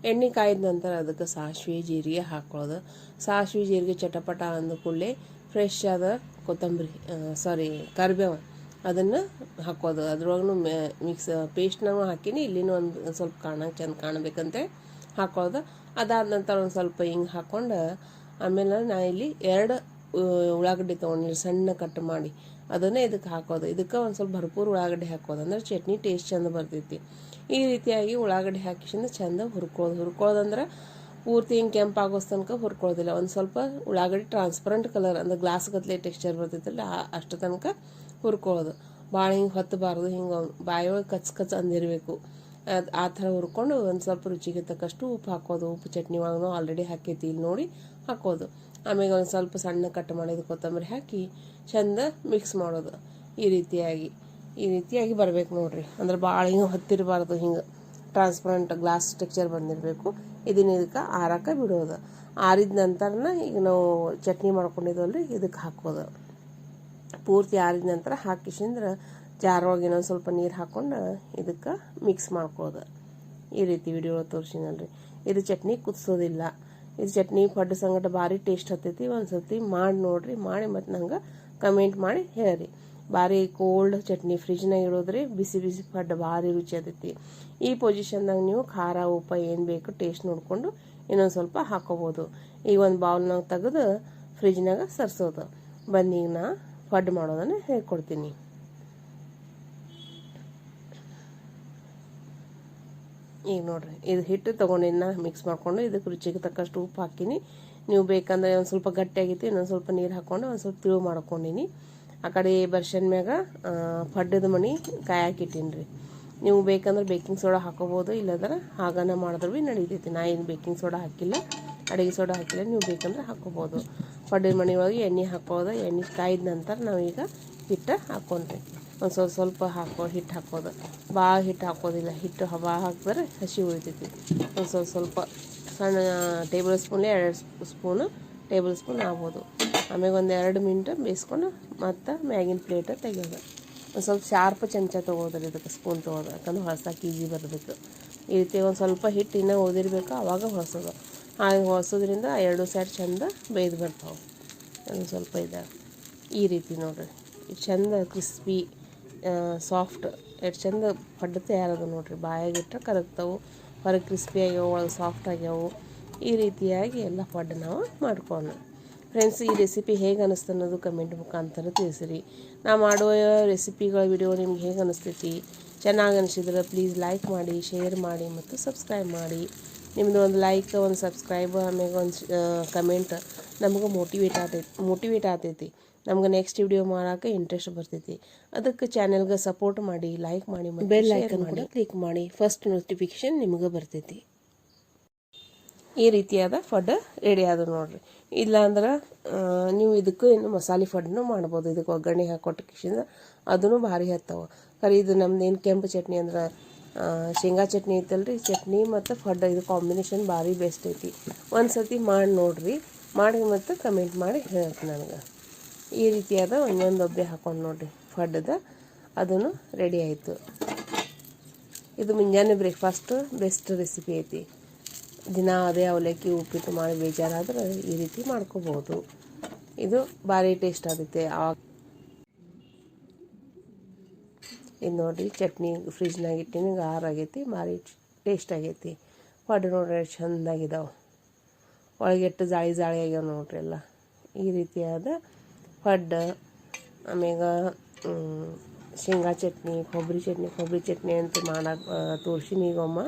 ಎಣ್ಣೆ ಕಾಯ್ದ ನಂತರ ಅದಕ್ಕೆ ಸಾಸಿವೆ ಜೀರಿಗೆ ಹಾಕೊಳ್ಳೋದು. ಸಾಸಿವೆ ಜೀರಿಗೆ ಚಟಪಟ ಅಂದ ಕೂಡಲೇ ಫ್ರೆಶ್ ಆದ ಕೊತ್ತಂಬರಿ ಕರಿಬೇವು ಅದನ್ನು ಹಾಕೋದು. ಅದ್ರೊಳಗೂ ಮಿಕ್ಸ್ ಪೇಸ್ಟ್ನಾಗೂ ಹಾಕೀನಿ. ಇಲ್ಲಿನೂ ಒಂದು ಸ್ವಲ್ಪ ಚಂದ ಕಾಣಬೇಕಂತೆ ಹಾಕೊಳ್ಳೋದು. ಅದಾದ ನಂತರ ಒಂದು ಸ್ವಲ್ಪ ಹಿಂಗೆ ಹಾಕ್ಕೊಂಡು ಆಮೇಲೆ ನಾ ಇಲ್ಲಿ 2 ಉಳ್ಳಾಗಡ್ಡಿ ತೊಗೊಂಡು ಸಣ್ಣ ಕಟ್ ಮಾಡಿ ಅದನ್ನೇ ಇದಕ್ಕೆ ಹಾಕೋದು. ಇದಕ್ಕೆ ಒಂದು ಸ್ವಲ್ಪ ಭರ್ಪೂರು ಉಳ್ಳಾಗಡ್ಡಿ ಹಾಕೋದು, ಅಂದ್ರೆ ಚಟ್ನಿ ಟೇಸ್ಟ್ ಚಂದ ಬರ್ತೈತಿ. ಈ ರೀತಿಯಾಗಿ ಉಳ್ಳಾಗಡ್ಡಿ ಹಾಕಿಸಿಂದ ಚಂದ ಹುರ್ಕೊಳ್ಳೋದಂದ್ರೆ ಪೂರ್ತಿ ಹಿಂಗೆ ಕೆಂಪಾಗೋಸ್ ತನಕ ಹುರ್ಕೊಳ್ಳೋದಿಲ್ಲ. ಒಂದು ಸ್ವಲ್ಪ ಉಳ್ಳಾಗಡ್ಡಿ ಟ್ರಾನ್ಸ್ಪರೆಂಟ್ ಕಲರ್ ಅಂದ್ರೆ ಗ್ಲಾಸ್ ಗತ್ಲೆ ಟೆಕ್ಸ್ಚರ್ ಬರ್ತೈತಲ್ಲ ಅಷ್ಟು ತನಕ ಹುರ್ಕೊಳ್ಳೋದು. ಭಾಳ ಹಿಂಗೆ ಹೊತ್ತಬಾರ್ದು, ಹಿಂಗೆ ಬಾಯೊಳಗೆ ಕಚ್ ಅಂದಿರಬೇಕು. ಆ ಥರ ಹುರ್ಕೊಂಡು ಒಂದು ಸ್ವಲ್ಪ ರುಚಿಗೆ ತಕ್ಕಷ್ಟು ಉಪ್ಪು ಹಾಕೋದು. ಉಪ್ಪು ಚಟ್ನಿ ಒಳಗೂ ಆಲ್ರೆಡಿ ಹಾಕೈತಿ, ಇಲ್ಲಿ ನೋಡಿ ಹಾಕೋದು. ಆಮೇಲೆ ಒಂದು ಸ್ವಲ್ಪ ಸಣ್ಣ ಕಟ್ ಮಾಡಿದ ಕೊತ್ತಂಬರಿ ಹಾಕಿ ಚಂದ ಮಿಕ್ಸ್ ಮಾಡೋದು. ಈ ರೀತಿಯಾಗಿ ಬರಬೇಕು ನೋಡಿರಿ. ಅಂದ್ರೆ ಭಾಳ ಹಿಂಗೆ ಹೊತ್ತಿರಬಾರ್ದು, ಹಿಂಗೆ ಟ್ರಾನ್ಸ್ಪರೆಂಟ್ ಗ್ಲಾಸ್ ಟೆಕ್ಸ್ಚರ್ ಬಂದಿರಬೇಕು. ಇದಕ್ಕೆ ಆರಕ್ಕೆ ಬಿಡೋದು. ಆರಿದ ನಂತರನ ಈಗ ನಾವು ಚಟ್ನಿ ಮಾಡ್ಕೊಂಡಿದ್ದೀವಲ್ರಿ ಇದಕ್ಕೆ ಹಾಕೋದು. ಪೂರ್ತಿ ಆರಿದ ನಂತರ ಹಾಕಿಸಿಂದ್ರೆ ಜಾರೊಳಗೆ ಇನ್ನೊಂದು ಸ್ವಲ್ಪ ನೀರು ಹಾಕ್ಕೊಂಡು ಇದಕ್ಕೆ ಮಿಕ್ಸ್ ಮಾಡ್ಕೋದು. ಈ ರೀತಿ ವಿಡಿಯೋ ತೋರಿಸಿನಲ್ರಿ. ಇದು ಚಟ್ನಿ ಕುದಿಸೋದಿಲ್ಲ. ಇದು ಚಟ್ನಿ ಪಡ್ಡು ಸಂಗಟ ಭಾರಿ ಟೇಸ್ಟ್ ಹತ್ತೈತಿ. ಒಂದು ಸರ್ತಿ ಮಾಡಿ ನೋಡಿರಿ, ಮಾಡಿ ಮತ್ತು ನಂಗೆ ಕಮೆಂಟ್ ಮಾಡಿ ಹೇಳ್ರಿ. ಭಾರಿ ಕೋಲ್ಡ್ ಚಟ್ನಿ ಫ್ರಿಜ್ನಾಗ ಇಡೋದ್ರಿ, ಬಿಸಿ ಬಿಸಿ ಪಡ್ಡು ಭಾರಿ ರುಚಿ ಆಗ್ತೈತಿ. ಈ ಪೊಸಿಷನ್ದಾಗ ನೀವು ಖಾರ ಉಪ್ಪು ಏನು ಬೇಕು ಟೇಸ್ಟ್ ನೋಡಿಕೊಂಡು ಇನ್ನೊಂದು ಸ್ವಲ್ಪ ಹಾಕೋಬೋದು. ಈಗ ಒಂದು ಬೌಲ್ನಾಗ ತೆಗೆದು ಫ್ರಿಜ್ನಾಗ ಸರ್ಸೋದು. ಬನ್ನಿ ಈಗ ನಾ ಪಡ್ಡು ಮಾಡೋದನ್ನು ಹೇಳ್ಕೊಡ್ತೀನಿ. ಈಗ ನೋಡಿರಿ, ಇದು ಹಿಟ್ಟು ತೊಗೊಂಡಿನ ಮಿಕ್ಸ್ ಮಾಡಿಕೊಂಡು ಇದಕ್ಕೆ ರುಚಿಗೆ ತಕ್ಕಷ್ಟು ಉಪ್ಪು ಹಾಕೀನಿ. ನೀವು ಬೇಕಂದ್ರೆ ಒಂದು ಸ್ವಲ್ಪ ಗಟ್ಟಿಯಾಗಿತ್ತು, ಇನ್ನೊಂದು ಸ್ವಲ್ಪ ನೀರು ಹಾಕ್ಕೊಂಡು ಒಂದು ಸ್ವಲ್ಪ ತಿಳು ಮಾಡ್ಕೊಂಡಿನಿ. ಆ ಕಡೆ ಬರ್ಷನ್ ಮ್ಯಾಗ ಪಡ್ಡದ ಮಣಿ ಕಾಯಾಕಿಟ್ಟೀನಿ ರೀ. ನೀವು ಬೇಕಂದ್ರೆ ಬೇಕಿಂಗ್ ಸೋಡಾ ಹಾಕೋಬೋದು, ಇಲ್ಲದ್ರೆ ಹಾಗನ ಮಾಡಿದ್ರೆ ಭೀ ನಡೀತೈತಿ. ನಾ ಏನು ಬೇಕಿಂಗ್ ಸೋಡಾ ಹಾಕಿಲ್ಲ, ಅಡುಗೆ ಸೋಡಾ ಹಾಕಿಲ್ಲ. ನೀವು ಬೇಕಂದ್ರೆ ಹಾಕೋಬೋದು. ಪಡ್ಡದ ಮಣಿ ಒಳಗೆ ಎಣ್ಣೆ ಹಾಕೋದು. ಎಣ್ಣೆ ಕಾಯ್ದ ನಂತರ ನಾವೀಗ ಹಿಟ್ಟು ಹಾಕ್ಕೊಂಡ್ರಿ ಒಂದು ಸ್ವಲ್ಪ ಹಿಟ್ಟು ಹಾಕೋದು. ಭಾಳ ಹಿಟ್ಟು ಹಾಕೋದಿಲ್ಲ. ಹಿಟ್ಟು ಭಾಳ ಹಾಕಿದ್ರೆ ಹಸಿ ಉಳಿತೈತಿ. ಒಂದು ಸ್ವಲ್ಪ ಸಣ್ಣ ಟೇಬಲ್ ಸ್ಪೂನ್ಲೆ 2 ಟೇಬಲ್ ಸ್ಪೂನ್ ಆಗ್ಬೋದು. ಆಮೇಲೆ ಒಂದು 2 ಮಿನಿಟ್ ಬೇಯಿಸ್ಕೊಂಡು ಮತ್ತು ಮ್ಯಾಗಿನ ಪ್ಲೇಟ್ ತೆಗೆಯೋದು. ಒಂದು ಸ್ವಲ್ಪ ಶಾರ್ಪ್ ಚಮಚ ತೊಗೋದ್ರಿ, ಇದಕ್ಕೆ ಸ್ಪೂನ್ ತೊಗೋದು. ಯಾಕಂದ್ರೆ ಹೊಳ್ಸಕ್ಕೆ ಈಜಿ ಬರೋದಕ್ಕೆ. ಈ ರೀತಿ ಒಂದು ಸ್ವಲ್ಪ ಹಿಟ್ಟು ಇನ್ನೂ ಓದಿರ್ಬೇಕು, ಆವಾಗ ಹೊಳ್ಸೋದು. ಹಾಗೆ ಹೊಳ್ಸೋದ್ರಿಂದ 2 ಸೈಡ್ ಚಂದ ಬೇಯ್ದು ಬರ್ತಾವೆ. ಒಂದು ಸ್ವಲ್ಪ ಈ ರೀತಿ ನೋಡಿರಿ. ಚಂದ ಕ್ರಿಸ್ಪಿ ಸಾಫ್ಟ್ ಎಷ್ಟು ಚಂದ ಪಡ್ಡು ತಯಾರದ ನೋಡಿರಿ. ಬಾಯಾಗಿಟ್ಟರೆ ಕರಗ್ತಾವೆ, ಹೊರಗೆ ಕ್ರಿಸ್ಪಿ ಆಗ್ಯಾವು, ಒಳಗೆ ಸಾಫ್ಟ್ ಆಗ್ಯಾವು. ಈ ರೀತಿಯಾಗಿ ಎಲ್ಲ ಪಡ್ಡು ನಾವು ಮಾಡ್ಕೊಂಡು ಫ್ರೆಂಡ್ಸ್, ಈ ರೆಸಿಪಿ ಹೇಗೆ ಅನ್ನಿಸ್ತು ಅನ್ನೋದು ಕಮೆಂಟ್ ಮುಖಾಂತರ ತಿಳಿಸಿರಿ. ನಾ ಮಾಡುವ ರೆಸಿಪಿಗಳ ವಿಡಿಯೋ ನಿಮ್ಗೆ ಹೇಗೆ ಅನ್ನಿಸ್ತೈತಿ, ಚೆನ್ನಾಗಿ ಅನಿಸಿದ್ರೆ ಪ್ಲೀಸ್ ಲೈಕ್ ಮಾಡಿ, ಶೇರ್ ಮಾಡಿ ಮತ್ತು ಸಬ್ಸ್ಕ್ರೈಬ್ ಮಾಡಿ. ನಿಮ್ಮದು ಒಂದು ಲೈಕ್, ಒಂದು ಸಬ್ಸ್ಕ್ರೈಬ್, ಆಮೇಲೆ ಒಂದು ಕಮೆಂಟ್ ನಮಗೆ ಮೋಟಿವೇಟ್ ಆಗ್ತೈತಿ. ನಮ್ಗೆ ನೆಕ್ಸ್ಟ್ ವಿಡಿಯೋ ಮಾಡೋಕೆ ಇಂಟ್ರೆಸ್ಟ್ ಬರ್ತೈತಿ. ಅದಕ್ಕೆ ಚಾನೆಲ್ಗೆ ಸಪೋರ್ಟ್ ಮಾಡಿ, ಲೈಕ್ ಮಾಡಿ ಮತ್ತು ಬೆಲ್ ಐಕನ್ ಕೂಡ ಕ್ಲಿಕ್ ಮಾಡಿ. ಫಸ್ಟ್ ನೋಟಿಫಿಕೇಶನ್ ನಿಮಗೆ ಬರ್ತೈತಿ. ಈ ರೀತಿಯಾದ ಪಡ್ಡು ರೆಡಿ ಆದ ನೋಡಿರಿ. ಇಲ್ಲಾಂದ್ರೆ ನೀವು ಇದಕ್ಕೂ ಏನು ಮಸಾಲೆ ಪಡ್ಡನ್ನು ಮಾಡ್ಬೋದು. ಇದಕ್ಕೆ ಒಗ್ಗರಣೆ ಹಾಕೊಟ್ಟಿಂದ ಅದೂ ಭಾರಿ ಹತ್ತವೆ. ಖರೆ ಇದು ನಮ್ದು ಏನು ಕೆಂಪು ಚಟ್ನಿ ಅಂದ್ರೆ ಶೇಂಗಾ ಚಟ್ನಿ ಐತಲ್ರಿ, ಚಟ್ನಿ ಮತ್ತು ಪಡ್ಡು ಇದು ಕಾಂಬಿನೇಷನ್ ಭಾರಿ ಬೆಸ್ಟ್ ಐತಿ. ಒಂದು ಸರ್ತಿ ಮಾಡಿ ನೋಡಿರಿ, ಮಾಡಿ ಮತ್ತು ಕಮೆಂಟ್ ಮಾಡಿ ಹೇಳ್ತೀನಿ ನನಗೆ. ಈ ರೀತಿಯಾದ ಒಂದೊಂದು ಒಬ್ಬೆ ಹಾಕೊಂಡು ನೋಡಿರಿ ಪಡ್ಡದ ಅದೂ ರೆಡಿ ಆಯಿತು. ಇದು ಮುಂಜಾನೆ ಬ್ರೇಕ್ಫಾಸ್ಟ್ ಬೆಸ್ಟ್ ರೆಸಿಪಿ ಐತಿ. ದಿನ ಅದೇ ಅವಲಕ್ಕಿ ಉಪ್ಪಿಟ್ಟು ಮಾಡಿ ಬೇಜಾರಾದ್ರೆ ಈ ರೀತಿ ಮಾಡ್ಕೋಬೋದು. ಇದು ಭಾರಿ ಟೇಸ್ಟ್ ಆಗುತ್ತೆ. ಇದು ನೋಡಿರಿ, ಚಟ್ನಿ ಫ್ರಿಜ್ನಾಗ ಇಟ್ಟಿನಿ, ಆರಾಗೈತಿ, ಭಾರಿ ಟೇಸ್ಟ್ ಆಗೈತಿ. ಪಡ್ಡು ನೋಡ್ರಿ ಎಷ್ಟು ಚೆಂದಾಗಿದ್ದಾವೆ, ಒಳಗೆಟ್ಟು ಜಾಳಿ ಆಗ್ಯಾವ ನೋಡ್ರಿ ಎಲ್ಲ. ಈ ರೀತಿಯಾದ ಪಡ್ಡು. ಆಮ್ಯಾಗ ಶೇಂಗಾ ಚಟ್ನಿ, ಕೊಬ್ಬರಿ ಚಟ್ನಿ ಅಂತ ಮಾಡೋಕೆ ತೋರಿಸಿನಿ ಈಗೊಮ್ಮ.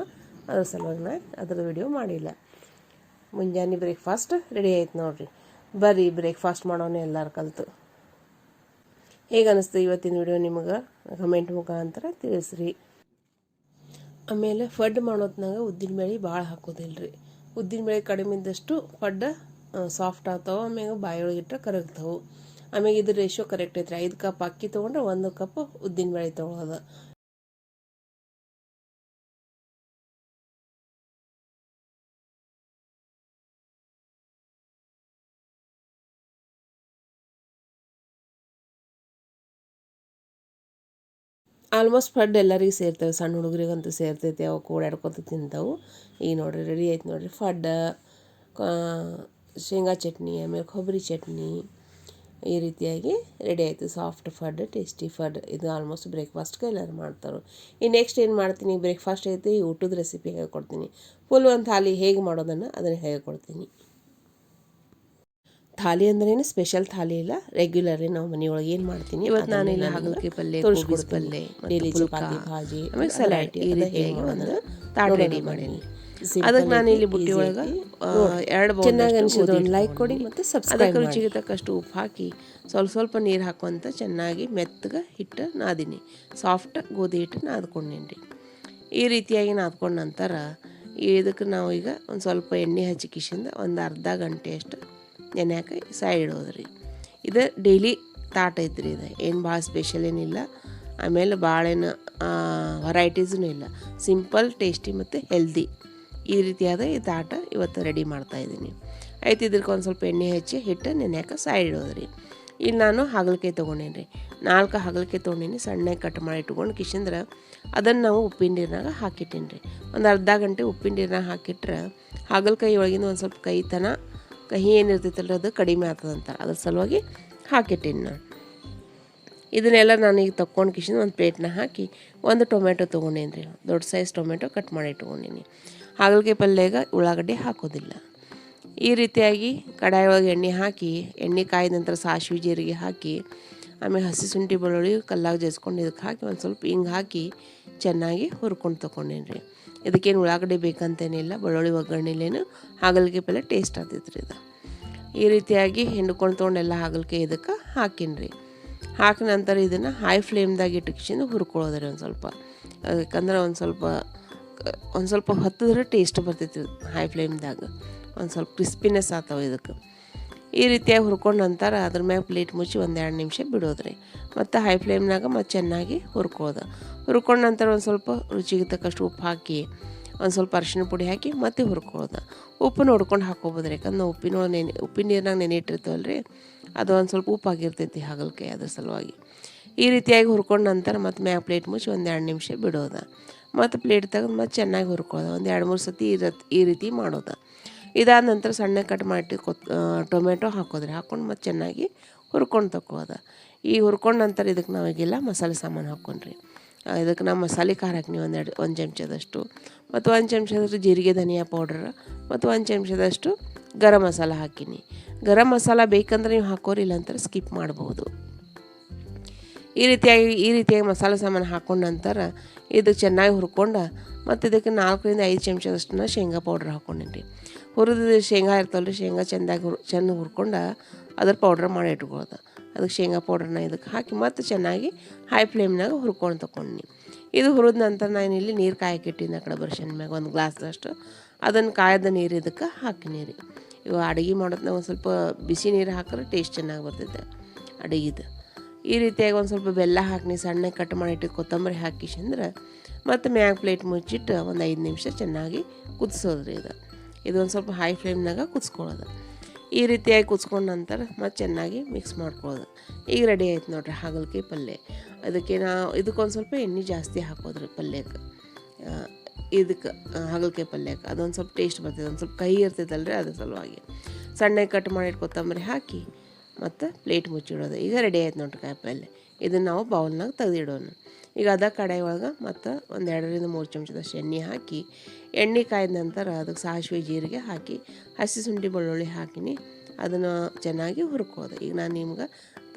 ಅದ್ರ ಸಲುವಾಗಿ ನಾ ಅದ್ರ ವಿಡಿಯೋ ಮಾಡಿಲ್ಲ. ಮುಂಜಾನೆ ಬ್ರೇಕ್ಫಾಸ್ಟ್ ರೆಡಿ ಆಯ್ತು ನೋಡಿರಿ. ಬರ್ರಿ ಬ್ರೇಕ್ಫಾಸ್ಟ್ ಮಾಡೋಣ ಎಲ್ಲರೂ ಕಲಿತು. ಹೇಗೆ ಅನ್ನಿಸ್ತು ಇವತ್ತಿನ ವಿಡಿಯೋ ನಿಮಗೆ ಕಮೆಂಟ್ ಮುಖಾಂತರ ತಿಳಿಸ್ರಿ. ಆಮೇಲೆ ಪಡ್ಡು ಮಾಡೋತ್ನಾಗ ಉದ್ದಿನಬೇಳೆ ಭಾಳ ಹಾಕೋದಿಲ್ಲ ರೀ. ಉದ್ದಿನಬೇಳೆ ಕಡಿಮೆ ಇದ್ದಷ್ಟು ಪಡ್ಡು ಸಾಫ್ಟ್ ಆಗ್ತಾವೆ, ಆಮ್ಯಾಗ ಬಾಯೊಳಗಿಟ್ಟರೆ ಕರಗ್ತಾವೆ. ಆಮೇಲೆ ಇದು ರೇಷಿಯೋ ಕರೆಕ್ಟ್ ಐತ್ರಿ. 5 ಕಪ್ ಅಕ್ಕಿ ತೊಗೊಂಡ್ರೆ 1 ಕಪ್ ಉದ್ದಿನಬೇಳೆ ತೊಗೊಳೋದು. ಆಲ್ಮೋಸ್ಟ್ ಫಡ್ ಎಲ್ಲರಿಗೂ ಸೇರ್ತವೆ, ಸಣ್ಣ ಹುಡುಗರಿಗಂತೂ ಸೇರ್ತೈತೆ, ಅವಕ್ಕೆ ಓಡಾಡ್ಕೊತ ತಿಂತಾವು. ಈಗ ನೋಡಿರಿ ರೆಡಿ ಆಯ್ತು ನೋಡಿರಿ ಫಡ್, ಶೇಂಗಾ ಚಟ್ನಿ, ಆಮೇಲೆ ಕೊಬ್ಬರಿ ಚಟ್ನಿ, ಈ ರೀತಿಯಾಗಿ ರೆಡಿ ಆಯಿತು ಸಾಫ್ಟ್ ಫಡ್, ಟೇಸ್ಟಿ ಫಡ್. ಇದು ಆಲ್ಮೋಸ್ಟ್ ಬ್ರೇಕ್ಫಾಸ್ಟ್ಗೆ ಎಲ್ಲರೂ ಮಾಡ್ತಾರೆ. ಈ ನೆಕ್ಸ್ಟ್ ಏನು ಮಾಡ್ತೀನಿ, ಬ್ರೇಕ್ಫಾಸ್ಟ್ ಐತಿ, ಊಟದ ರೆಸಿಪಿ ಹೇಳ್ಕೊಡ್ತೀನಿ. ಫುಲ್ ಒಂದು ಥಾಲಿ ಹೇಗೆ ಮಾಡೋದನ್ನು ಅದನ್ನು ಹೇಳ್ಕೊಡ್ತೀನಿ. ಥಾಲಿ ಅಂದ್ರೇನು ಸ್ಪೆಷಲ್ ಥಾಲಿ ಇಲ್ಲ, ರೆಗ್ಯುಲರೇ ನಾವು ಮನೆಯೊಳಗೆ ಏನು ಮಾಡ್ತೀನಿ ಇವತ್ತು ನಾನು ಇಲ್ಲಿ ಹಾಗಲಕಾಯಿ ಪಲ್ಯ, ಕೋಬಿಸ್ ಪಲ್ಯ, ಡೈಲಿ ಚಪಾತಿ ಭಾಜಿ, ಆಮೇಲೆ ಸಲಾಡ್ ಈ ರೀತಿಯಾಗಿ ಒಂದು ತಾಟ್ ರೆಡಿ ಮಾಡೀನಿ. ಅದಕ್ಕೆ ನಾನು ಇಲ್ಲಿ ಬುಟ್ಟಿ ಒಳಗೆ 2 ಬೌಲ್ ಚೆನ್ನಾಗಿ ಅನಿಸಿದ್ರು ಒಂದು ಲೈಕ್ ಕೊಡಿ ಮತ್ತು ಸಬ್ಸ್ಕ್ರೈಬ್. ಅದಕ್ಕೆ ರುಚಿಗೆ ತಕ್ಕಷ್ಟು ಉಪ್ಪು ಹಾಕಿ ಸ್ವಲ್ಪ ನೀರು ಹಾಕುವಂತ ಚೆನ್ನಾಗಿ ಮೆತ್ತಗೆ ಹಿಟ್ಟು ನಾದಿನಿ. ಸಾಫ್ಟ್ ಗೋಧಿ ಹಿಟ್ಟು ನಾದ್ಕೊಂಡೇನಿ ರೀ. ಈ ರೀತಿಯಾಗಿ ನಾದ್ಕೊಂಡ ನಂತರ ಇದಕ್ಕೆ ನಾವು ಈಗ ಒಂದು ಸ್ವಲ್ಪ ಎಣ್ಣೆ ಹಚ್ಚಿ ಕಿಶಿಂದ ಒಂದು ಅರ್ಧ ಗಂಟೆಯಷ್ಟು ನೆನೆಯಾಕ ಸೈಡ್ ಇಡೋದ್ರಿ. ಇದು ಡೈಲಿ ತಾಟ ಐತ್ರಿ. ಇದು ಏನು ಭಾಳ ಸ್ಪೆಷಲ್ ಏನಿಲ್ಲ, ಆಮೇಲೆ ಭಾಳೇನು ವೆರೈಟೀಸೂ ಇಲ್ಲ, ಸಿಂಪಲ್ ಟೇಸ್ಟಿ ಮತ್ತು ಹೆಲ್ದಿ. ಈ ರೀತಿಯಾದ ಈ ತಾಟ ಇವತ್ತು ರೆಡಿ ಮಾಡ್ತಾಯಿದ್ದೀನಿ. ಆಯ್ತು, ಇದಕ್ಕೆ ಒಂದು ಸ್ವಲ್ಪ ಎಣ್ಣೆ ಹಚ್ಚಿ ಹಿಟ್ಟು ನೆನೆಯಾಕ ಸೈಡ್ ಇಡೋದ್ರಿ. ಇಲ್ಲಿ ನಾನು ಹಾಗಲಕಾಯಿ ತೊಗೊಂಡೇನಿ ರೀ, 4 ಹಾಗಲಕಾಯಿ ತೊಗೊಂಡೀನಿ. ಸಣ್ಣಗೆ ಕಟ್ ಮಾಡಿ ಇಟ್ಕೊಂಡು ಕಿಶಂದ್ರೆ ಅದನ್ನು ನಾವು ಉಪ್ಪಿನ ನೀರಿನಾಗ ಹಾಕಿಟ್ಟೀನಿ ರೀ. ಒಂದು ಅರ್ಧ ಗಂಟೆ ಉಪ್ಪಿನ ನೀರಿನಾಗ ಹಾಕಿಟ್ರೆ ಹಾಗಲಕಾಯಿ ಒಳಗಿಂದ ಒಂದು ಸ್ವಲ್ಪ ಕಹಿ ಏನಿರ್ತೈತಲ್ಲ ಅದು ಕಡಿಮೆ ಆಗ್ತದಂತಾರೆ, ಅದ್ರ ಸಲುವಾಗಿ ಹಾಕಿಟ್ಟೀನಿ ನಾನು. ಇದನ್ನೆಲ್ಲ ನಾನು ಈಗ ತಕ್ಕೊಂಡು ಕಿಶಿಂದ ಒಂದು ಪ್ಲೇಟ್ನ ಹಾಕಿ ಒಂದು ಟೊಮೆಟೊ ತೊಗೊಂಡೇನಿ ರೀ, ದೊಡ್ಡ ಸೈಜ್ ಟೊಮೆಟೊ ಕಟ್ ಮಾಡಿ ಇಟ್ಕೊಂಡೀನಿ. ಹಾಗಲಕಾಯಿ ಪಲ್ಯಗೆ ಉಳ್ಳಾಗಡ್ಡಿ ಹಾಕೋದಿಲ್ಲ. ಈ ರೀತಿಯಾಗಿ ಕಡಾಯಿ ಒಳಗೆ ಎಣ್ಣೆ ಹಾಕಿ, ಎಣ್ಣೆ ಕಾಯ್ದ ನಂತರ ಸಾಸಿವೆ ಜೀರಿಗೆ ಹಾಕಿ, ಆಮೇಲೆ ಹಸಿ ಶುಂಠಿ ಬೆಳ್ಳುಳ್ಳಿ ಕಲ್ಲಾಗ ಜಜ್ಕೊಂಡು ಇದಕ್ಕೆ ಹಾಕಿ ಒಂದು ಸ್ವಲ್ಪ ಹಿಂಗೆ ಹಾಕಿ ಚೆನ್ನಾಗಿ ಹುರ್ಕೊಂಡು ತೊಗೊಂಡೇನಿ ರೀ. ಇದಕ್ಕೇನು ಉಳ್ಳಾಗಡ್ಡಿ ಬೇಕಂತೇನಿಲ್ಲ, ಬೆಳ್ಳುಳ್ಳಿ ಒಗ್ಗರಣೆಲೇನು ಹಾಗಲಕಾಯಿ ಪಲ್ಯ ಟೇಸ್ಟ್ ಆಗ್ತೈತೆ ರೀ ಇದು. ಈ ರೀತಿಯಾಗಿ ಹಿಂಡ್ಕೊಂಡು ತೊಗೊಂಡೆಲ್ಲ ಹಾಗಲಕಾಯಿ ಇದಕ್ಕೆ ಹಾಕಿನಿ ರೀ. ಹಾಕಿದ ನಂತರ ಇದನ್ನು ಹೈ ಫ್ಲೇಮ್ದಾಗ ಇಟ್ಕಿಸಿಂದ ಹುರ್ಕೊಳ್ಳೋದ್ರಿ ಒಂದು ಸ್ವಲ್ಪ. ಯಾಕಂದ್ರೆ ಒಂದು ಸ್ವಲ್ಪ ಹೊತ್ತಿದ್ರೆ ಟೇಸ್ಟ್ ಬರ್ತೈತಿ ಹೈ ಫ್ಲೇಮ್ದಾಗ, ಒಂದು ಸ್ವಲ್ಪ ಕ್ರಿಸ್ಪಿನೆಸ್ ಆಗ್ತಾವೆ ಇದಕ್ಕೆ. ಈ ರೀತಿಯಾಗಿ ಹುರ್ಕೊಂಡ ನಂತರ ಅದ್ರ ಮ್ಯಾಗ ಪ್ಲೇಟ್ ಮುಚ್ಚಿ 1-2 ನಿಮಿಷ ಬಿಡೋದ್ರಿ. ಮತ್ತು ಹೈ ಫ್ಲೇಮ್ನಾಗ ಮತ್ತು ಚೆನ್ನಾಗಿ ಹುರ್ಕೊಂಡ ನಂತರ ಒಂದು ಸ್ವಲ್ಪ ರುಚಿಗೆ ತಕ್ಕಷ್ಟು ಉಪ್ಪು ಹಾಕಿ, ಒಂದು ಸ್ವಲ್ಪ ಅರಿಶಿಣ ಪುಡಿ ಹಾಕಿ ಮತ್ತೆ ಹುರ್ಕೊಳ್ಳೋದು. ಉಪ್ಪು ನೋಡ್ಕೊಂಡು ಹಾಕ್ಕೊಬೋದ್ರಿ, ಯಾಕಂದ್ರೆ ನಾವು ಉಪ್ಪಿನ ನೀರಿನಾಗ ನೆನೆ ಇಟ್ಟಿರ್ತೀವಲ್ಲ ರೀ, ಅದು ಒಂದು ಸ್ವಲ್ಪ ಉಪ್ಪು ಆಗಿರ್ತೈತಿ ಹಾಗಲಕಾಯಿ, ಅದ್ರ ಸಲುವಾಗಿ. ಈ ರೀತಿಯಾಗಿ ಹುರ್ಕೊಂಡ ನಂತರ ಮತ್ತು ಮ್ಯಾಗ ಪ್ಲೇಟ್ ಮುಚ್ಚಿ 1-2 ನಿಮಿಷ ಬಿಡೋದು. ಮತ್ತು ಪ್ಲೇಟ್ ತೆಗೆದು ಮತ್ತು ಚೆನ್ನಾಗಿ ಹುರ್ಕೊಳ್ಳೋದು. ಒಂದು 2-3 ಸತಿ ಈ ರೀತಿ ಮಾಡೋದು. ಇದಾದ ನಂತರ ಸಣ್ಣ ಕಟ್ ಮಾಡಿ ಟೊಮೆಟೊ ಹಾಕೋದ್ರಿ. ಹಾಕ್ಕೊಂಡು ಮತ್ತು ಚೆನ್ನಾಗಿ ಹುರ್ಕೊಂಡು ತಕ್ಕೋದು. ಈ ಹುರ್ಕೊಂಡ ನಂತರ ಇದಕ್ಕೆ ನಾವೀಗೆಲ್ಲ ಮಸಾಲೆ ಸಾಮಾನು ಹಾಕ್ಕೊಂಡ್ರಿ. ಇದಕ್ಕೆ ನಾವು ಮಸಾಲೆ ಖಾರ ಹಾಕಿನಿ 1 ಚಮಚದಷ್ಟು, ಮತ್ತು 1 ಚಮಚದಷ್ಟು ಜೀರಿಗೆ ಧನಿಯಾ ಪೌಡ್ರ್, ಮತ್ತು 1 ಚಮಚದಷ್ಟು ಗರಂ ಮಸಾಲ ಹಾಕಿನಿ. ಗರಂ ಮಸಾಲ ಬೇಕಂದ್ರೆ ನೀವು ಹಾಕೋರಿ, ಇಲ್ಲಾಂತಾರೆ ಸ್ಕಿಪ್ ಮಾಡ್ಬೋದು. ಈ ರೀತಿಯಾಗಿ ಮಸಾಲೆ ಸಾಮಾನು ಹಾಕ್ಕೊಂಡ ನಂತರ ಇದಕ್ಕೆ ಚೆನ್ನಾಗಿ ಹುರ್ಕೊಂಡು ಮತ್ತು ಇದಕ್ಕೆ 4-5 ಚಮಚದಷ್ಟನ್ನ ಶೇಂಗಾ ಪೌಡ್ರ್ ಹಾಕ್ಕೊಂಡೇನಿ ರೀ. ಹುರಿದ ಶೇಂಗಾ ಇರ್ತವಲ್ಲ ರೀ, ಶೇಂಗಾ ಚೆಂದ ಹುರ್ಕೊಂಡು ಅದ್ರ ಪೌಡ್ರ್ ಮಾಡಿ ಇಟ್ಕೊಳ್ಳೋದು. ಅದಕ್ಕೆ ಶೇಂಗಾ ಪೌಡ್ರನ್ನ ಇದಕ್ಕೆ ಹಾಕಿ ಮತ್ತು ಚೆನ್ನಾಗಿ ಹೈ ಫ್ಲೇಮ್ನಾಗ ಹುರ್ಕೊಂಡು ತೊಗೊಂಡು, ಇದು ಹುರಿದ ನಂತರ ನಾನು ಇಲ್ಲಿ ನೀರು ಕಾಯಕ್ಕಿಟ್ಟಿನಿ ಆ ಕಡೆ ಬರ್ಷನ್ ಮ್ಯಾಗ 1 ಗ್ಲಾಸ್ದಷ್ಟು. ಅದನ್ನು ಕಾಯ್ದ ನೀರು ಇದಕ್ಕೆ ಹಾಕಿನಿ ರೀ. ಇವು ಅಡುಗೆ ಮಾಡೋದನ್ನ ಒಂದು ಸ್ವಲ್ಪ ಬಿಸಿ ನೀರು ಹಾಕಿದ್ರೆ ಟೇಸ್ಟ್ ಚೆನ್ನಾಗಿ ಬರ್ತೈತೆ ಅಡುಗೆದು. ಈ ರೀತಿಯಾಗಿ ಒಂದು ಸ್ವಲ್ಪ ಬೆಲ್ಲ ಹಾಕಿ ಸಣ್ಣಗೆ ಕಟ್ ಮಾಡಿಟ್ಟು ಕೊತ್ತಂಬರಿ ಹಾಕಿಸಂದ್ರೆ ಮತ್ತು ಮ್ಯಾಗ ಪ್ಲೇಟ್ ಮುಚ್ಚಿಟ್ಟು ಒಂದು 5 ನಿಮಿಷ ಚೆನ್ನಾಗಿ ಕುದಿಸೋದ್ರಿ. ಇದು ಒಂದು ಸ್ವಲ್ಪ ಹೈ ಫ್ಲೇಮ್ನಾಗ ಕುದಿಸ್ಕೊಳ್ಳೋದು. ಈ ರೀತಿಯಾಗಿ ಕುದಿಸ್ಕೊಂಡ ನಂತರ ಮತ್ತು ಚೆನ್ನಾಗಿ ಮಿಕ್ಸ್ ಮಾಡ್ಕೊಳ್ಳೋದು. ಈಗ ರೆಡಿ ಆಯ್ತು ನೋಡಿರಿ ಹಾಗಲಕಾಯಿ ಪಲ್ಯ. ಇದಕ್ಕೊಂದು ಸ್ವಲ್ಪ ಎಣ್ಣೆ ಜಾಸ್ತಿ ಹಾಕೋದ್ರಿ ಪಲ್ಯಕ್ಕೆ, ಇದಕ್ಕೆ ಹಾಗಲಕಾಯಿ ಪಲ್ಯಕ್ಕೆ ಅದೊಂದು ಸ್ವಲ್ಪ ಟೇಸ್ಟ್ ಬರ್ತದೆ, ಒಂದು ಸ್ವಲ್ಪ ಕಹಿ ಇರ್ತೈತಲ್ರಿ, ಅದ್ರ ಸಲುವಾಗಿ ಸಣ್ಣಗೆ ಕಟ್ ಮಾಡಿಟ್ಟು ಕೊತ್ತಂಬರಿ ಹಾಕಿ ಮತ್ತು ಪ್ಲೇಟ್ ಮುಚ್ಚಿಡೋದು. ಈಗ ರೆಡಿ ಆಯ್ತು ನೋಡ್ರಿ ಕಾಯಿ ಪಲ್ಯ. ಇದನ್ನು ನಾವು ಬೌಲ್ನಾಗ ತೆಗೆದಿಡೋಣ. ಈಗ ಕಡಾಯಿ ಒಳಗೆ ಮತ್ತು ಒಂದು 2-3 ಚಮಚದಷ್ಟು ಎಣ್ಣೆ ಹಾಕಿ, ಎಣ್ಣೆ ಕಾಯ್ದ ನಂತರ ಅದಕ್ಕೆ ಸಾಸಿವೆ ಜೀರಿಗೆ ಹಾಕಿ ಹಸಿ ಶುಂಠಿ ಬೆಳ್ಳುಳ್ಳಿ ಹಾಕಿನಿ, ಅದನ್ನು ಚೆನ್ನಾಗಿ ಹುರ್ಕೋದು. ಈಗ ನಾನು ನಿಮ್ಗೆ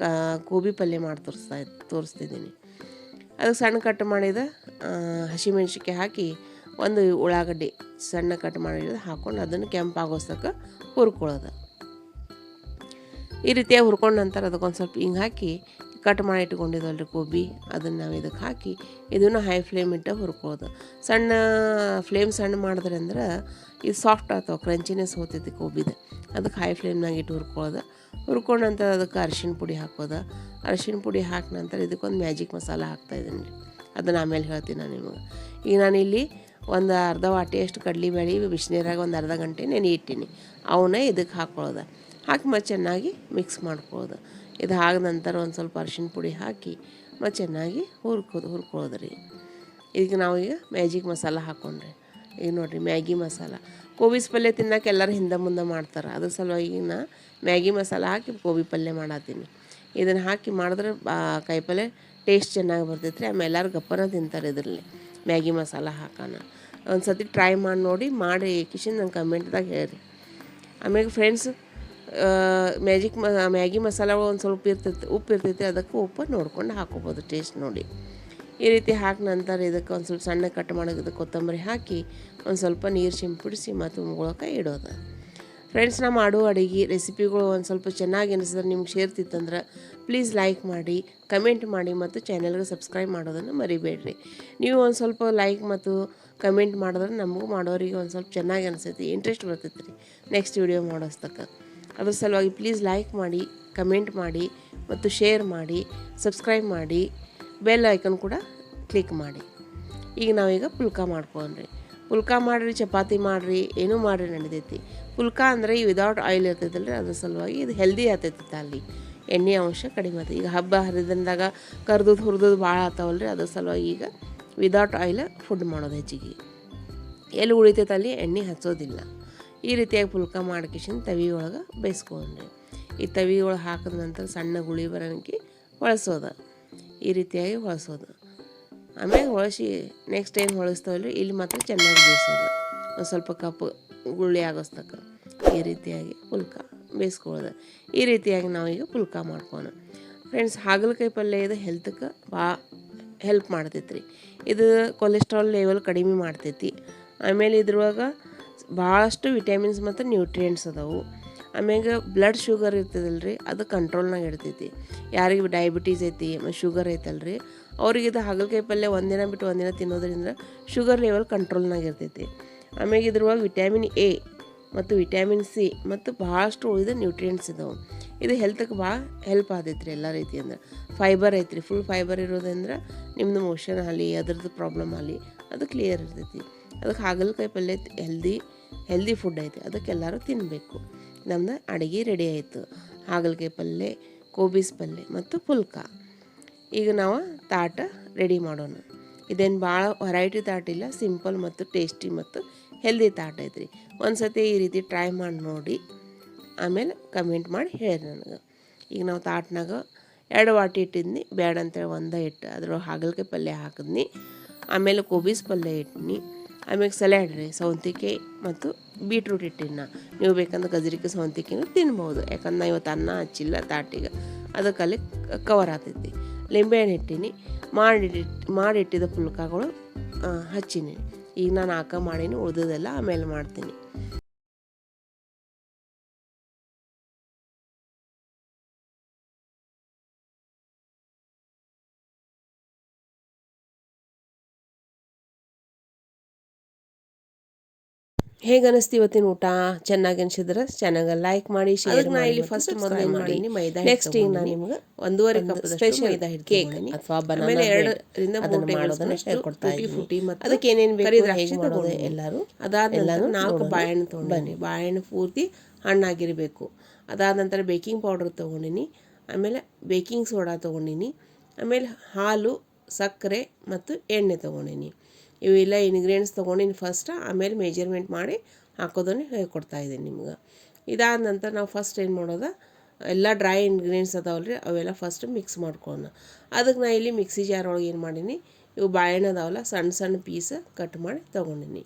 ಗೋಬಿ ಪಲ್ಯ ಮಾಡಿ ತೋರಿಸ್ತಿದ್ದೀನಿ. ಅದಕ್ಕೆ ಸಣ್ಣ ಕಟ್ ಮಾಡಿದ ಹಸಿಮೆಣ್ಸಿಕಾಯಿ ಹಾಕಿ, ಒಂದು ಉಳ್ಳಾಗಡ್ಡಿ ಸಣ್ಣ ಕಟ್ ಮಾಡಿರೋದು ಹಾಕ್ಕೊಂಡು ಅದನ್ನು ಕೆಂಪಾಗೋಸ್ತಕ್ಕ ಹುರ್ಕೊಳ್ಳೋದು. ಈ ರೀತಿಯಾಗಿ ಹುರ್ಕೊಂಡ ನಂತರ ಅದಕ್ಕೊಂದು ಸ್ವಲ್ಪ ಹಿಂಗೆ ಹಾಕಿ ಕಟ್ ಮಾಡಿ ಇಟ್ಕೊಂಡಿದ್ದಲ್ರಿ ಗೋಬಿ, ಅದನ್ನು ನಾವು ಇದಕ್ಕೆ ಹಾಕಿ ಇದನ್ನು ಹೈ ಫ್ಲೇಮ್ ಇಟ್ಟು ಹುರ್ಕೊಳ್ಳೋದು. ಸಣ್ಣ ಮಾಡಿದ್ರೆ ಅಂದ್ರೆ ಇದು ಸಾಫ್ಟ್ ಆಗ್ತಾವೆ, ಕ್ರಂಚಿನೆಸ್ ಹೋಗ್ತೈತಿ ಗೋಬಿದು. ಅದಕ್ಕೆ ಹೈ ಫ್ಲೇಮ್ನಾಗ ಇಟ್ಟು ಹುರ್ಕೊಂಡ ನಂತರ ಅದಕ್ಕೆ ಅರಿಶಿಣ ಪುಡಿ ಹಾಕೋದು. ಅರಿಶಿಣ ಪುಡಿ ಹಾಕಿ ನಂತರ ಇದಕ್ಕೊಂದು ಮ್ಯಾಜಿಕ್ ಮಸಾಲ ಹಾಕ್ತಾಯಿದ್ದೀನಿ ರೀ, ಅದನ್ನು ಆಮೇಲೆ ಹೇಳ್ತೀನಿ ನಾನು ನಿಮಗೆ. ಈಗ ನಾನಿಲ್ಲಿ ಒಂದು ಅರ್ಧ ವಾಟಿಯಷ್ಟು ಕಡಲೆಬೇಳೆ ಬಿಸಿನೀರಾಗ ಒಂದು ಅರ್ಧ ಗಂಟೆ ನೆನೆ ಇಟ್ಟೀನಿ, ಅವನ್ನೇ ಇದಕ್ಕೆ ಹಾಕ್ಕೊಳ್ಳೋದು. ಹಾಕಿ ಮತ್ತು ಚೆನ್ನಾಗಿ ಮಿಕ್ಸ್ ಮಾಡ್ಕೊಳ್ಳೋದು. ಇದು ಆದ ನಂತರ ಒಂದು ಸ್ವಲ್ಪ ಅರಿಶಿಣ ಪುಡಿ ಹಾಕಿ ಮತ್ತು ಚೆನ್ನಾಗಿ ಹುರ್ಕೊಳ್ಳೋದು ರೀ. ಈಗ ನಾವೀಗ ಮ್ಯಾಜಿಕ್ ಮಸಾಲ ಹಾಕ್ಕೊಂಡ್ರಿ. ಈಗ ನೋಡಿರಿ ಮ್ಯಾಗಿ ಮಸಾಲ, ಕೋಬಿಸ್ ಪಲ್ಯ ತಿನ್ನೋಕೆ ಎಲ್ಲರೂ ಹಿಂದೆ ಮುಂದೆ ಮಾಡ್ತಾರೆ, ಅದ್ರ ಸಲುವಾಗಿ ನಾ ಮ್ಯಾಗಿ ಮಸಾಲ ಹಾಕಿ ಗೋಬಿ ಪಲ್ಯ ಮಾಡತ್ತೀನಿ. ಇದನ್ನು ಹಾಕಿ ಮಾಡಿದ್ರೆ ಕಾಯಿಪಲ್ಯ ಟೇಸ್ಟ್ ಚೆನ್ನಾಗಿ ಬರ್ತೈತೆ ರೀ. ಆಮೇಲೆ ಎಲ್ಲರೂ ಗಪ್ಪನ ತಿಂತಾರೆ ಇದರಲ್ಲಿ ಮ್ಯಾಗಿ ಮಸಾಲ ಹಾಕೋಣ. ಒಂದು ಸತಿ ಟ್ರೈ ಮಾಡಿ ಕಿಶನ್ ನಂಗೆ ಕಮೆಂಟ್ದಾಗ ಹೇಳಿರಿ. ಆಮೇಲೆ ಫ್ರೆಂಡ್ಸ್, ಮ್ಯಾಗಿ ಮಸಾಲ ಒಂದು ಸ್ವಲ್ಪ ಉಪ್ಪು ಇರ್ತೈತಿ, ಅದಕ್ಕೆ ಉಪ್ಪು ನೋಡ್ಕೊಂಡು ಹಾಕೋಬೋದು ಟೇಸ್ಟ್ ನೋಡಿ. ಈ ರೀತಿ ಹಾಕಿ ನಂತರ ಇದಕ್ಕೆ ಒಂದು ಸ್ವಲ್ಪ ಸಣ್ಣ ಕಟ್ ಮಾಡೋದು ಕೊತ್ತಂಬರಿ ಹಾಕಿ ಒಂದು ಸ್ವಲ್ಪ ನೀರು ಸಿಂಪಡಿಸಿ ಮತ್ತು ಮುಗೊಳಕ್ಕೆ ಇಡೋದು. ಫ್ರೆಂಡ್ಸ್, ನಾ ಮಾಡೋ ಅಡುಗೆ ರೆಸಿಪಿಗಳು ಒಂದು ಸ್ವಲ್ಪ ಚೆನ್ನಾಗಿ ಅನಿಸಿದ್ರೆ ನಿಮ್ಗೆ ಸೇರ್ತಿತ್ತಂದ್ರೆ ಪ್ಲೀಸ್ ಲೈಕ್ ಮಾಡಿ, ಕಮೆಂಟ್ ಮಾಡಿ ಮತ್ತು ಚಾನೆಲ್ಗೆ ಸಬ್ಸ್ಕ್ರೈಬ್ ಮಾಡೋದನ್ನು ಮರಿಬೇಡ್ರಿ. ನೀವು ಒಂದು ಸ್ವಲ್ಪ ಲೈಕ್ ಮತ್ತು ಕಮೆಂಟ್ ಮಾಡಿದ್ರೆ ನಮಗೂ ಮಾಡೋರಿಗೆ ಒಂದು ಸ್ವಲ್ಪ ಚೆನ್ನಾಗಿ ಅನಿಸ್ತೈತಿ, ಇಂಟ್ರೆಸ್ಟ್ ಬರ್ತೈತಿ ರೀ ನೆಕ್ಸ್ಟ್ ವಿಡಿಯೋ ಮಾಡೋಸ್ತಕ್ಕ. ಅದ್ರ ಸಲುವಾಗಿ ಪ್ಲೀಸ್ ಲೈಕ್ ಮಾಡಿ, ಕಮೆಂಟ್ ಮಾಡಿ ಮತ್ತು ಶೇರ್ ಮಾಡಿ, ಸಬ್ಸ್ಕ್ರೈಬ್ ಮಾಡಿ, ಬೆಲ್ ಐಕನ್ ಕೂಡ ಕ್ಲಿಕ್ ಮಾಡಿ. ಈಗ ನಾವೀಗ ಪುಲ್ಕ ಮಾಡ್ಕೊಂಡ್ರಿ. ಪುಲ್ಕ ಮಾಡಿರಿ, ಚಪಾತಿ ಮಾಡಿರಿ, ಏನೂ ಮಾಡಿರಿ ನಡಿತೈತಿ. ಪುಲ್ಕ ಅಂದರೆ ವಿದೌಟ್ ಆಯಿಲ್ ಇರ್ತೈತಲ್ರಿ, ಅದ್ರ ಸಲುವಾಗಿ ಇದು ಹೆಲ್ದಿ ಆಗ್ತೈತಿ. ಅಲ್ಲಿ ಎಣ್ಣೆ ಅಂಶ ಕಡಿಮೆ ಆಗ್ತೈತಿ. ಈಗ ಹಬ್ಬ ಹರಿದಿನದಾಗ ಹುರಿದು ಭಾಳ ಆಗ್ತಾವಲ್ರಿ, ಅದ್ರ ಸಲುವಾಗಿ ಈಗ ವಿದೌಟ್ ಆಯಿಲ್ ಫುಡ್ ಮಾಡೋದು ಹೆಚ್ಚಿಗೆ. ಎಲ್ಲಿ ಉಳಿತೈತೆ ಅಲ್ಲಿ ಎಣ್ಣೆ ಹಚ್ಚೋದಿಲ್ಲ. ಈ ರೀತಿಯಾಗಿ ಪುಲ್ಕ ಮಾಡ್ಕಿಶನ್ ತವಿ ಒಳಗೆ ಬೇಯಿಸ್ಕೊಂಡ್ರಿ. ಈ ತವಿ ಒಳಗೆ ಹಾಕಿದ ನಂತರ ಸಣ್ಣ ಗುಳಿ ಬರೋಂಗೆ ಹೊಳಸೋದು. ಈ ರೀತಿಯಾಗಿ ಹೊಳಸೋದು. ಆಮೇಲೆ ಹೊಳಸಿ ನೆಕ್ಸ್ಟ್ ಟೈಮ್ ಹೊಳಸ್ತಾವಲ್ರಿ, ಇಲ್ಲಿ ಮಾತ್ರ ಚೆನ್ನಾಗಿ ಬೇಯಿಸೋದು, ಒಂದು ಸ್ವಲ್ಪ ಕಪ್ಪು ಗುಳ್ಳಿ ಆಗೋಸ್ತಕ್ಕ. ಈ ರೀತಿಯಾಗಿ ಪುಲ್ಕ ಬೇಯಿಸ್ಕೊಳ್ಳೋದು. ಈ ರೀತಿಯಾಗಿ ನಾವೀಗ ಪುಲ್ಕ ಮಾಡ್ಕೊಳೋಣ. ಫ್ರೆಂಡ್ಸ್, ಹಾಗಲಕಾಯಿ ಪಲ್ಯ ಇದು ಹೆಲ್ತ್ಗೆ ಭಾಳ ಹೆಲ್ಪ್ ಮಾಡ್ತೈತೆ ರೀ. ಇದು ಕೊಲೆಸ್ಟ್ರಾಲ್ ಲೆವೆಲ್ ಕಡಿಮೆ ಮಾಡ್ತೈತಿ. ಆಮೇಲೆ ಇದ್ರೊಳಗೆ ಭಾಳಷ್ಟು ವಿಟಮಿನ್ಸ್ ಮತ್ತು ನ್ಯೂಟ್ರಿಯೆಂಟ್ಸ್ ಅದಾವೆ. ಆಮ್ಯಾಗ ಬ್ಲಡ್ ಶುಗರ್ ಇರ್ತದಲ್ರಿ, ಅದು ಕಂಟ್ರೋಲ್ನಾಗ ಇಡ್ತೈತಿ. ಯಾರಿಗೆ ಡಯಾಬಿಟೀಸ್ ಐತಿ ಮತ್ತು ಶುಗರ್ ಐತಲ್ರಿ, ಅವ್ರಿಗೆ ಇದು ಹಾಗಲಕಾಯಿ ಪಲ್ಯ ಒಂದಿನ ಬಿಟ್ಟು ಒಂದಿನ ತಿನ್ನೋದ್ರಿಂದ ಶುಗರ್ ಲೆವೆಲ್ ಕಂಟ್ರೋಲ್ನಾಗ ಇರ್ತೈತಿ. ಆಮ್ಯಾಗ ಇದ್ರೊಳಗೆ ವಿಟಮಿನ್ ಎ ಮತ್ತು ವಿಟಮಿನ್ ಸಿ ಮತ್ತು ಭಾಳಷ್ಟು ಉಳಿದ ನ್ಯೂಟ್ರಿಯೆಂಟ್ಸ್ ಇದಾವೆ. ಇದು ಹೆಲ್ತ್ಗೆ ಭಾಳ ಹೆಲ್ಪ್ ಆದೈತೆ ರೀ ಎಲ್ಲ ರೀತಿಯಿಂದ. ಫೈಬರ್ ಐತ್ರಿ, ಫುಲ್ ಫೈಬರ್ ಇರೋದ್ರಿಂದ ನಿಮ್ಮದು ಮೋಷನ್ ಆಗಲಿ ಅದರದ್ದು ಪ್ರಾಬ್ಲಮ್ ಆಗಲಿ ಅದು ಕ್ಲಿಯರ್ ಇರ್ತೈತಿ. ಅದಕ್ಕೆ ಹಾಗಲಕಾಯಿ ಪಲ್ಯ ಹೆಲ್ದಿ ಫುಡ್ ಐತಿ, ಅದಕ್ಕೆಲ್ಲರೂ ತಿನ್ನಬೇಕು. ನಮ್ದು ಅಡುಗೆ ರೆಡಿ ಆಯಿತು. ಹಾಗಲಕಾಯಿ ಪಲ್ಯ, ಕೋಬಿಸ್ ಪಲ್ಯ ಮತ್ತು ಪುಲ್ಕ. ಈಗ ನಾವು ತಾಟ ರೆಡಿ ಮಾಡೋಣ. ಇದೇನು ಭಾಳ ವೆರೈಟಿ ತಾಟಿಲ್ಲ, ಸಿಂಪಲ್ ಮತ್ತು ಟೇಸ್ಟಿ ಮತ್ತು ಹೆಲ್ದಿ ತಾಟ ಐತ್ರಿ. ಒಂದು ಸತಿ ಈ ರೀತಿ ಟ್ರೈ ಮಾಡಿ ನೋಡಿ, ಆಮೇಲೆ ಕಮೆಂಟ್ ಮಾಡಿ ಹೇಳಿ ನನಗೆ. ಈಗ ನಾವು ತಾಟ್ನಾಗ 2 ವಾಟಿ ಇಟ್ಟಿದ್ನಿ, ಬೇಡ ಅಂತೇಳಿ ಒಂದೇ ಇಟ್ಟು ಅದ್ರೊಳಗೆ ಹಾಗಲಕಾಯಿ ಪಲ್ಯ ಹಾಕಿದ್ನಿ. ಆಮೇಲೆ ಕೋಬಿಸ್ ಪಲ್ಯ ಇಟ್ಟಿನಿ. ಆಮೇಲೆ ಸಲಾಡ್ ರೀ, ಸೌಂತಿಕಾಯಿ ಮತ್ತು ಬೀಟ್ರೂಟ್ ಇಟ್ಟಿನ. ನೀವು ಬೇಕಂದ್ರೆ ಗಜರಿಕಾಯಿ ಸೌಂತಿಕಾಯಿನೂ ತಿನ್ಬೋದು, ಯಾಕಂದ್ರೆ ನಾ ಇವತ್ತು ಅನ್ನ ಹಚ್ಚಿಲ್ಲ ತಾಟಿಗೆ, ಅದಕ್ಕಲ್ಲಿ ಕವರ್ ಆಗ್ತೈತಿ. ಲಿಂಬೆಹಣ್ಣು ಇಟ್ಟೀನಿ. ಮಾಡಿಟ್ಟಿದ್ದ ಪುಲ್ಕಗಳು ಹಚ್ಚೀನಿ. ಈಗ ನಾನು ಮಾಡೀನಿ, ಉಳಿದದೆಲ್ಲ ಆಮೇಲೆ ಮಾಡ್ತೀನಿ. ಹೇಗೆ ಅನಿಸ್ತು ಇವತ್ತಿನ ಊಟ? ಚೆನ್ನಾಗಿ ಅನಿಸಿದ್ರೆ ಚಾನಲ್ಗೆ ಲೈಕ್ ಮಾಡಿ, ಶೇರ್ ಮಾಡಿ. ಇಲ್ಲಿ ಫಸ್ಟ್ ಮೊದಲು ಏನು ಮಾಡೀನಿ, ಮೈದಾ. ನೆಕ್ಸ್ಟ್ ಈಗ ನಾನು ನಿಮ್ಗೆ 1.5 ಕಪ್ ಸ್ಪೆಷಲ್ ಮೈದಾ ಹಿಟ್ಟು ಕೇಕ್ ಅಥವಾ ಬನಾನಾ 2 ರಿಂದ 3 ಟೇಬಲ್ ಸ್ಪೂನ್ ಕೊಡ್ತಾ ಇದ್ದೀನಿ. ಅದಕ್ಕೆ ಏನೇನು ಬೇಕು ಹೇಗೆ ಮಾಡೋದು ಎಲ್ಲರೂ. ಅದಾದ ನಂತರ 4 ಬಾಳೆಹಣ್ಣು ತೊಗೊಂಡಿನಿ. ಬಾಳೆಹಣ್ಣು ಪೂರ್ತಿ ಹಣ್ಣಾಗಿರಬೇಕು. ಅದಾದ ನಂತರ ಬೇಕಿಂಗ್ ಪೌಡರ್ ತೊಗೊಂಡಿನಿ. ಆಮೇಲೆ ಬೇಕಿಂಗ್ ಸೋಡಾ ತೊಗೊಂಡಿನಿ. ಆಮೇಲೆ ಹಾಲು, ಸಕ್ಕರೆ ಮತ್ತು ಎಣ್ಣೆ ತೊಗೊಂಡಿನಿ. ಇವೆಲ್ಲ ಇಂಗ್ರೀಡಿಯೆಂಟ್ಸ್ ತೊಗೊಂಡಿನಿ ಫಸ್ಟ್. ಆಮೇಲೆ ಮೆಜರ್ಮೆಂಟ್ ಮಾಡಿ ಹಾಕೋದನ್ನು ಹೇಳ್ಕೊಡ್ತಾಯಿದ್ದೀನಿ ನಿಮ್ಗೆ. ಇದಾದ ನಂತರ ನಾವು ಫಸ್ಟ್ ಏನು ಮಾಡೋದು, ಎಲ್ಲ ಡ್ರೈ ಇಂಗ್ರೀಡಿಯೆಂಟ್ಸ್ ಅದಾವಲ್ರಿ, ಅವೆಲ್ಲ ಫಸ್ಟ್ ಮಿಕ್ಸ್ ಮಾಡ್ಕೊಳ್ಳೋಣ. ಅದಕ್ಕೆ ನಾನು ಇಲ್ಲಿ ಮಿಕ್ಸಿ ಜಾರ್ ಒಳಗೆ ಏನು ಮಾಡೀನಿ, ಇವು ಬಾಳೆಹಣ್ಣು ಅದಾವಲ್ಲ ಸಣ್ಣ ಸಣ್ಣ ಪೀಸ್ ಕಟ್ ಮಾಡಿ ತೊಗೊಂಡಿನಿ.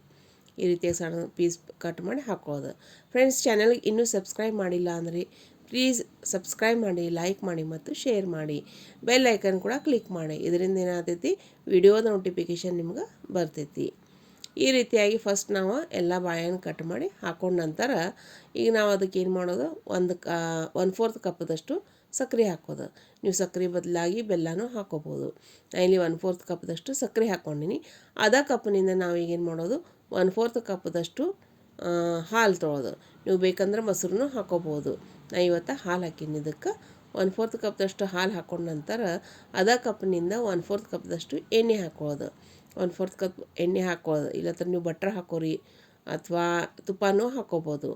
ಈ ರೀತಿಯಾಗಿ ಸಣ್ಣ ಪೀಸ್ ಕಟ್ ಮಾಡಿ ಹಾಕೋದು. ಫ್ರೆಂಡ್ಸ್, ಚಾನಲ್ಗೆ ಇನ್ನೂ ಸಬ್ಸ್ಕ್ರೈಬ್ ಮಾಡಿಲ್ಲ ಅಂದರೆ ಪ್ಲೀಸ್ ಸಬ್ಸ್ಕ್ರೈಬ್ ಮಾಡಿ, ಲೈಕ್ ಮಾಡಿ ಮತ್ತು ಶೇರ್ ಮಾಡಿ. ಬೆಲ್ ಐಕನ್ ಕೂಡ ಕ್ಲಿಕ್ ಮಾಡಿ. ಇದರಿಂದ ಏನಾಗ್ತೈತಿ, ವಿಡಿಯೋದ ನೋಟಿಫಿಕೇಷನ್ ನಿಮ್ಗೆ ಬರ್ತೈತಿ. ಈ ರೀತಿಯಾಗಿ ಫಸ್ಟ್ ನಾವು ಎಲ್ಲ ಬಾಳೆಹಣ್ಣು ಕಟ್ ಮಾಡಿ ಹಾಕೊಂಡ ನಂತರ ಈಗ ನಾವು ಅದಕ್ಕೆ ಏನು ಮಾಡೋದು, 1/4 ಕಪ್ದಷ್ಟು ಸಕ್ಕರೆ ಹಾಕೋದು. ನೀವು ಸಕ್ಕರೆ ಬದಲಾಗಿ ಬೆಲ್ಲನೂ ಹಾಕೋಬೋದು. ನಾನು ಇಲ್ಲಿ 1/4 ಕಪ್ದಷ್ಟು ಸಕ್ಕರೆ ಹಾಕ್ಕೊಂಡಿನಿ. ಅದೇ ಕಪ್ನಿಂದ ನಾವೀಗೇನು ಮಾಡೋದು, 1/4 ಕಪ್ದಷ್ಟು ಹಾಲು ತೊಗೊಳೋದು. ನೀವು ಬೇಕಂದ್ರೆ ಮೊಸರನ್ನು ಹಾಕೋಬೋದು. ನಾನು ಇವತ್ತು ಹಾಲು ಹಾಕೀನಿ. ಇದಕ್ಕೆ 1/4 ಕಪ್ದಷ್ಟು ಹಾಲು ಹಾಕೊಂಡ ನಂತರ ಅದೇ ಕಪ್ನಿಂದ 1/4 ಕಪ್ದಷ್ಟು ಎಣ್ಣೆ ಹಾಕೊಳ್ಳೋದು. 1/4 ಕಪ್ ಎಣ್ಣೆ ಹಾಕೊಳ್ಳೋದು. ಇಲ್ಲಂದ್ರೆ ನೀವು ಬಟ್ರ್ ಹಾಕೋರಿ ಅಥವಾ ತುಪ್ಪನೂ ಹಾಕೋಬೋದು.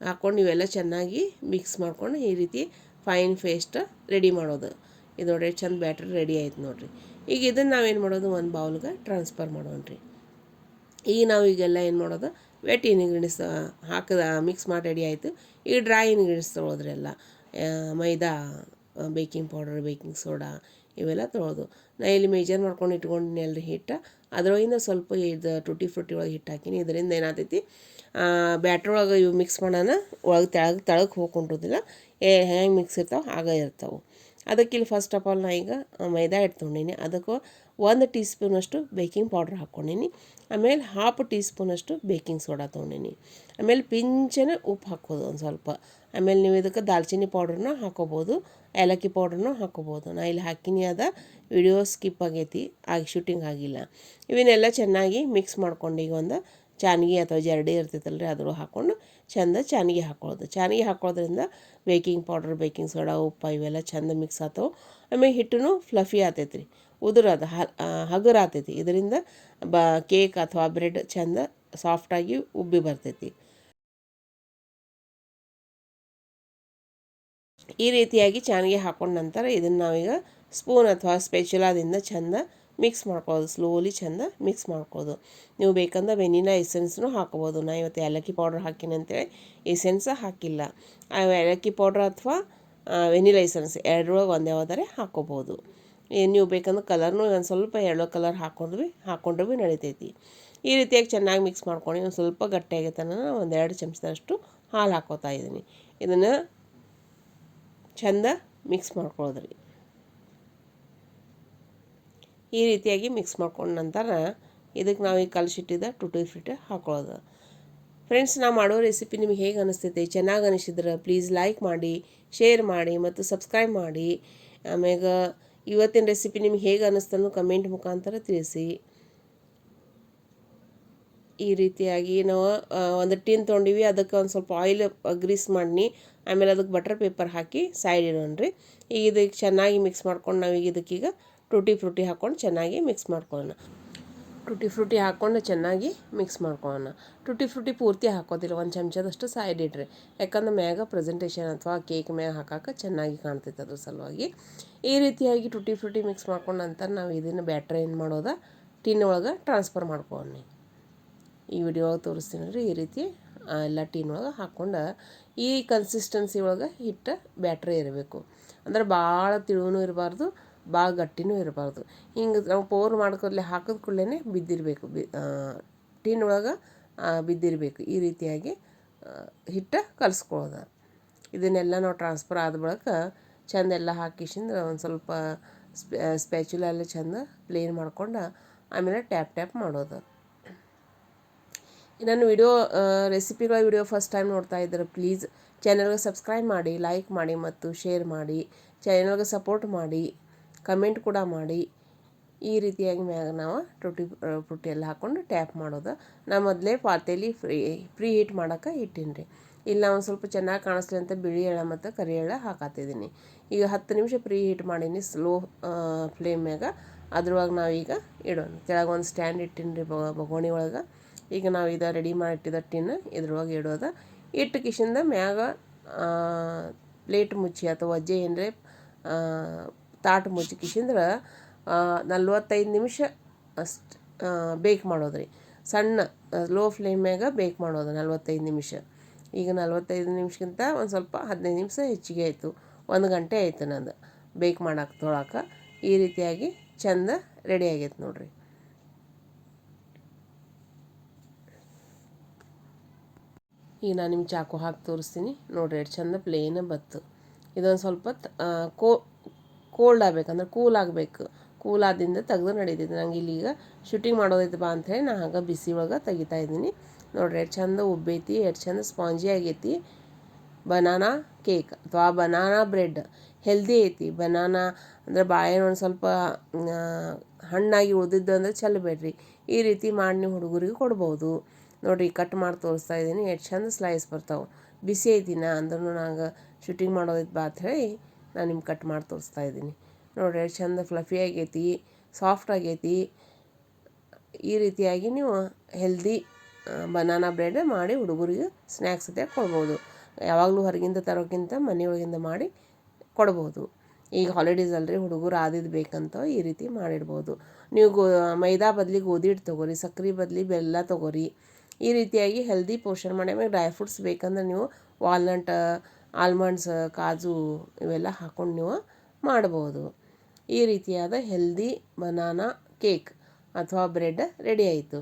ಹಾಕ್ಕೊಂಡು ಇವೆಲ್ಲ ಚೆನ್ನಾಗಿ ಮಿಕ್ಸ್ ಮಾಡ್ಕೊಂಡು ಈ ರೀತಿ ಫೈನ್ ಪೇಸ್ಟ್ ರೆಡಿ ಮಾಡೋದು. ಇದು ನೋಡ್ರಿ ಚಂದ ಬ್ಯಾಟ್ರಿ ರೆಡಿ ಆಯ್ತು ನೋಡಿರಿ. ಈಗ ಇದನ್ನು ನಾವೇನು ಮಾಡೋದು, ಒಂದು ಬೌಲ್ಗೆ ಟ್ರಾನ್ಸ್ಫರ್ ಮಾಡೋಣ್ರಿ. ಈಗ ನಾವು ಈಗೆಲ್ಲ ಏನು ಮಾಡೋದು, ವೆಟ್ ಇಂಗ್ರೀಡಿಯಂಟ್ಸ್ ಹಾಕಿದ ಮಿಕ್ಸ್ ಮಾಡಿ ರೆಡಿ ಆಯಿತು. ಈಗ ಡ್ರೈ ಇಂಗ್ರೀಡಿಯಂಟ್ಸ್ ತೊಗೊಳೋದ್ರಿ ಎಲ್ಲ, ಮೈದಾ, ಬೇಕಿಂಗ್ ಪೌಡರ್, ಬೇಕಿಂಗ್ ಸೋಡಾ ಇವೆಲ್ಲ ತೊಗೊಳೋದು. ನಾ ಇಲ್ಲಿ ಮೇಜರ್ ಮಾಡ್ಕೊಂಡು ಇಟ್ಕೊಂಡಿನಿ ಅಲ್ರಿ ಹಿಟ್ಟು, ಅದರೊಳಗಿಂದ ಸ್ವಲ್ಪ ಇದು ಟುಟಿ ಫ್ರೂಟಿ ಒಳಗೆ ಹಿಟ್ಟು ಹಾಕಿನಿ. ಇದರಿಂದ ಏನಾಗ್ತೈತಿ, ಬ್ಯಾಟ್ರ್ ಒಳಗೆ ಇವು ಮಿಕ್ಸ್ ಮಾಡೋಣ ಒಳಗೆ ತೆಳಗೆ ಹೋಗ್ಕೊಂಡಿರೋದಿಲ್ಲ, ಹೆಂಗೆ ಮಿಕ್ಸ್ ಇರ್ತಾವೆ ಹಾಗೆ ಇರ್ತಾವೆ. ಅದಕ್ಕೆ ಇಲ್ಲಿ ಫಸ್ಟ್ ಆಫ್ ಆಲ್ ನಾ ಈಗ ಮೈದಾ ಹಿಟ್ಟು ತೊಗೊಂಡಿನಿ. ಅದಕ್ಕೆ 1 ಟೀ ಸ್ಪೂನಷ್ಟು ಬೇಕಿಂಗ್ ಪೌಡ್ರ್ ಹಾಕ್ಕೊಂಡೀನಿ. ಆಮೇಲೆ 1/2 ಟೀ ಸ್ಪೂನಷ್ಟು ಬೇಕಿಂಗ್ ಸೋಡಾ ತೊಗೊಂಡೀನಿ. ಆಮೇಲೆ ಪಿಂಚನೆ ಉಪ್ಪು ಹಾಕೋದು ಒಂದು ಸ್ವಲ್ಪ. ಆಮೇಲೆ ನೀವು ಇದಕ್ಕೆ ದಾಲ್ಚಿನ್ನಿ ಪೌಡ್ರನ್ನ ಹಾಕೋಬೋದು, ಏಲಕ್ಕಿ ಪೌಡ್ರನ್ನೂ ಹಾಕೋಬೋದು. ನಾ ಇಲ್ಲಿ ಹಾಕಿನಿ, ವಿಡಿಯೋ ಸ್ಕಿಪ್ ಆಗೈತಿ, ಶೂಟಿಂಗ್ ಆಗಿಲ್ಲ. ಇವನ್ನೆಲ್ಲ ಚೆನ್ನಾಗಿ ಮಿಕ್ಸ್ ಮಾಡ್ಕೊಂಡು ಈಗ ಒಂದು ಚಾನ್ಗಿ ಅಥವಾ ಜರಡಿ ಇರ್ತೈತಲ್ಲ ರೀ, ಅದ್ರೊಳಗೆ ಹಾಕ್ಕೊಂಡು ಚೆಂದ ಚಾನ್ಗಿ ಹಾಕೊಳ್ಳೋದು. ಚಾನ್ಗಿ ಹಾಕೋದ್ರಿಂದ ಬೇಕಿಂಗ್ ಪೌಡ್ರ್, ಬೇಕಿಂಗ್ ಸೋಡಾ, ಉಪ್ಪು ಇವೆಲ್ಲ ಚೆಂದ ಮಿಕ್ಸ್ ಆಗ್ತಾವೆ. ಆಮೇಲೆ ಹಿಟ್ಟೂ ಫ್ಲಫಿ ಆಗ್ತೈತೆ ರೀ, ಉದುರದ ಹಗುರ ಆಗ್ತೈತಿ. ಇದರಿಂದ ಕೇಕ್ ಅಥವಾ ಬ್ರೆಡ್ ಚೆಂದ ಸಾಫ್ಟಾಗಿ ಉಬ್ಬಿ ಬರ್ತೈತಿ. ಈ ರೀತಿಯಾಗಿ ಚಾನ್ಗೆ ಹಾಕೊಂಡ ನಂತರ ಇದನ್ನು ನಾವೀಗ ಸ್ಪೂನ್ ಅಥವಾ ಸ್ಪೆಚುಲಾದಿಂದ ಚೆಂದ ಮಿಕ್ಸ್ ಮಾಡ್ಕೊಳ್ಳೋದು. ಸ್ಲೋಲಿ ಚೆಂದ ಮಿಕ್ಸ್ ಮಾಡ್ಕೊಳ್ಳೋದು. ನೀವು ಬೇಕಂದ್ರೆ ವೆನಿಲಾ ಎಸೆನ್ಸ್ನೂ ಹಾಕೋಬೋದು. ನಾ ಇವತ್ತು ಏಲಕ್ಕಿ ಪೌಡ್ರ್ ಹಾಕಿನಿ ಅಂತೇಳಿ ಎಸೆನ್ಸ್ ಹಾಕಿಲ್ಲ. ಏಲಕ್ಕಿ ಪೌಡ್ರ್ ಅಥವಾ ವೆನಿಲಾ ಎಸೆನ್ಸ್ ಎರಡರೊಳಗೆ ಒಂದು ಯಾವುದಾರೆ ಹಾಕೋಬೋದು. ನೀವು ಬೇಕಂದ್ರೆ ಕಲರ್ನೂ ಒಂದು ಸ್ವಲ್ಪ ಯೆಲ್ಲೋ ಕಲರ್ ಹಾಕ್ಕೊಂಡ್ರೂ ಭೀ ನಡಿತೈತಿ. ಈ ರೀತಿಯಾಗಿ ಚೆನ್ನಾಗಿ ಮಿಕ್ಸ್ ಮಾಡ್ಕೊಂಡು ಒಂದು ಸ್ವಲ್ಪ ಗಟ್ಟಿಯಾಗೈತೆ ನಾನು 1-2 ಚಮಚದಷ್ಟು ಹಾಲು ಹಾಕೋತಾ ಇದ್ದೀನಿ. ಇದನ್ನು ಚೆಂದ ಮಿಕ್ಸ್ ಮಾಡ್ಕೊಳ್ಳೋದ್ರಿ. ಈ ರೀತಿಯಾಗಿ ಮಿಕ್ಸ್ ಮಾಡ್ಕೊಂಡ ನಂತರ ಇದಕ್ಕೆ ನಾವು ಈ ಕಲಸಿಟ್ಟಿದ್ದ ಟುಟಿ ಫ್ರೂಟಿ ಹಾಕೊಳ್ಳೋದು. ಫ್ರೆಂಡ್ಸ್, ನಾ ಮಾಡೋ ರೆಸಿಪಿ ನಿಮಗೆ ಹೇಗೆ ಅನಿಸ್ತೈತೆ, ಚೆನ್ನಾಗಿ ಅನಿಸಿದ್ರೆ ಪ್ಲೀಸ್ ಲೈಕ್ ಮಾಡಿ, ಶೇರ್ ಮಾಡಿ ಮತ್ತು ಸಬ್ಸ್ಕ್ರೈಬ್ ಮಾಡಿ. ಆಮ್ಯಾಗ ಇವತ್ತಿನ ರೆಸಿಪಿ ನಿಮ್ಗೆ ಹೇಗೆ ಅನ್ನಿಸ್ತನೋ ಕಮೆಂಟ್ ಮುಖಾಂತರ ತಿಳಿಸಿ. ಈ ರೀತಿಯಾಗಿ ನಾವು ಒಂದು ಟಿನ್ ತೊಗೊಂಡಿವಿ, ಅದಕ್ಕೆ ಒಂದು ಸ್ವಲ್ಪ ಆಯಿಲ್ ಗ್ರೀಸ್ ಮಾಡಿ ಆಮೇಲೆ ಅದಕ್ಕೆ ಬಟರ್ ಪೇಪರ್ ಹಾಕಿ ಸೈಡ್ ಇಡೋಣ್ರಿ. ಈಗ ಇದಕ್ಕೆ ಚೆನ್ನಾಗಿ ಮಿಕ್ಸ್ ಮಾಡ್ಕೊಂಡು ನಾವೀಗ ಇದಕ್ಕೀಗ ಟುಟಿ ಫ್ರೂಟಿ ಹಾಕ್ಕೊಂಡು ಚೆನ್ನಾಗಿ ಮಿಕ್ಸ್ ಮಾಡ್ಕೊಳ್ಳೋಣ. ಟುಟಿ ಫ್ರೂಟಿ ಹಾಕ್ಕೊಂಡು ಚೆನ್ನಾಗಿ ಮಿಕ್ಸ್ ಮಾಡ್ಕೊಳ್ಳೋಣ. ಟುಟಿ ಫ್ರೂಟಿ ಪೂರ್ತಿ ಹಾಕೋದಿಲ್ಲ, 1 ಚಮಚದಷ್ಟು ಸೈಡ್ ಇಡ್ರಿ. ಯಾಕಂದ್ರೆ ಮ್ಯಾಗ ಪ್ರೆಸೆಂಟೇಷನ್ ಅಥವಾ ಕೇಕ್ ಮ್ಯಾಗ ಹಾಕೋಕೆ ಚೆನ್ನಾಗಿ ಕಾಣ್ತೈತೆ, ಅದ್ರ ಸಲುವಾಗಿ. ಈ ರೀತಿಯಾಗಿ ಟುಟಿ ಫ್ರೂಟಿ ಮಿಕ್ಸ್ ಮಾಡ್ಕೊಂಡ ನಂತರ ನಾವು ಇದನ್ನು ಬ್ಯಾಟ್ರಿ ಏನು ಮಾಡೋದ ಟಿನ್ ಒಳಗೆ ಟ್ರಾನ್ಸ್ಫರ್ ಮಾಡ್ಕೊಳ್ಳಿ. ಈ ವಿಡಿಯೋ ಒಳಗೆ ತೋರಿಸ್ತೀನಿ ರೀ. ಈ ರೀತಿ ಎಲ್ಲ ಟೀನ್ ಒಳಗೆ ಹಾಕ್ಕೊಂಡು ಈ ಕನ್ಸಿಸ್ಟೆನ್ಸಿ ಒಳಗೆ ಹಿಟ್ಟು ಬ್ಯಾಟ್ರಿ ಇರಬೇಕು. ಅಂದ್ರೆ ಭಾಳ ತಿಳುವೂ ಇರಬಾರ್ದು, ಭಾಳ ಗಟ್ಟಿನೂ ಇರಬಾರ್ದು. ಹಿಂಗೆ ನಾವು ಪೋರ್ ಮಾಡ್ಕೊಡ್ಲೆ ಹಾಕಿದ ಕೂಡಲೇ ಬಿದ್ದಿರಬೇಕು, ಟೀನ್ ಒಳಗೆ ಬಿದ್ದಿರಬೇಕು. ಈ ರೀತಿಯಾಗಿ ಹಿಟ್ಟು ಕಲಿಸ್ಕೊಳ್ಳೋದು. ಇದನ್ನೆಲ್ಲ ನಾವು ಟ್ರಾನ್ಸ್ಫರ್ ಆದ ಬಳಿಕ ಚೆಂದ ಎಲ್ಲ ಹಾಕಿಸಿಂದ್ರೆ ಒಂದು ಸ್ವಲ್ಪ ಸ್ಪ್ಯಾಚುಲಲ್ಲಿ ಚೆಂದ ಪ್ಲೇನ್ ಮಾಡ್ಕೊಂಡು ಆಮೇಲೆ ಟ್ಯಾಪ್ ಮಾಡೋದು. ನನ್ನ ರೆಸಿಪಿಗಳ ವಿಡಿಯೋ ಫಸ್ಟ್ ಟೈಮ್ ನೋಡ್ತಾ ಇದ್ದರೆ ಪ್ಲೀಸ್ ಚಾನಲ್ಗೆ ಸಬ್ಸ್ಕ್ರೈಬ್ ಮಾಡಿ, ಲೈಕ್ ಮಾಡಿ ಮತ್ತು ಶೇರ್ ಮಾಡಿ. ಚಾನಲ್ಗೆ ಸಪೋರ್ಟ್ ಮಾಡಿ, ಕಮೆಂಟ್ ಕೂಡ ಮಾಡಿ. ಈ ರೀತಿಯಾಗಿ ಮ್ಯಾಗ ನಾವು ಟುಟಿ ಫ್ರೂಟಿ ಎಲ್ಲ ಹಾಕ್ಕೊಂಡು ಟ್ಯಾಪ್ ಮಾಡೋದು. ನಾ ಮೊದಲೇ ಪಾತ್ರೆಯಲ್ಲಿ ಪ್ರೀ ಹೀಟ್ ಮಾಡೋಕೆ ಇಟ್ಟೀನಿ ರೀ. ಇಲ್ಲಿ ನಾವು ಒಂದು ಸ್ವಲ್ಪ ಚೆನ್ನಾಗಿ ಕಾಣಿಸ್ಲಿ ಅಂತ ಬಿಳಿ ಎಳ್ಳು ಮತ್ತು ಕರಿ ಎಳ್ಳು ಹಾಕತ್ತಿದ್ದೀನಿ. ಈಗ 10 ನಿಮಿಷ ಪ್ರೀ ಹೀಟ್ ಮಾಡೀನಿ ಸ್ಲೋ ಫ್ಲೇಮ್ ಮ್ಯಾಗ. ಅದ್ರೊಳಗೆ ನಾವೀಗ ಇಡೋಣ. ಕೆಳಗೆ ಒಂದು ಸ್ಟ್ಯಾಂಡ್ ಇಟ್ಟೀನಿ ರೀ ಬಗೋಣಿ ಒಳಗೆ. ಈಗ ನಾವು ರೆಡಿ ಮಾಡಿಟ್ಟಿದ್ದ ಟಿನ್ ಇದ್ರೊಳಗೆ ಇಡೋದು. ಇಟ್ಟು ಕಿಶಿಂದ ಮ್ಯಾಗ ಪ್ಲೇಟ್ ಮುಚ್ಚಿ ಅಥವಾ ವಜ್ಜೆ ಏನರೆ ತಾಟು ಮುಚ್ಚಿ ಕಿಶಿಂದ್ರೆ 45 ನಿಮಿಷ ಅಷ್ಟು ಬೇಕ್ ಮಾಡೋದು ರೀ. ಸಣ್ಣ ಲೋ ಫ್ಲೇಮ್ ಮ್ಯಾಗ ಬೇಕ್ ಮಾಡೋದು 45 ನಿಮಿಷ. ಈಗ 45 ನಿಮಿಷಕ್ಕಿಂತ ಒಂದು ಸ್ವಲ್ಪ 15 ನಿಮಿಷ ಹೆಚ್ಚಿಗೆ ಆಯಿತು. 1 ಗಂಟೆ ಆಯಿತು ನಂದು ಬೇಕ್ ಮಾಡಕ್ಕೆ ತೊಳಕ್ಕೆ. ಈ ರೀತಿಯಾಗಿ ಚೆಂದ ರೆಡಿ ಆಗೈತೆ ನೋಡಿರಿ. ಈಗ ನಾನು ನಿಮ್ಗೆ ಚಾಕು ಹಾಕಿ ತೋರಿಸ್ತೀನಿ ನೋಡಿರಿ. ಎಷ್ಟು ಚೆಂದ ಪ್ಲೇನ ಬತ್ತು. ಇದೊಂದು ಸ್ವಲ್ಪ ಕೋಲ್ಡ್ ಆಗಬೇಕಂದ್ರೆ ಕೂಲ್ ಆಗಬೇಕು. ಕೂಲ್ ಆದಿಂದ ತೆಗೆದು ನಡೀತೈತೆ. ನಂಗೆ ಇಲ್ಲೀಗ ಶೂಟಿಂಗ್ ಮಾಡೋದೈತೆ ಬಾ ಅಂಥೇಳಿ ನಾನು ಹಾಗೆ ಬಿಸಿ ಒಳಗೆ ತೆಗಿತಾ ಇದ್ದೀನಿ. ನೋಡಿರಿ ಎಷ್ಟು ಚೆಂದ ಉಬ್ಬೈತಿ, ಎಷ್ಟು ಚೆಂದ ಸ್ಪಾಂಜಿ ಆಗೈತಿ. ಬನಾನಾ ಕೇಕ್ ಅಥವಾ ಬನಾನಾ ಬ್ರೆಡ್ ಹೆಲ್ದಿ ಐತಿ. ಬನಾನಾ ಅಂದರೆ ಬಾಳೆಹಣ್ಣು ಒಂದು ಸ್ವಲ್ಪ ಹಣ್ಣಾಗಿ ಉಳಿದಿದ್ದು ಅಂದರೆ ಚೆಲ್ಲಬೇಡ್ರಿ. ಈ ರೀತಿ ಮಾಡಿ ನೀವು ಹುಡುಗರಿಗೆ ಕೊಡ್ಬೋದು. ನೋಡಿರಿ ಕಟ್ ಮಾಡಿ ತೋರಿಸ್ತಾ ಇದ್ದೀನಿ. ಎಷ್ಟು ಚೆಂದ ಸ್ಲೈಸ್ ಬರ್ತಾವೆ. ಬಿಸಿ ಐತಿನ ಅಂದ್ರೂ ನಂಗೆ ಶೂಟಿಂಗ್ ಮಾಡೋದೈತೆ ಬಾ ಅಂಥೇಳಿ ನಾನು ನಿಮ್ಗೆ ಕಟ್ ಮಾಡಿ ತೋರಿಸ್ತಾ ಇದ್ದೀನಿ. ನೋಡಿರಿ ಎಷ್ಟು ಚೆಂದ ಫ್ಲಫಿ ಆಗೈತಿ, ಸಾಫ್ಟ್ ಆಗೈತಿ. ಈ ರೀತಿಯಾಗಿ ನೀವು ಹೆಲ್ದಿ ಬನಾನಾ ಬ್ರೆಡ್ ಮಾಡಿ ಹುಡುಗರಿಗೆ ಸ್ನ್ಯಾಕ್ಸ್ ಜೊತೆ ಕೊಡ್ಬೋದು. ಯಾವಾಗಲೂ ಹೊರಗಿಂದ ತರೋಕ್ಕಿಂತ ಮನೆಯೊಳಗಿಂದ ಮಾಡಿ ಕೊಡ್ಬೋದು. ಈಗ ಹಾಲಿಡೇಸ್ ಅಲ್ರಿ, ಹುಡುಗರು ಆದಿದ್ದು ಬೇಕಂತ ಈ ರೀತಿ ಮಾಡಿಡ್ಬೋದು. ನೀವು ಮೈದಾ ಬದಲಿ ಗೋಧಿ ಹಿಟ್ಟು ತೊಗೊರಿ, ಸಕ್ರೆ ಬದಲಿ ಬೆಲ್ಲ ತೊಗೊರಿ. ಈ ರೀತಿಯಾಗಿ ಹೆಲ್ದಿ ಪೋಷಣೆ ಮಾಡಿ. ಆಮೇಲೆ ಡ್ರೈ ಫ್ರೂಟ್ಸ್ ಬೇಕಂದ್ರೆ ನೀವು ವಾಲ್ನಟ್, ಆಲ್ಮಂಡ್ಸ್, ಕಾಜು ಇವೆಲ್ಲ ಹಾಕ್ಕೊಂಡು ನೀವು ಮಾಡ್ಬೋದು. ಈ ರೀತಿಯಾದ ಹೆಲ್ದಿ ಬನಾನಾ ಕೇಕ್ ಅಥವಾ ಬ್ರೆಡ್ ರೆಡಿ ಆಯಿತು.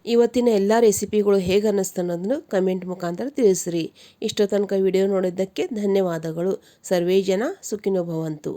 ಇವತ್ತಿನ ಎಲ್ಲ ರೆಸಿಪಿಗಳು ಹೇಗೆ ಅನ್ನಿಸ್ತು ಅನ್ನೋದನ್ನು ಕಮೆಂಟ್ ಮುಖಾಂತರ ತಿಳಿಸ್ರಿ. ಇಷ್ಟೋ ತನಕ ವಿಡಿಯೋ ನೋಡಿದ್ದಕ್ಕೆ ಧನ್ಯವಾದಗಳು. ಸರ್ವೇ ಜನ ಸುಖಿನೋ ಭವಂತು.